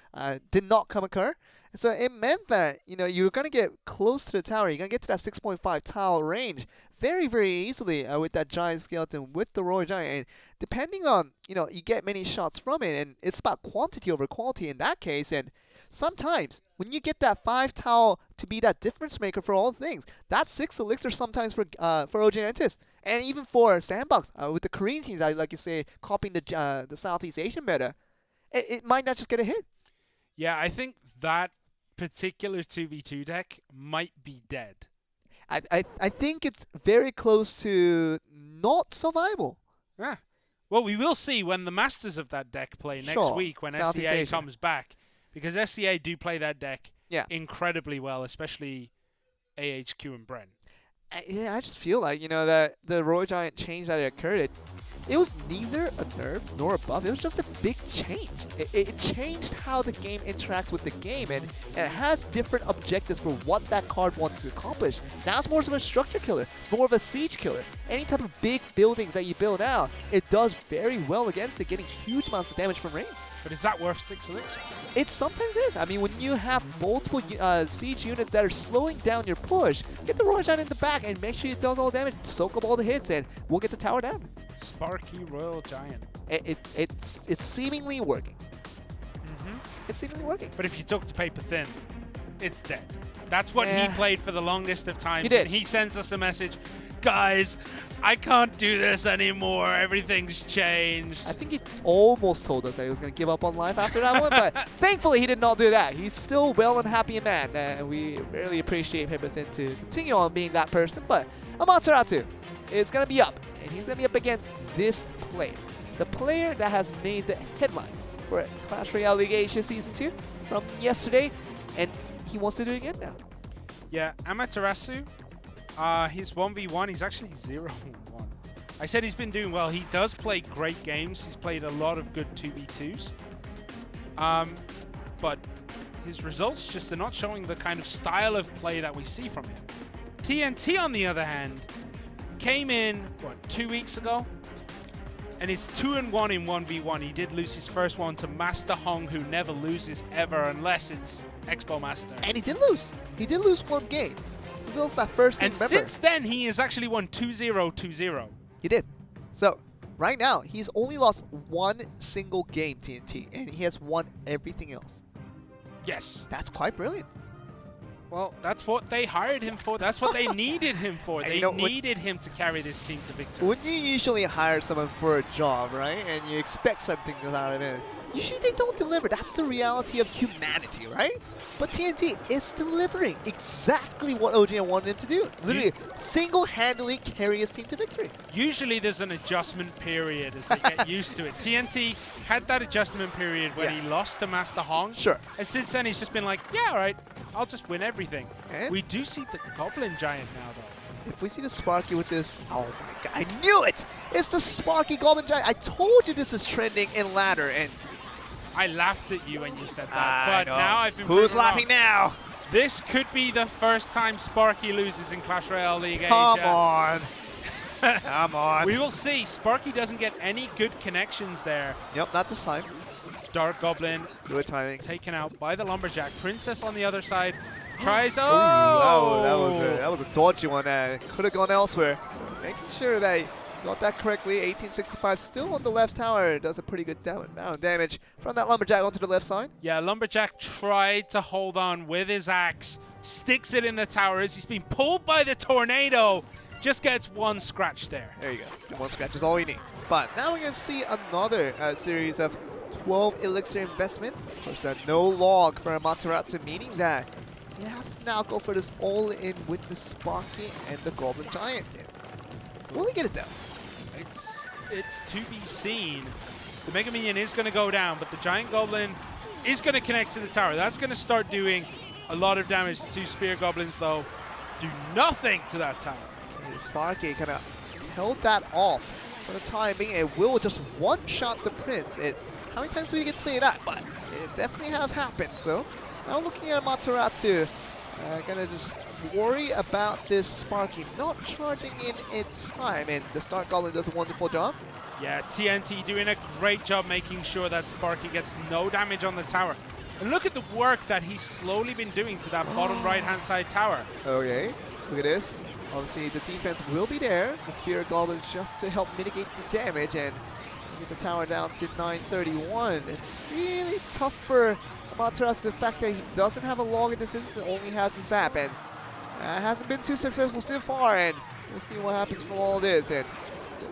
did not occur. So it meant that, you know, you're going to get close to the tower. You're going to get to that 6.5 tower range very, very easily with that Giant Skeleton, with the Royal Giant. And depending on, you know, you get many shots from it, and it's about quantity over quality in that case. And sometimes when you get that 5 tower to be that difference maker for all things, that 6 elixir sometimes for OGN Entus, and even for Sandbox with the Korean teams, like you say, copying the Southeast Asian meta, it might not just get a hit. Yeah, I think that particular 2v2 deck might be dead. I think it's very close to not survival. Yeah. Well, we will see when the masters of that deck play next week when Southeast SCA Asia comes back. Because SCA do play that deck Yeah. incredibly well, especially AHQ and Bren. I just feel like, you know, that the Royal Giant change that occurred, it was neither a nerf nor a buff. It was just a big change. It changed how the game interacts with the game, and it has different objectives for what that card wants to accomplish. Now it's more of a structure killer, more of a siege killer. Any type of big buildings that you build out, it does very well against it, getting huge amounts of damage from range. But is that worth 6 elixir? It sometimes is. I mean, when you have multiple siege units that are slowing down your push, get the Royal Giant in the back and make sure it does all the damage, soak up all the hits, and we'll get the tower down. Sparky Royal Giant. It's seemingly working. It's seemingly working. But if you took to paper thin, it's dead. That's what Yeah. he played for the longest of times. He did. And he sends us a message, guys, I can't do this anymore. Everything's changed. I think he almost told us that he was going to give up on life after that one, but thankfully he did not do that. He's still well and happy man, and we really appreciate him to continue on being that person. But Amaterasu is going to be up, and he's going to be up against this player. The player that has made the headlines for Clash Royale League Asia Season 2 from yesterday, and he wants to do it again now. Yeah, Amaterasu, his 1v1, he's actually 0-1. I said he's been doing well. He does play great games. He's played a lot of good 2v2s. But his results just are not showing the kind of style of play that we see from him. TNT, on the other hand, came in, what, 2 weeks ago? And it's 2-1 in 1v1. He did lose his first one to Master Hong, who never loses ever unless it's Expo Master. And he did lose. He did lose one game. He lost that first game, And remember? since then, he has actually won 2-0, 2-0. He did. So, right now, he's only lost one single game, TNT, and he has won everything else. Yes. That's quite brilliant. Well, that's what they hired him for. That's what they needed him for. And They you know, needed him to carry this team to victory. When you usually hire someone for a job, right, and you expect something out of it, usually they don't deliver. That's the reality of humanity, right? But TNT is delivering exactly what OGN wanted him to do. Literally, single-handedly carry his team to victory. Usually there's an adjustment period as they get used to it. TNT had that adjustment period when he lost to Master Hong. Sure. And since then he's just been like, yeah, all right, I'll just win everything. And we do see the Goblin Giant now, though. if we see the Sparky with this, oh my god, I knew it! It's the Sparky Goblin Giant. I told you this is trending in ladder, and I laughed at you when you said that, but now I've been Who's proven laughing wrong. now? This could be the first time Sparky loses in Clash Royale League Come Asia. on. Come on. We will see. Sparky doesn't get any good connections there. Yep, not this time. Dark Goblin Good timing. taken out by the Lumberjack. Princess on the other side tries. That was a dodgy one. Could have gone elsewhere. So making sure that he got that correctly. 1865 still on the left tower. Does a pretty good amount of damage from that Lumberjack onto the left side. Yeah, Lumberjack tried to hold on with his axe. Sticks it in the tower as he's being pulled by the tornado. Just gets one scratch there. There you go. One scratch is all you need. But now we're going to see another series of 12 elixir investment. Of course, that no log for Amaterasu, meaning that he has to now go for this all-in with the Sparky and the Goblin Giant. Will he get it done? It's to be seen. The Mega Minion is going to go down, but the Giant Goblin is going to connect to the tower. That's going to start doing a lot of damage. The two Spear Goblins, though, do nothing to that tower. Okay, Sparky kind of held that off for the time being. It will just one-shot the Prince. How many times we can say that? But it definitely has happened. So now looking at Amaterasu, gonna just worry about this Sparky not charging in time, and the Star Goblin does a wonderful job. Yeah, TNT doing a great job making sure that Sparky gets no damage on the tower. And look at the work that he's slowly been doing to that bottom right-hand side tower. Okay, look at this. Obviously, the defense will be there. The Spirit Goblin just to help mitigate the damage and get the tower down to 931. It's really tough for Amaterasu, the fact that he doesn't have a log in this instance, only has the zap, and hasn't been too successful so far, and we'll see what happens from all this. And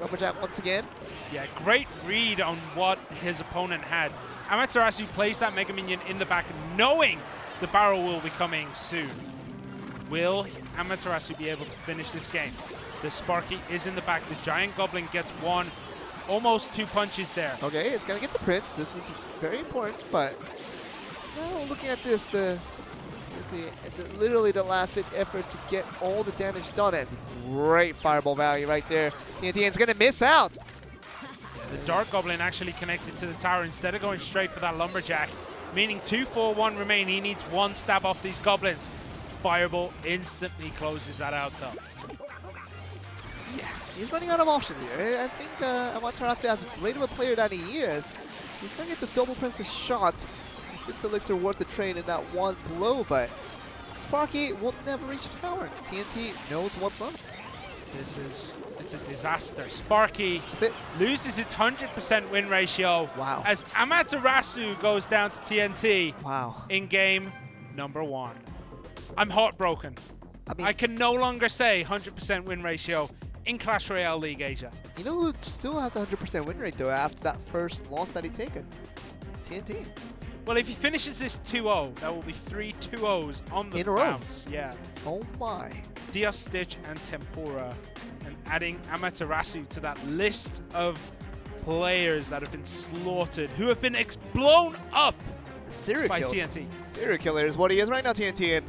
Lumberjack once again. Yeah, great read on what his opponent had. Amaterasu plays that Mega Minion in the back, knowing the barrel will be coming soon. Will Amaterasu be able to finish this game? The Sparky is in the back. The Giant Goblin gets one, almost 2 punches there. Okay, it's going to get the Prince. This is very important, but now looking at this, literally the last-ditch effort to get all the damage done, and great fireball value right there. TNTN's going to miss out. The Dark Goblin actually connected to the tower instead of going straight for that Lumberjack, meaning 2-4-1 remain. He needs one stab off these Goblins. Fireball instantly closes that out, though. Yeah, he's running out of options here. I think Amaterasu, as great of a player that he is, he's going to get the double Princess shot. 6 elixir worth the trade in that one blow, but Sparky will never reach the tower. TNT knows what's up. It's a disaster. Sparky That's it. loses its 100% win ratio. Wow. As Amaterasu goes down to TNT Wow. in game number 1. I'm heartbroken. I mean, I can no longer say 100% win ratio in Clash Royale League Asia. you know who still has a 100% win rate though after that first loss that he taken? TNT. Well, if he finishes this 2-0, that will be 3 2-0s on the In a row. bounce. Yeah. Oh my. Dios Stitch and Tempura, and adding Amaterasu to that list of players that have been slaughtered, who have been blown up Serial by killer. TNT. Serial killer is what he is right now, TNT. And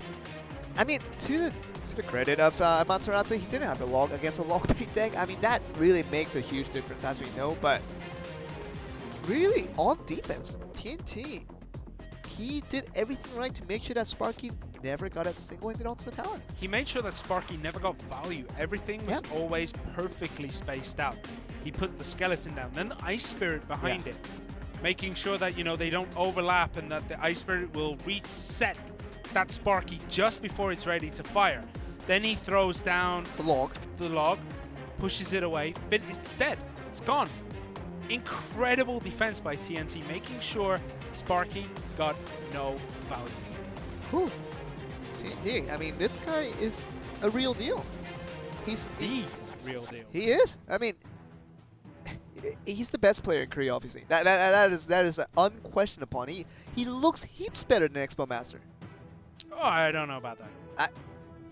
I mean, to the credit of Amaterasu, he didn't have to log against a log bait deck. I mean, that really makes a huge difference, as we know. But really, on defense, TNT, he did everything right to make sure that Sparky never got a single hit onto the tower. He made sure that Sparky never got value. Everything was always perfectly spaced out. He put the skeleton down, then the Ice Spirit behind it, making sure that, you know, they don't overlap and that the Ice Spirit will reset that Sparky just before it's ready to fire. Then he throws down The log. pushes it away, it's dead, it's gone. Incredible defense by TNT, making sure Sparky got no value. Whew. TNT, I mean, this guy is a real deal. He's The real deal. He is. I mean, he's the best player in Korea, obviously. That is unquestioned upon. He looks heaps better than Expo Master. Oh, I don't know about that.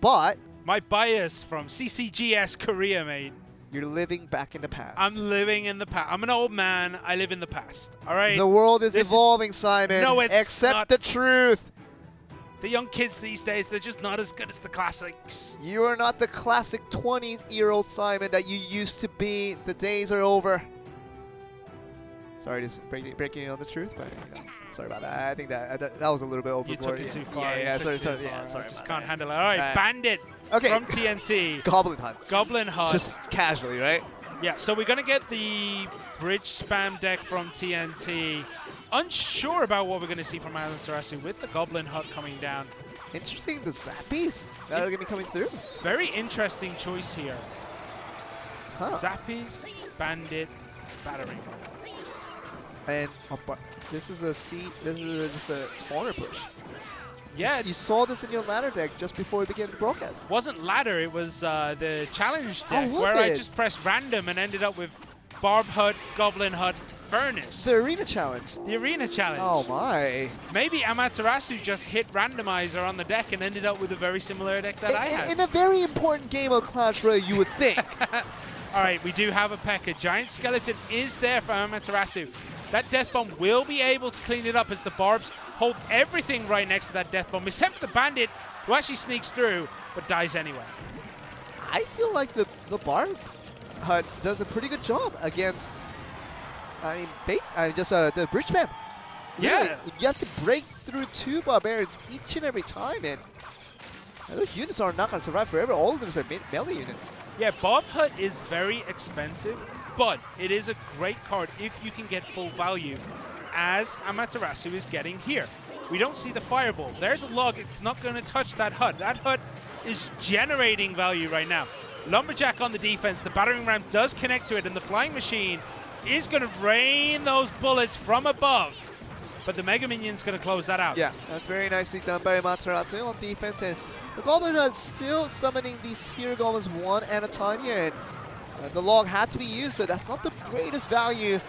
But My bias from CCGS Korea, mate. you're living back in the past. I'm living in the past. I'm an old man. I live in the past. All right? The world is This evolving, Simon. No, it's Accept not. the truth. The young kids these days, they're just not as good as the classics. You are not the classic 20s-year-old Simon that you used to be. The days are over. Sorry to breaking on the truth, but sorry about that. I think that was a little bit overboard. You took it too far. Yeah, You sorry, took it too yeah, far. sorry I just about can't that. handle it. All right, Bandit Okay. from TNT. Goblin Hunt. Goblin Hut. Just casually, right? Yeah, so we're going to get the bridge spam deck from TNT. Unsure about what we're going to see from Amaterasu with the Goblin Hut coming down. Interesting, the Zappies that are going to be coming through. Very interesting choice here. Huh. Zappies, Bandit, Battering. And this is just a spawner push. Yeah, You it's- saw this in your ladder deck just before we began the broadcast. wasn't ladder, it was the challenge deck was where I it? just pressed random and ended up with Barb Hut, Goblin Hut, Furnace. The arena challenge. The arena challenge. Oh my. Maybe Amaterasu just hit randomizer on the deck and ended up with a very similar deck that I had. In a very important game of Clash Royale, you would think. All right, we do have a P.E.K.K.A. Giant Skeleton is there for Amaterasu. That Death Bomb will be able to clean it up as the Barbs hold everything right next to that Death Bomb, except for the Bandit, who actually sneaks through, but dies anyway. I feel like the Barb HUD does a pretty good job against, the bridge spam. Yeah. Really, you have to break through 2 barbarians each and every time, and those units are not going to survive forever. All of them are melee units. Yeah, Bob Hut is very expensive, but it is a great card if you can get full value, as Amaterasu is getting here. We don't see the fireball. There's a log. It's not going to touch that HUD. That HUD is generating value right now. Lumberjack on the defense. The battering ram does connect to it, and the flying machine is going to rain those bullets from above. But the Mega Minion's going to close that out. Yeah, that's very nicely done by Amaterasu on defense. And the Goblin is still summoning these Sphere Goblins one at a time here. And the log had to be used, so that's not the greatest value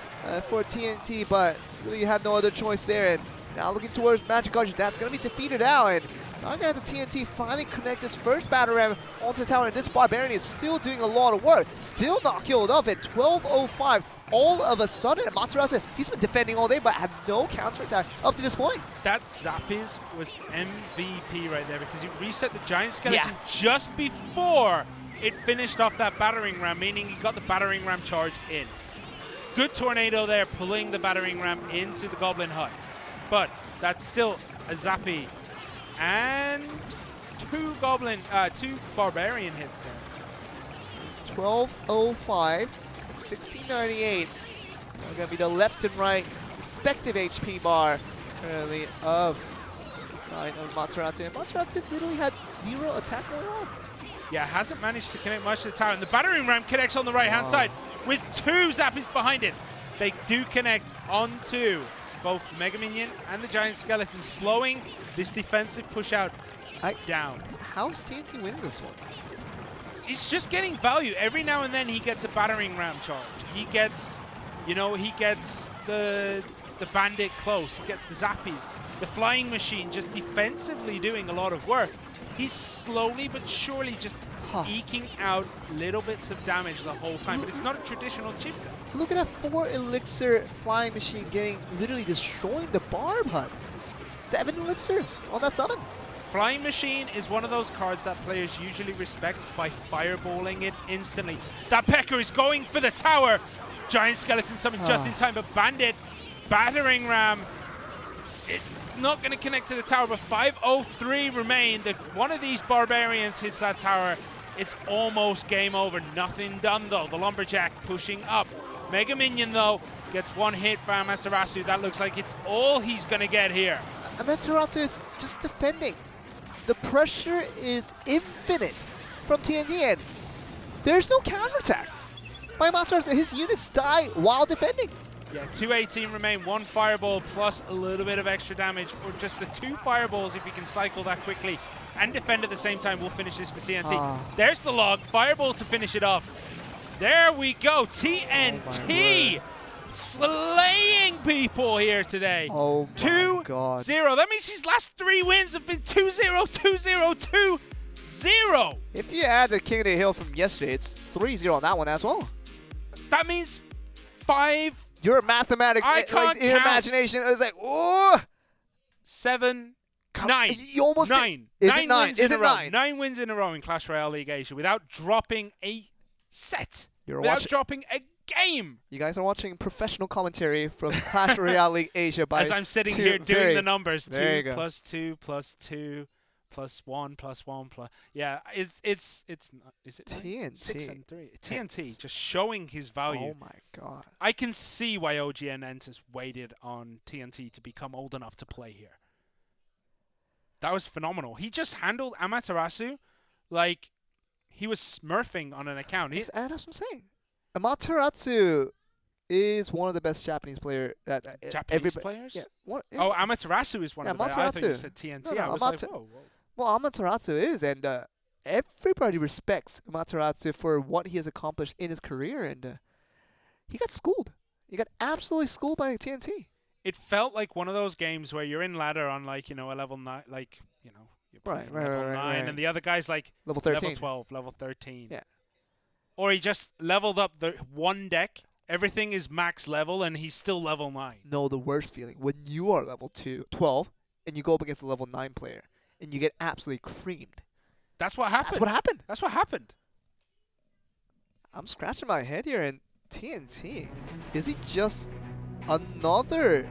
for TNT, but really you have no other choice there. And now looking towards Magic Archer, that's going to be defeated now. And now going to have the TNT finally connect this first battle ram onto the tower. And this Barbarian is still doing a lot of work. Still not killed off at 12:05. All of a sudden, Amaterasu, he's been defending all day, but had no counterattack up to this point. That Zappies was MVP right there because he reset the Giant Skeleton just before it finished off that battering ram, meaning he got the battering ram charge in. Good tornado there, pulling the battering ram into the Goblin hut. But that's still a Zappy. And 2 Barbarian hits there. 12:05. 1698. Going to be the left and right respective HP bar currently of the side of Amaterasu. And Amaterasu literally had 0 attack going on. Yeah, hasn't managed to connect much to the tower. And the battering ram connects on the right-hand side with 2 Zappies behind it. They do connect onto both the Mega Minion and the Giant Skeleton, slowing this defensive push out down. How's TNT winning this one? He's just getting value. Every now and then he gets a battering ram charge. He gets, he gets the bandit close. He gets the Zappies. The flying machine just defensively doing a lot of work. He's slowly but surely just eking out little bits of damage the whole time. But it's not a traditional chip. Look at that 4 elixir flying machine literally destroying the Barb Hut. 7 elixir on that summon. Flying Machine is one of those cards that players usually respect by fireballing it instantly. That Pecker is going for the tower. Giant Skeleton summoned just in time, but Bandit, Battering Ram, it's not going to connect to the tower, but 5:03 remain. One of these Barbarians hits that tower. It's almost game over. Nothing done, though. The Lumberjack pushing up. Mega Minion, though, gets 1 hit for Amaterasu. That looks like it's all he's going to get here. Amaterasu is just defending. The pressure is infinite from TNT, and there's no counterattack by Amaterasu. His units die while defending. Yeah, 218 remain, 1 fireball plus a little bit of extra damage, or just the 2 fireballs if you can cycle that quickly and defend at the same time. We'll finish this for TNT. There's the log, fireball to finish it off. There we go, TNT slaying people here today. Oh my God. 2-0. That means his last 3 wins have been 2-0, 2-0, 2-0. If you add the King of the Hill from yesterday, it's 3-0 on that one as well. That means 5. Your mathematics, I can't your count. imagination is like, oh. 7, 9. You almost 9. Is 9 it 9? wins Is in it a row. 9? 9 wins in a row in Clash Royale League Asia without dropping a set. Without dropping a game. You guys are watching professional commentary from Clash Royale League Asia by as I'm sitting here doing the numbers. 2 plus 2 plus 2 plus 1 plus 1 plus. Yeah, it's not. Is it TNT? 6 and 3. TNT just showing his value. Oh my God. I can see why OGN Entus waited on TNT to become old enough to play here. That was phenomenal. He just handled Amaterasu like he was smurfing on an account. That's what I'm saying. Amaterasu is one of the best Japanese players. Japanese players? Yeah. Oh, Amaterasu is one of the best. I thought you said TNT. No, I was like, whoa. Well, Amaterasu is, and everybody respects Amaterasu for what he has accomplished in his career, and he got schooled. He got absolutely schooled by TNT. It felt like one of those games where you're in ladder on a level 9, you're playing level 9, and the other guy's like level 13, level 12, level 13. Yeah. Or he just leveled up the one deck. Everything is max level, and he's still level 9. No, the worst feeling when you are level 12 and you go up against a level 9 player and you get absolutely creamed. That's what happened. That's what happened. That's what happened. I'm scratching my head here, and TNT, is he just another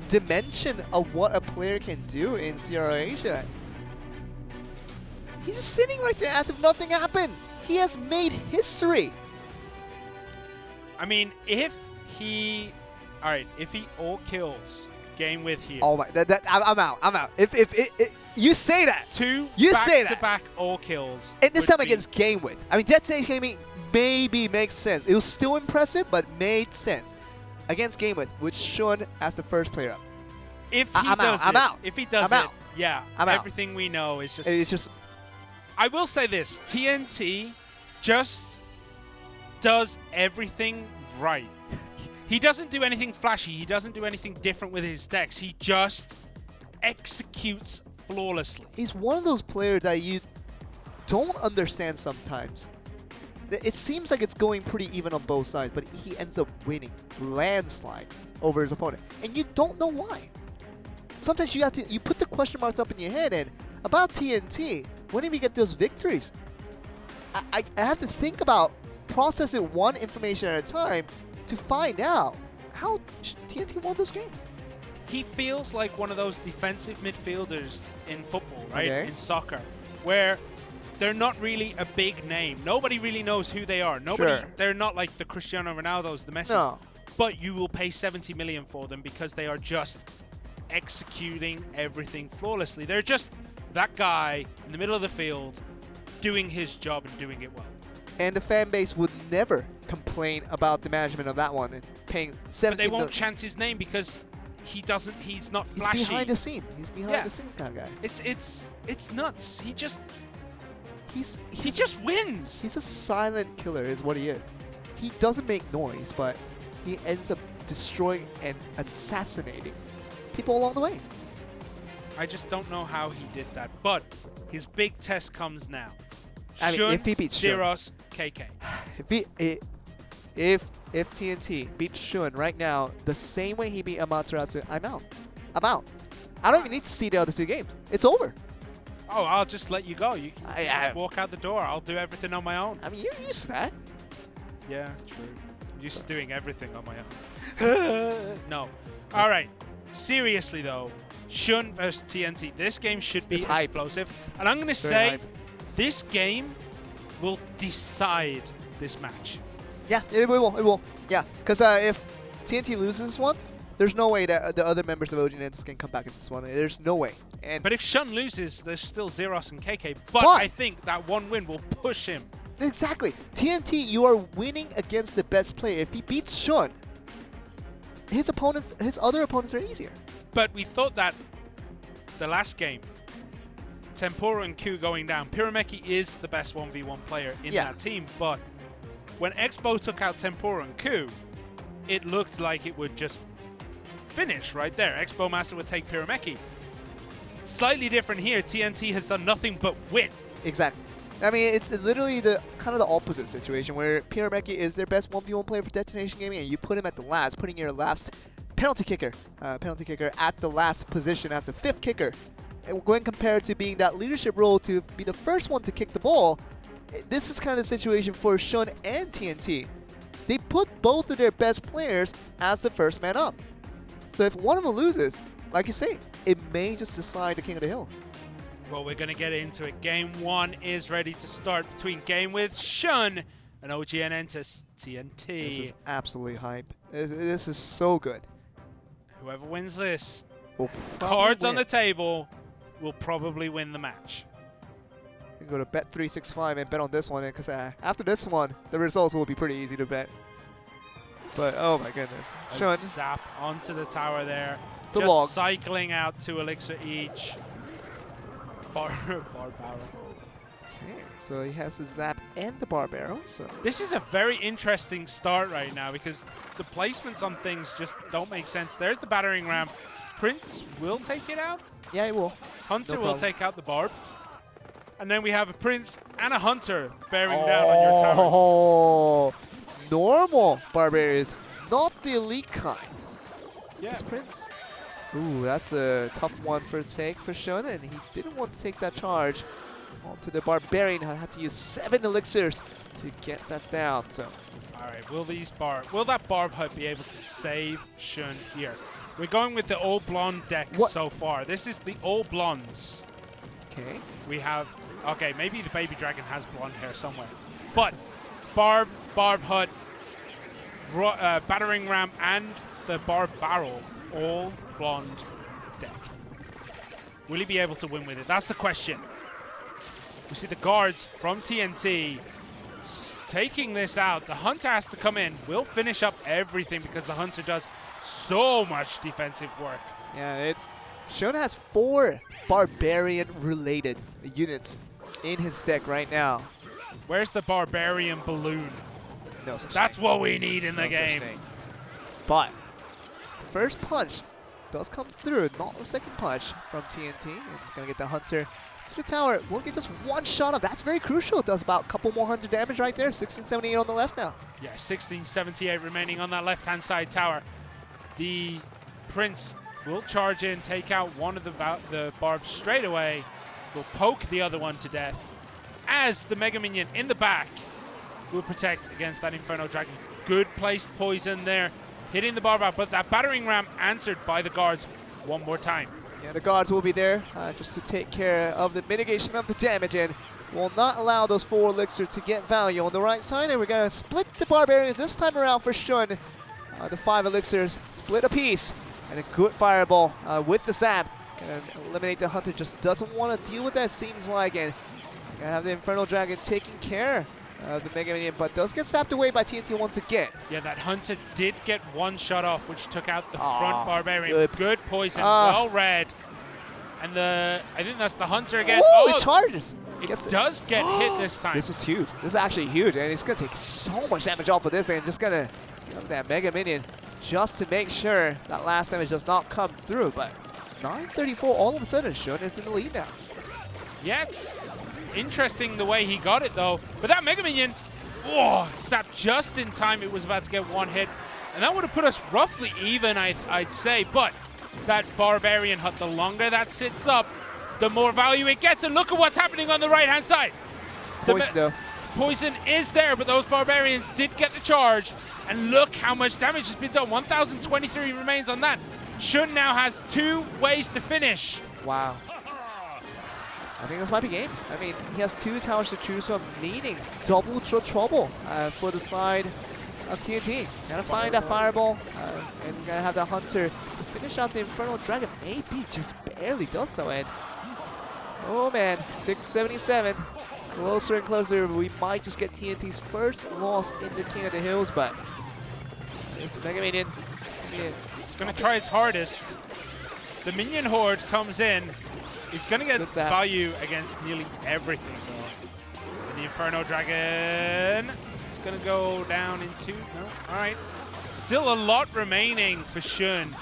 dimension of what a player can do in CRO Asia? He's just sitting right there as if nothing happened. He has made history. I mean, if he all kills GameWith here. Oh my, I'm out. If you say that, You say that. back-to-back all kills. and this would time be- against GameWith. I mean, Detonation Gaming maybe makes sense. It was still impressive, but made sense. Against GameWith, with Shun as the first player up. If he I'm does out. I'm it, out. if he does I'm it, out. yeah, I'm out. everything we know is just. It's just, I will say this: TNT just does everything right. He doesn't do anything flashy. He doesn't do anything different with his decks. He just executes flawlessly. he's one of those players that you don't understand sometimes. It seems like it's going pretty even on both sides, but he ends up winning landslide over his opponent, and you don't know why. Sometimes you put the question marks up in your head, and about TNT, when did he get those victories? I have to think about, process it one information at a time to find out how TNT won those games. He feels like one of those defensive midfielders in football, right? Okay. In soccer, where they're not really a big name. Nobody really knows who they are. Sure. They're not like the Cristiano Ronaldos, the Messis. No. But you will pay 70 million for them because they are just executing everything flawlessly. They're just that guy in the middle of the field doing his job and doing it well. And the fan base would never complain about the management of that one and paying 70 But they won't million. chant his name because he's not He's flashy. behind the scene. He's behind Yeah. the scene kind of guy. It's nuts. He just He's wins. He's a silent killer is what he is. He doesn't make noise, but he ends up destroying and assassinating people along the way. I just don't know how he did that. But his big test comes now. I mean, Shun, if he beats Shun. Zeros, KK. If TNT beats Shun right now the same way he beat Amaterasu, I'm out. I'm out. I don't even need to see the other two games. It's over. Oh, I'll just let you go. You can I- just walk out the door. I'll do everything on my own. I mean, you're used to that. Yeah, true. I'm used to doing everything on my own. No. All right. Seriously, though, Shun versus TNT. This game should be It's hype. explosive. And I'm going to Very say hype. this game will decide this match. Yeah, it will. It will. Yeah, because if TNT loses this one, there's no way that the other members of OGN Entus can come back in this one. There's no way. And But if Shun loses, there's still Zeros and KK. But But- I think that one win will push him. exactly, TNT, you are winning against the best player. If he beats Shun, his other opponents are easier. But we thought that the last game, Tempura and Q going down, Pyrameki is the best 1v1 player in Yeah. that team. But when Expo took out Tempura and Q, it looked like it would just finish right there. Expo Master would take Pyrameki. Slightly different here. TNT has done nothing but win. Exactly. I mean, it's literally the kind of the opposite situation where Pyrameki is their best 1v1 player for Detonation Gaming, and you put him at the last, putting your last penalty kicker at the last position as the fifth kicker. And when compared to being that leadership role to be the first one to kick the ball, this is kind of the situation for Shun and TNT. They put both of their best players as the first man up. So if one of them loses, like you say, it may just decide the King of the Hill. Well, we're going to get into it. Game 1 is ready to start between GameWith, Shun, and OGN Entus, TNT. This is absolutely hype. This is so good. Whoever wins this, Will probably cards on win. the table, will probably win the match. You can go to Bet365 and bet on this one, because after this one, the results will be pretty easy to bet. But oh my goodness, A Shun, zap onto the tower there. The Just log. cycling out 2 elixir each. Bar barrel. okay, so he has the zap and the bar barrel. So This is a very interesting start right now because the placements on things just don't make sense. There's the battering ram. Prince will take it out. yeah, he will. Hunter No will problem. take out the barb. And then we have a Prince and a Hunter bearing down on your towers. Oh, normal barbarians, not the elite kind. Yeah. This Prince. Ooh, that's a tough one for take for Shun, and he didn't want to take that charge. onto the Barbarian. I had to use 7 elixirs to get that down. So, all right, will that Barb Hut be able to save Shun here? We're going with the all blonde deck so far. This is the all blondes. okay. We have, okay, maybe the baby dragon has blonde hair somewhere, but Barb Hut, battering ram, and the Barb Barrel, all blonde deck. Will he be able to win with it? That's the question. We see the guards from TNT taking this out. The Hunter has to come in. We'll finish up everything because the Hunter does so much defensive work. Yeah, Shun has 4 Barbarian-related units in his deck right now. Where's the Barbarian balloon? No such That's thing. what we need in the No such game. thing. But the first punch does come through, not the second punch from TNT. And it's going to get the Hunter to the tower. We'll get just 1 shot of. That's very crucial. It does about a couple more 100 damage right there. 1678 on the left now. Yeah, 1678 remaining on that left-hand side tower. The Prince will charge in, take out one of the barbs straight away. Will poke the other one to death. As the Mega Minion in the back will protect against that Inferno Dragon. Good placed poison there, hitting the barb out, but that battering ram answered by the guards one more time. Yeah, the guards will be there just to take care of the mitigation of the damage and will not allow those 4 elixirs to get value on the right side. And we're going to split the Barbarians this time around for Shun. The 5 elixirs split a piece and a good fireball with the Zap. Gonna eliminate the Hunter, just doesn't want to deal with that, seems like. And gonna have the Infernal Dragon taking care of the Mega Minion, but does get zapped away by TNT once again. Yeah, that Hunter did get 1 shot off, which took out the front Barbarian. Good poison, well read. And I think that's the Hunter again. It charges! It does get hit this time. This is huge. This is actually huge, and it's gonna take so much damage off of this, and just gonna get that Mega Minion just to make sure that last damage does not come through. But 934, all of a sudden, Shun is in the lead now. Yeah, it's interesting the way he got it, though. But that Mega Minion, sapped just in time. It was about to get 1 hit. And that would have put us roughly even, I'd say. But that Barbarian Hut, the longer that sits up, the more value it gets. And look at what's happening on the right-hand side. Poison, though. Poison is there, but those Barbarians did get the charge. And look how much damage has been done. 1,023 remains on that. Shun now has 2 ways to finish. Wow. I think this might be game. I mean, he has 2 towers to choose from, meaning double trouble for the side of TNT. Gotta find that fireball, and gotta have the Hunter to finish out the Infernal Dragon. Maybe just barely does so, and oh man, 677. Closer and closer. We might just get TNT's first loss in the King of the Hills, but this Mega Minion. It's going to try its hardest. The Minion Horde comes in. It's going to get value against nearly everything, though. And the Inferno Dragon is going to go down in 2. No? All right. Still a lot remaining for Shun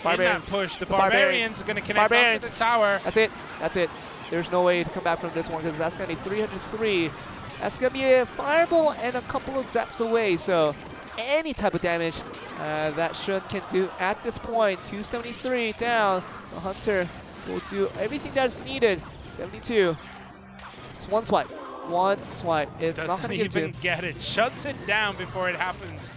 in that push. The Barbarians are going to connect onto the tower. That's it. That's it. There's no way to come back from this one because that's going to be 303. That's going to be a fireball and a couple of zaps away. So any type of damage that Shun can do at this point. 273 down. The Hunter will do everything that's needed. 72. Just 1 swipe. 1 swipe. It's not going to even get it. Shuts it down before it happens.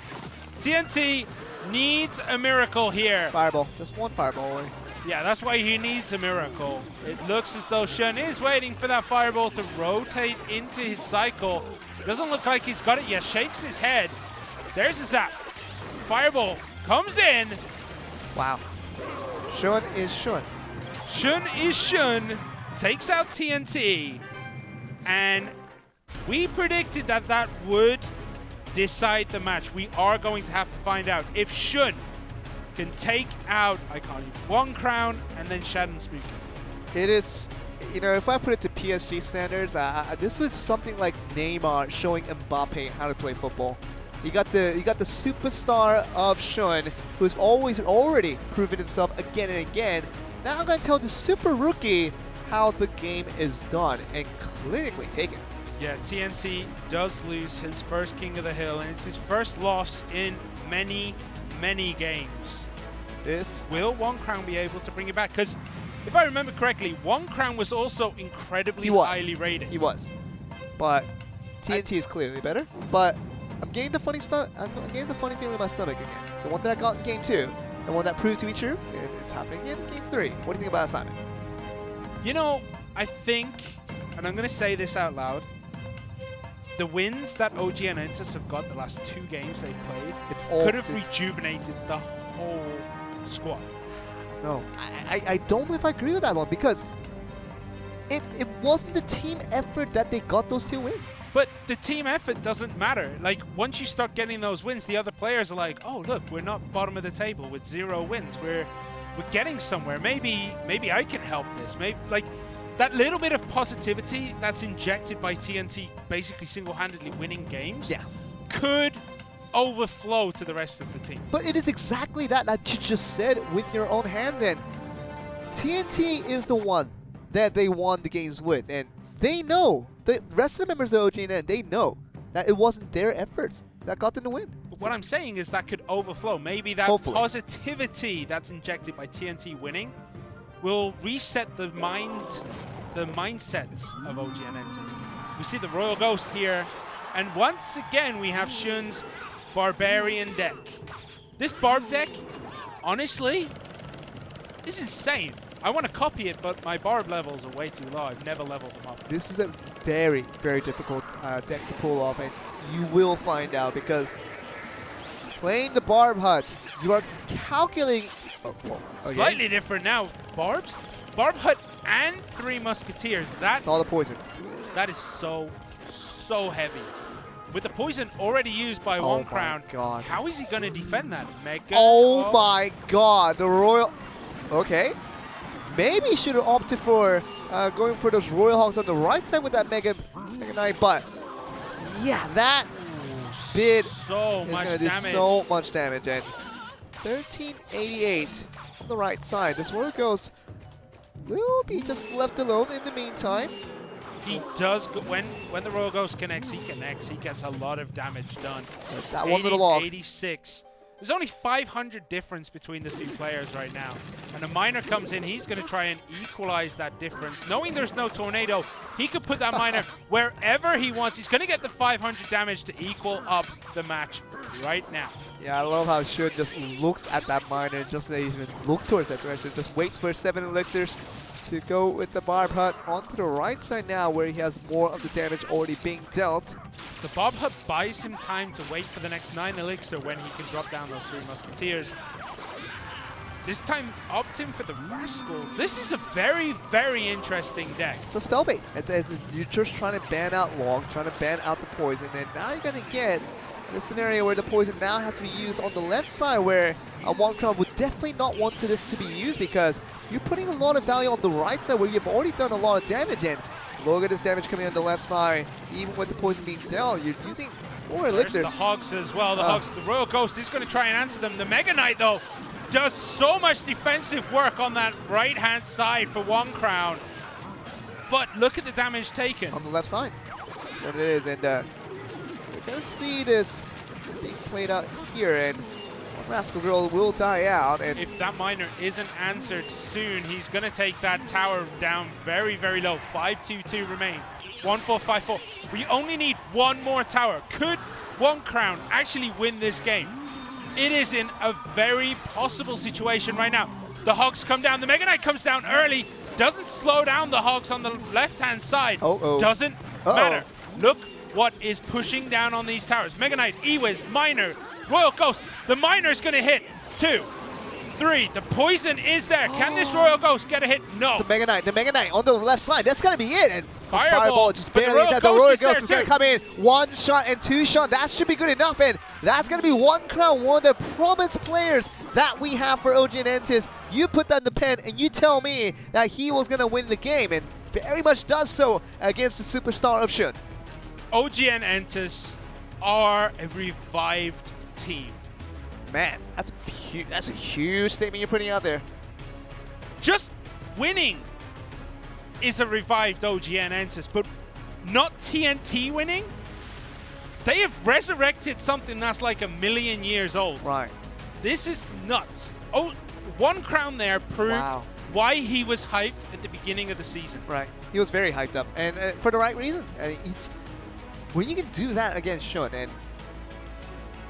TNT needs a miracle here. Fireball. Just 1 fireball. Yeah, that's why he needs a miracle. It looks as though Shun is waiting for that fireball to rotate into his cycle. Doesn't look like he's got it yet. Shakes his head. There's a zap. Fireball comes in. Wow. Shun is Shun. Shun is Shun. Takes out TNT. And we predicted that that would decide the match. We are going to have to find out if Shun can take out One Crown and then Shadow Spooky. It is, you know, if I put it to PSG standards, this was something like Neymar showing Mbappe how to play football. You got the superstar of Shun, who's already proven himself again and again. Now I'm gonna tell the super rookie how the game is done and clinically taken. Yeah, TNT does lose his first King of the Hill, and it's his first loss in many games. This will One Crown be able to bring it back? Because if I remember correctly, One Crown was also incredibly He was. highly rated. He was. But TNT is clearly better. But I'm getting the funny feeling in my stomach again. The one that I got in game 2, the one that proved to be true, and it's happening again in game 3. What do you think about that, Simon? You know, I think, and I'm going to say this out loud, the wins that OGN Entus have got the last 2 games they've played could have rejuvenated the whole squad. No, I don't know if I agree with that one, because it wasn't the team effort that they got those 2 wins. But the team effort doesn't matter. Like, once you start getting those wins, the other players are like, oh, look, we're not bottom of the table with 0 wins. We're getting somewhere. Maybe I can help this. Maybe, like, that little bit of positivity that's injected by TNT basically single-handedly winning games could overflow to the rest of the team. But it is exactly that you just said with your own hands. And TNT is the one that they won the games with, and they know, the rest of the members of OGN, they know that it wasn't their efforts that got them the win. But what I'm saying is that could overflow. Maybe that positivity that's injected by TNT winning will reset the mindsets of OGN Entus. We see the Royal Ghost here, and once again we have Shun's Barbarian deck. This Barb deck, honestly, is insane. I want to copy it, but my Barb levels are way too low. I've never leveled them up. This is a very, very difficult deck to pull off, and you will find out, because playing the Barb Hut, you are calculating... Slightly different now. Barb Hut and 3 Musketeers. Saw the poison. That is so heavy. With the poison already used by One Crown, God. How is he going to defend that? Mega? Oh my God, the Royal... Okay. Maybe he should have opted for going for those Royal Hogs on the right side with that Mega Knight, but yeah, that bid so is much going to do damage. so much damage. And 1388 on the right side. This Royal Ghost will be just left alone in the meantime. He does, when the Royal Ghost connects, he gets a lot of damage done. That one little log. 86. There's only 500 difference between the 2 players right now. And a miner comes in, he's going to try and equalize that difference. Knowing there's no tornado, he could put that miner wherever he wants. He's going to get the 500 damage to equal up the match right now. Yeah, I love how Shun just looks at that miner, just doesn't even look towards that direction. Just waits for 7 elixirs to go with the Barb Hut onto the right side now, where he has more of the damage already being dealt. The Barb Hut buys him time to wait for the next 9 elixir when he can drop down those 3 Musketeers. This time, opting for the Rascals. This is a very, very interesting deck. It's a spell bait. It's you're just trying to ban out Log, trying to ban out the poison, and now you're going to get the scenario where the poison now has to be used on the left side, where One Crown would definitely not want this to be used, because you're putting a lot of value on the right side where you've already done a lot of damage, and look at this damage coming on the left side. Even with the poison being dealt, you're using 4 elixirs. The Hogs as well. The Hogs, the Royal Ghost is going to try and answer them. The Mega Knight, though, does so much defensive work on that right-hand side for One Crown. But look at the damage taken. On the left side. That's what it is, and we're going to see this being played out here, and Rascal Girl will die out. And if that miner isn't answered soon, he's going to take that tower down very, very low. 5-2-2 remain. 1-4-5-4. We only need 1 more tower. Could One Crown actually win this game? It is in a very possible situation right now. The Hogs come down. The Mega Knight comes down early. Doesn't slow down the Hogs on the left-hand side. Doesn't matter. Look what is pushing down on these towers. Mega Knight, Ewiz, Miner, Royal Ghost. The Miner is going to hit 2, 3. The poison is there. Can this Royal Ghost get a hit? No. The Mega Knight on the left side. That's going to be it. And Fireball just barely. The Royal Ghost is going to come in. 1 shot and 2 shot. That should be good enough. And that's going to be One Crown, one of the promised players that we have for OGN Entus. You put that in the pen and you tell me that he was going to win the game, and very much does so against the superstar of Shun. OGN Entus are a revived team. Man, that's a huge statement you're putting out there. Just winning is a revived OGN Entus, but not TNT winning. They have resurrected something that's like 1,000,000 years old. Right. This is nuts. Oh, One Crown there proved why he was hyped at the beginning of the season. Right. He was very hyped up, and for the right reason. I mean, when you can do that against Shun, and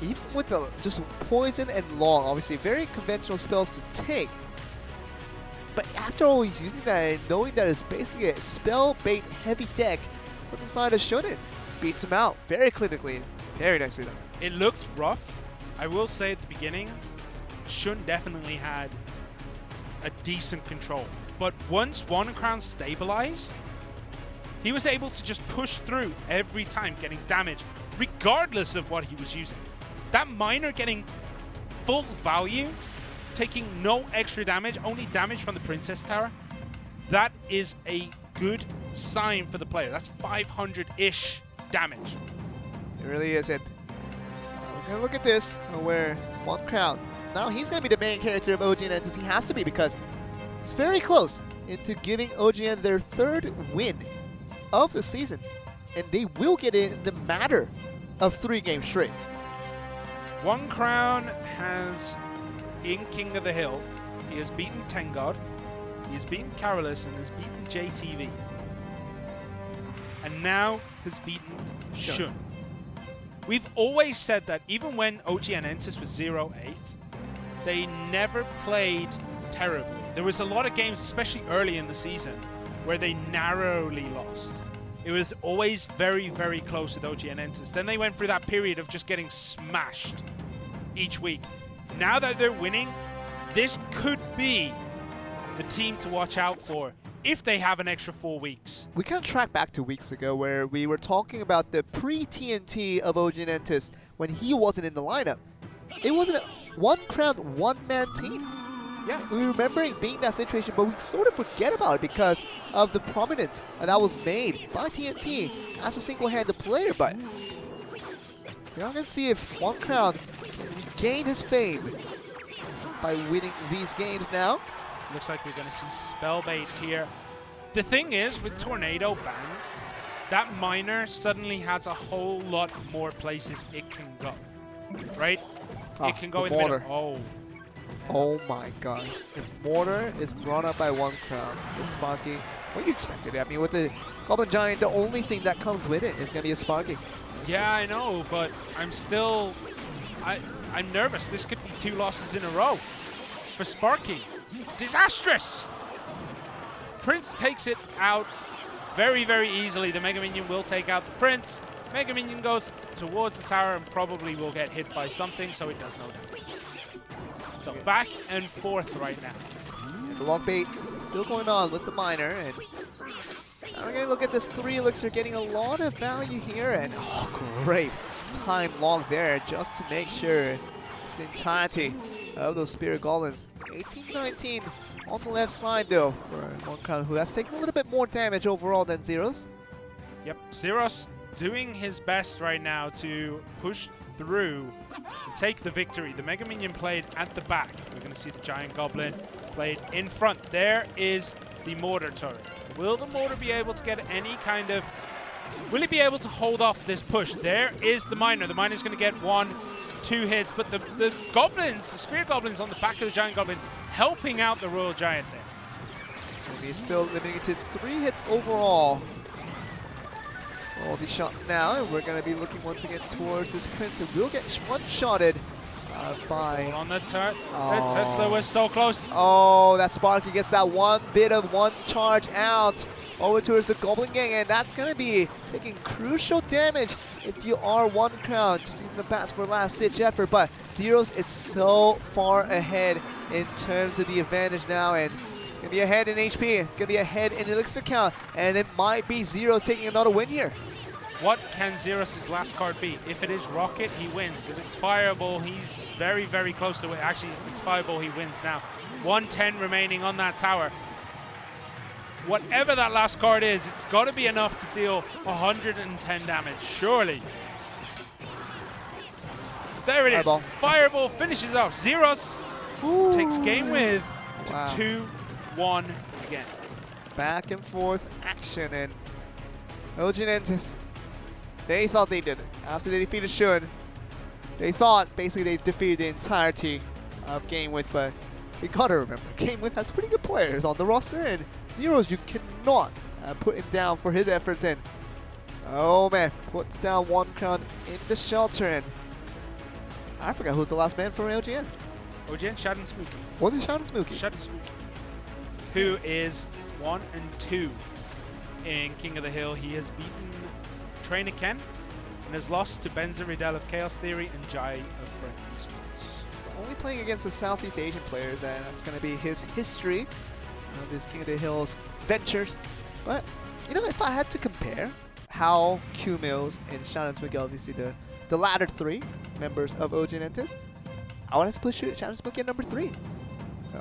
even with the just poison and long, obviously very conventional spells to take. But after all, he's using that and knowing that it's basically a spell bait heavy deck from the side of Shonen. Beats him out very clinically, very nicely done. It looked rough. I will say at the beginning, Shun definitely had a decent control. But once One Crown stabilized, he was able to just push through every time, getting damage, regardless of what he was using. That minor getting full value, taking no extra damage, only damage from the Princess Tower, that is a good sign for the player. That's 500-ish damage. It really is. And we're going to look at this, where One Crown, now he's going to be the main character of OGN Entus. He has to be, because it's very close into giving OGN their 3rd win of the season. And they will get it in the matter of 3 games straight. One Crown has, in King of the Hill, he has beaten Tengod, he has beaten Carolus, and has beaten JTV. And now has beaten Shun. We've always said that even when OGN Entus was 0-8, they never played terribly. There was a lot of games, especially early in the season, where they narrowly lost. It was always very, very close with OGN Entus. Then they went through that period of just getting smashed each week. Now that they're winning, this could be the team to watch out for if they have an extra 4 weeks. We can track back to weeks ago where we were talking about the pre-TNT of OGN Entus when he wasn't in the lineup. It wasn't a One Crown, one-man team. Yeah, we remember it being that situation, but we sort of forget about it because of the prominence that was made by TNT as a single-handed player. But we're not going to see if One Crown can regain his fame by winning these games now. Looks like we're going to see Spellbait here. The thing is, with Tornado banned, that minor suddenly has a whole lot more places it can go, right? It can go in the middle. Oh. Oh my gosh. If Mortar is brought up by One Crown, it's Sparky. What you expected? I mean, with the Goblin Giant, the only thing that comes with it is going to be a Sparky. Yeah, I know, but I'm still... I'm nervous. This could be 2 losses in a row for Sparky. Disastrous! Prince takes it out very, very easily. The Mega Minion will take out the Prince. Mega Minion goes towards the tower and probably will get hit by something, so it does no damage. So back and forth right now. And the lock bait still going on with the minor, and now we're going to look at this 3 elixir, getting a lot of value here, and oh, great time long there just to make sure it's the entirety of those Spirit Goblins. 18-19 on the left side though for One Crown, who has taken a little bit more damage overall than Zeros. Yep, Zeros doing his best right now to push through and take the victory. The Mega Minion played at the back. We're going to see the Giant Goblin played in front. There is the Mortar turret. Will the Mortar be able to get any kind of... Will he be able to hold off this push? There is the Miner. The Miner's going to get 1, 2 hits, but the Goblins, the Spirit Goblins on the back of the Giant Goblin, helping out the Royal Giant there. So he's still limiting it to 3 hits overall. All these shots now, and we're going to be looking once again towards this Prince, who will get one-shotted by... On the turret. Oh. Tesla was so close. Oh, that Sparky gets that one charge out over towards the Goblin Gang, and that's going to be taking crucial damage if you are One Crown, just using the bats for last-ditch effort. But Zeros is so far ahead in terms of the advantage now, and it's going to be ahead in HP, it's going to be ahead in elixir count, and it might be Zeros taking another win here. What can Zeros' last card be? If it is Rocket, he wins. If it's Fireball, he's very, very close to it. Actually, if it's Fireball, he wins now. 110 remaining on that tower. Whatever that last card is, it's got to be enough to deal 110 damage, surely. There it is. Fireball. Fireball finishes off. Zeros takes GameWith to 2-1 again. Back and forth action, and OGN Entus, they thought they did it. After they defeated Shun, they thought basically they defeated the entirety of GameWith, but you gotta remember, GameWith has pretty good players on the roster, and Zeros, you cannot put him down for his efforts. And oh man, puts down 1 crown in the shelter, and I forgot who's the last man for OGN. OGN, Shad and Smokey. Was it Shad and Smokey? Shad and Smokey, who is 1 and 2 in King of the Hill. He has beaten Trainer Ken and has lost to Benza Riddell of Chaos Theory and Jai of Brent Esports. So only playing against the Southeast Asian players, and that's going to be his history of his King of the Hills ventures. But, you know, if I had to compare how Q-Mills and Shad and Smokey, obviously the latter 3 members of OGN Entus, I would have to put Shad and Smokey at number 3.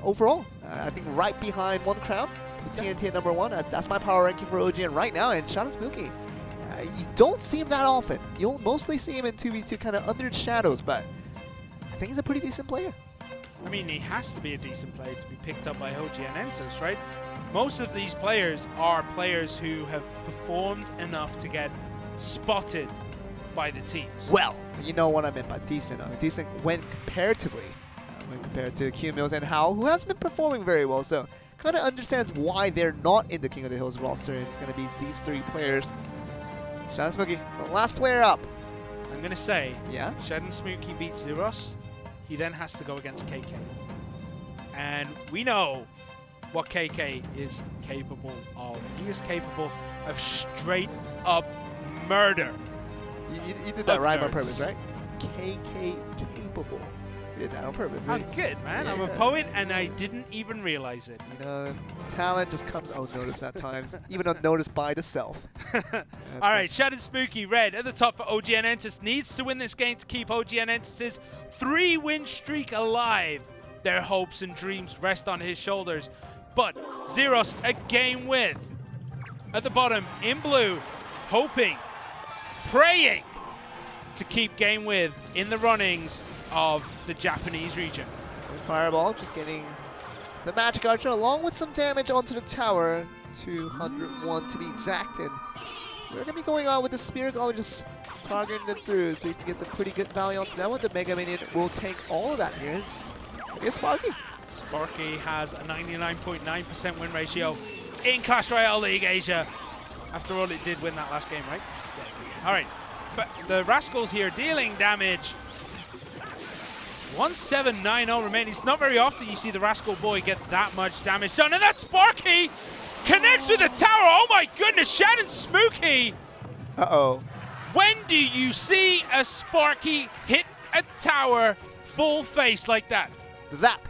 Overall, I think right behind 1 crown, with TNT at number 1. That's my power ranking for OGN right now, and Shad and Smokey. You don't see him that often. You'll mostly see him in 2v2 kind of under the shadows, but I think he's a pretty decent player. I mean, he has to be a decent player to be picked up by OGN Entus, right? Most of these players are players who have performed enough to get spotted by the teams. Well, you know what I meant by decent. I mean, decent when comparatively, when compared to Q-Mills and Hao, who has been performing very well. So kind of understands why they're not in the King of the Hills roster, and it's going to be these 3 players. Shad and Smokey, the last player up. I'm going to say, Yeah? Shad and Smokey beats Zeros. He then has to go against KK. And we know what KK is capable of. He is capable of straight up murder. You did that rhyme on nerds. purpose, right? KK capable. You did that on purpose. I'm good, man. I'm a Yeah. poet, and I didn't even realize it. You know, talent just comes unnoticed at times, even unnoticed by the self. All right, Shad and Spooky, red at the top for OGN Entus. Needs to win this game to keep OGN Entus' 3-win streak alive. Their hopes and dreams rest on his shoulders. But Zeros, a game with. At the bottom, in blue, hoping, praying to keep GameWith in the runnings of the Japanese region. Fireball just getting the Magic Archer along with some damage onto the tower. 201 to be exact. And we're going to be going on with the Spirit Golem, just targeting them through so you can get some pretty good value onto that one. The Mega Minion will take all of that here. It's Sparky. Sparky has a 99.9% win ratio in Clash Royale League Asia. After all, it did win that last game, right? Yeah. All right, but the Rascals here dealing damage. 1790 remaining. It's not very often you see the Rascal boy get that much damage done, and that's Sparky connects with the tower. Oh my goodness, Shad and Smokey. Uh-oh. When do you see a Sparky hit a tower full face like that? The zap.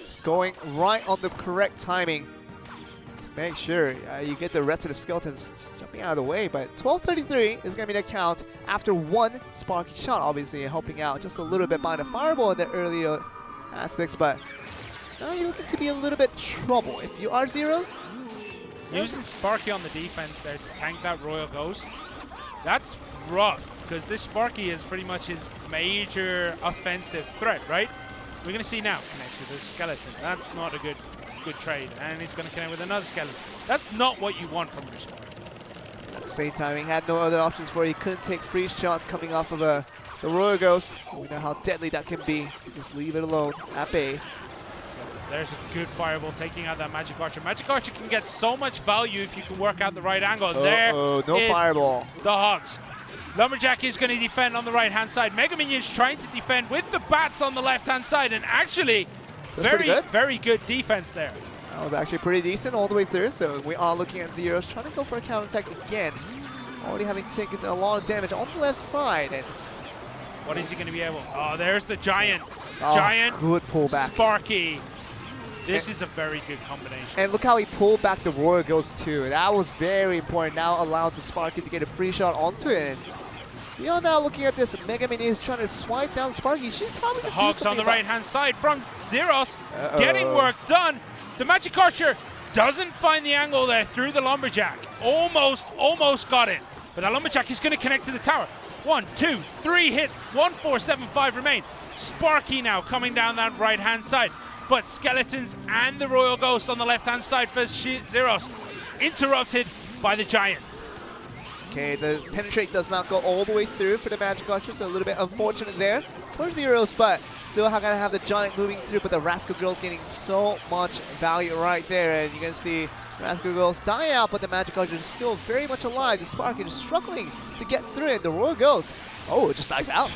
It's going right on the correct timing to make sure you get the rest of the skeletons jumping out of the way. But 12:33 is going to be the count after 1 Sparky shot, obviously helping out just a little bit by the fireball in the earlier aspects. But now you're looking to be a little bit trouble. If you are Zeros, Using Sparky on the defense there to tank that Royal Ghost, that's rough, because this Sparky is pretty much his major offensive threat, right? We're going to see now, connects with a skeleton. That's not a good trade, and he's going to connect with another skeleton. That's not what you want from your Sparky. at the same time, he had no other options for it. He couldn't take free shots coming off of the Royal Ghost. We know how deadly that can be. Just leave it alone at bay. There's a good fireball taking out that Magic Archer. Magic Archer can get so much value if you can work out the right angle. No is fireball. The Hogs. Lumberjack is going to defend on the right-hand side. Mega Minion's trying to defend with the bats on the left-hand side, and actually, very good defense there. That was actually pretty decent all the way through, so we are looking at Zeros trying to go for a counterattack again. Already having taken a lot of damage on the left side. And what is he going to be able? Oh, there's the Giant. oh, Giant, good pullback. Sparky. This is a very good combination. And look how he pulled back the Royal Ghost too. That was very important. Now allows the Sparky to get a free shot onto it. And we are now looking at this. Mega Minion is trying to swipe down Sparky. She probably The just do Hogs on something the about- right-hand side from Zeros, getting work done. The Magic Archer doesn't find the angle there through the Lumberjack. Almost got it. But that Lumberjack is going to connect to the tower. 1, 2, 3 hits. 1, 4, 7, 5 remain. Sparky now coming down that right-hand side. But Skeletons and the Royal Ghost on the left-hand side for Zeros. Interrupted by the Giant. Okay, the penetrate does not go all the way through for the Magic Archer, so a little bit unfortunate there for Zeros, but still gonna have the Giant moving through, but the Rascal Girls getting so much value right there, and you can see Rascal Girls die out, but the Magic Archer is still very much alive. The Sparky is struggling to get through it. The Royal Ghost, oh, it just dies out.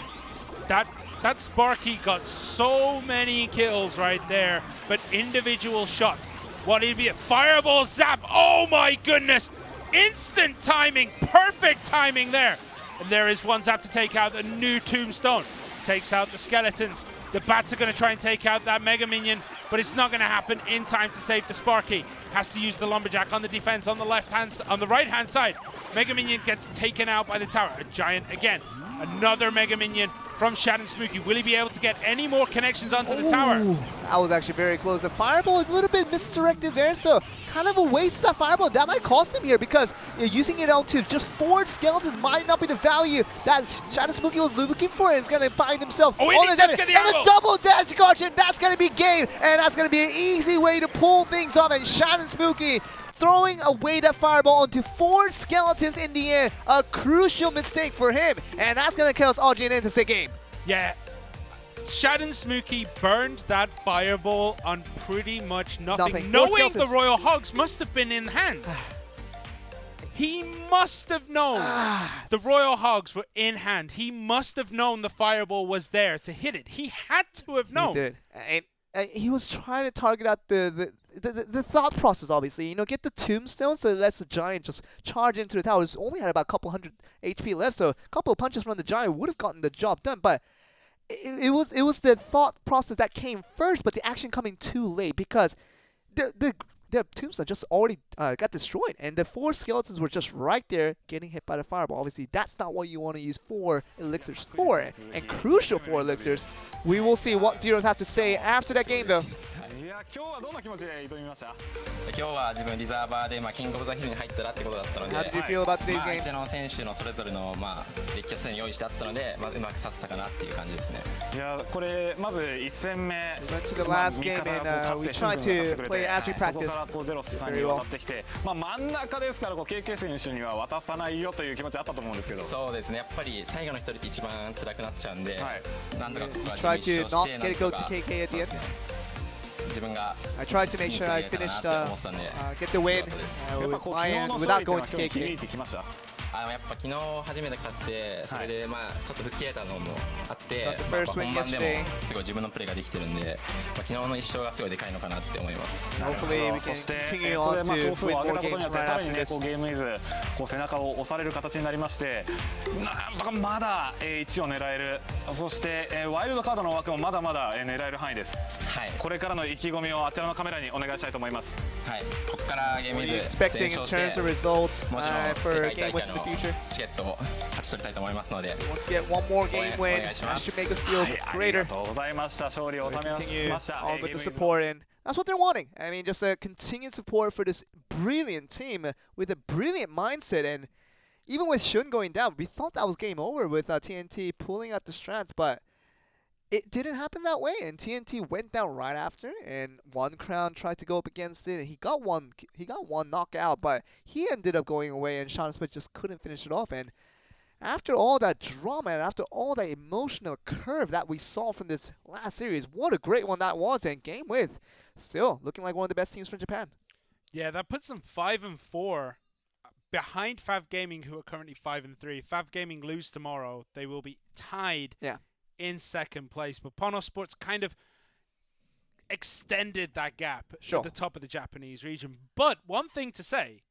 That Sparky got so many kills right there, but individual shots. What it'd be a fireball zap. Oh my goodness! Instant timing, perfect timing there. And there is one zap to take out the new Tombstone. Takes out the skeletons. The bats are going to try and take out that Mega Minion, but it's not going to happen in time to save the Sparky. Has to use the Lumberjack on the defense on the right-hand side. Mega Minion gets taken out by the tower. A Giant again. Another Mega Minion from Shad and Smokey. Will he be able to get any more connections onto the tower? That was actually very close. The Fireball is a little bit misdirected there, so kind of a waste of that Fireball. That might cost him here because using it out to just 4 skeletons might not be the value that Shad and Smokey was looking for, and he's going to find himself on the damage. And a double dash charge, and that's going to be game, and that's going to be an easy way to pull things off, and Shad and Smokey throwing away that Fireball onto 4 skeletons in the end. A crucial mistake for him, and that's going to cost OGN Entus the game. Yeah, Shad and Smokey burned that Fireball on pretty much nothing. Knowing the Royal Hogs must have been in hand. He must have known the Royal Hogs were in hand. He must have known the Fireball was there to hit it. He had to have known. He did. And he was trying to target out the thought process, obviously. You know, get the Tombstone so it lets the Giant just charge into the tower. It only had about a couple hundred HP left, so a couple of punches from the Giant would have gotten the job done. But it was the thought process that came first, but the action coming too late because the Tombstone just already got destroyed, and the 4 skeletons were just right there getting hit by the Fireball. Obviously, that's not what you want to use 4 elixirs for, and crucial 4 elixirs. We will see what Zeros have to say after that game, though. 今日はどんな気持ちで挑みました？今日は自分リザーバーでキングオブザヒルに入ったらってことだったので、 How did you feel about today's 相 game? 手の選手のそれぞれのデッキをすでに用意してあったので、うまくさせたかなっていう感じですね。いやこれまず1戦目 Went to the last game and we tried to play as we そこか practiced. ら0-3に渡ってきて、真ん中ですからKK 選手には渡さないよという気持ちあったと思うんですけど。そうですね。やっぱり最後の一人って一番辛くなっちゃうんで、なんとかここは Tried 準 to 備 not して get な it ん go と to か KK at the end. 自分が I tried to make sure I finished, get the win やっぱこう with 昨日の without 勝利というの going は to 今日響 KK. いてきました。やっぱ昨日初めて勝ってそれでちょっと吹っ切れたのもあって Got the first 本 win 番で yesterday. もすごい自分のプレーができてるんで昨日の1勝がすごいでかいのかなって思います。 Hopefully we そ can して continue ここ on で to 勝数を win 上げ more たこと games によって right さら after にね this. ゲームイズ背中を押される形になりまして、なんとかまだ1を狙える。そしてワイルドカードの枠もまだまだ狙える範囲です。はい。これからの意気込みをあちらのカメラにお願いしたいと思います。はい。ここからゲーム What イ are you ズ expecting 全 in 勝して terms of results もちろん for 世 a game 界大 with 会 in の the future? チケットを勝ち取りたいと思いますので。 Let's get one more game win. お願いしま That す。 should make us feel はい、あり greater. がとうございました。勝利を収め Continue ました。 on with ゲー the ムイズ support, and that's what they're wanting. I mean, just a continued support for this brilliant team with a brilliant mindset. And even with Shun going down, we thought that was game over with TNT pulling out the strats, but it didn't happen that way. And TNT went down right after, and One Crown tried to go up against it, and he got one knockout, but he ended up going away, and Sean Smith just couldn't finish it off. And after all that drama and after all that emotional curve that we saw from this last series, what a great one that was. And GameWith still looking like one of the best teams from Japan. Yeah, that puts them 5-4 behind Fav Gaming, who are currently 5-3. Fav Gaming lose tomorrow, they will be tied in second place. But Pono Sports kind of extended that gap at the top of the Japanese region. But one thing to say,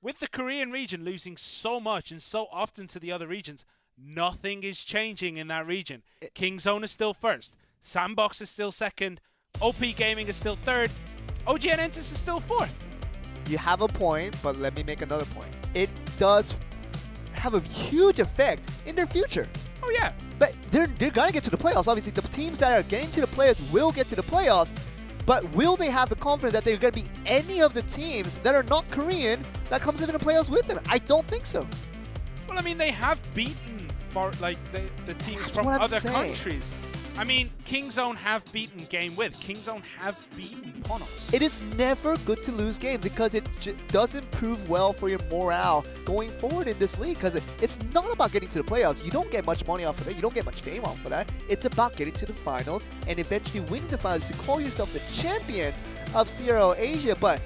with the Korean region losing so much and so often to the other regions, nothing is changing in that region. Kingzone is still first. Sandbox is still second. OP Gaming is still third. OGN Entus is still fourth. You have a point, but let me make another point. It does have a huge effect in their future. Oh, yeah. But they're going to get to the playoffs. Obviously, the teams that are getting to the playoffs will get to the playoffs. But will they have the confidence that they're going to be any of the teams that are not Korean that comes into the playoffs with them? I don't think so. Well, I mean, they have beaten the teams That's from what I'm other saying. countries. I mean, Kingzone have beaten GameWith. Kingzone have beaten PONOS. It is never good to lose games because it doesn't prove well for your morale going forward in this league, because it's not about getting to the playoffs. You don't get much money off of that. You don't get much fame off of that. It's about getting to the finals and eventually winning the finals to call yourself the champions of CRL Asia. But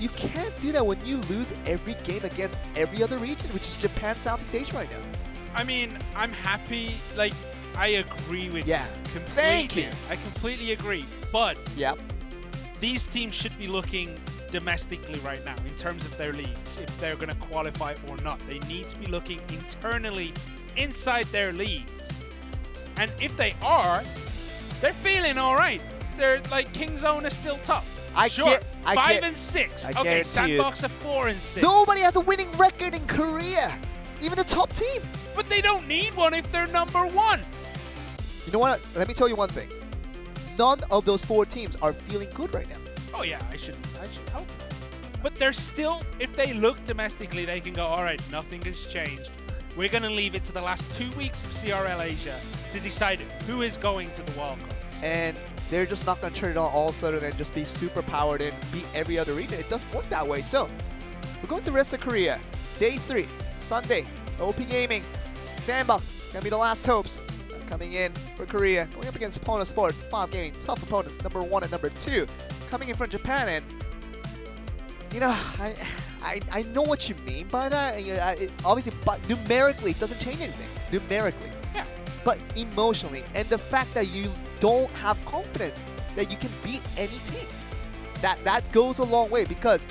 you can't do that when you lose every game against every other region, which is Japan, Southeast Asia right now. I mean, I'm happy. Like, I agree with Yeah. you completely. Thank you. I completely agree. But Yep. these teams should be looking domestically right now in terms of their leagues, if they're going to qualify or not. They need to be looking internally inside their leagues. And if they are, they're feeling all right. They're like, Kingzone is still top. Sure, 5 and 6. I Okay, guarantee you. Sandbox are 4 and 6. Nobody has a winning record in Korea, even the top team. But they don't need one if they're number 1. You know what? Let me tell you one thing. None of those 4 teams are feeling good right now. Oh yeah, I should hope. But they're still, if they look domestically, they can go, all right, nothing has changed. We're going to leave it to the last 2 weeks of CRL Asia to decide who is going to the wildcards. And they're just not going to turn it on all of a sudden and just be super powered and beat every other region. It doesn't work that way. So, we're going to the rest of Korea. Day 3, Sunday, OP Gaming, Sandbox. It's going to be the last hopes coming in for Korea. Going up against Pono Sports, 5 gaming, tough opponents, number 1 and number 2. Coming in from Japan, and you know, I know what you mean by that. And, obviously, but numerically, it doesn't change anything. Numerically. Yeah. But emotionally, and the fact that you don't have confidence that you can beat any team, that goes a long way, because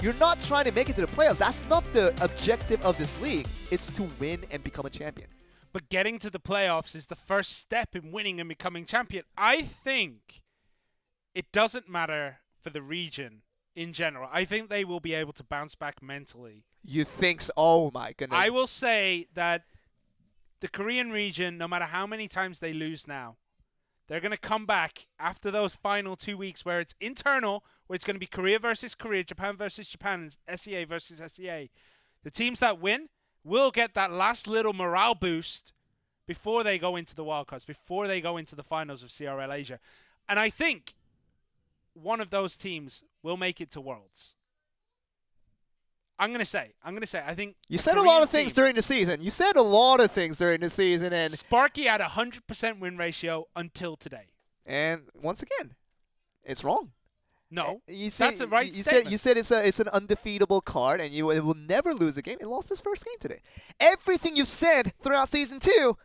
you're not trying to make it to the playoffs. That's not the objective of this league. It's to win and become a champion. But getting to the playoffs is the first step in winning and becoming champion. I think it doesn't matter for the region in general. I think they will be able to bounce back mentally. You think so? Oh my goodness. I will say that the Korean region, no matter how many times they lose now, they're going to come back after those final 2 weeks where it's internal, where it's going to be Korea versus Korea, Japan versus Japan, and SEA versus SEA. The teams that win will get that last little morale boost before they go into the wildcards, before they go into the finals of CRL Asia. And I think one of those teams will make it to Worlds. I'm going to say, I think... You said a lot of things during the season. You said a lot of things during the season, and Sparky had a 100% win ratio until today. And once again, it's wrong. No, You said, that's a right you statement. said it's an undefeatable card, and it will never lose a game. It lost its first game today. Everything you've said throughout Season 2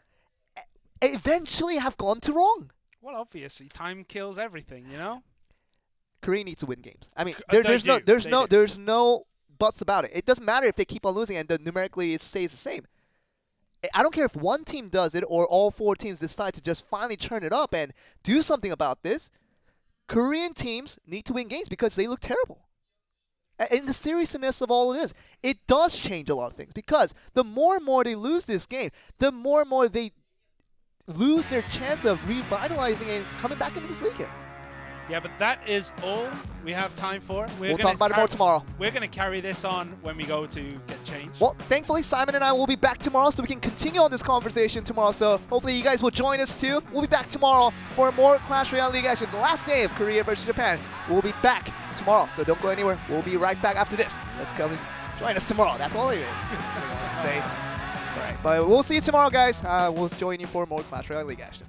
eventually have gone to wrong. Well, obviously, time kills everything, you know? Korea needs to win games. I mean, They there's do. no buts about it. It doesn't matter if they keep on losing and numerically it stays the same. I don't care if one team does it or all 4 teams decide to just finally turn it up and do something about this. Korean teams need to win games because they look terrible. In the seriousness of all of this, it does change a lot of things, because the more and more they lose this game, the more and more they lose their chance of revitalizing and coming back into this league here. Yeah, but that is all we have time for. We'll talk about it more tomorrow. We're going to carry this on when we go to get changed. Well, thankfully, Simon and I will be back tomorrow, so we can continue on this conversation tomorrow. So hopefully you guys will join us too. We'll be back tomorrow for more Clash Royale League action. The last day of Korea versus Japan. We'll be back tomorrow, so don't go anywhere. We'll be right back after this. Let's come and join us tomorrow. That's all I really want to say. It's all right. But we'll see you tomorrow, guys. We'll join you for more Clash Royale League action.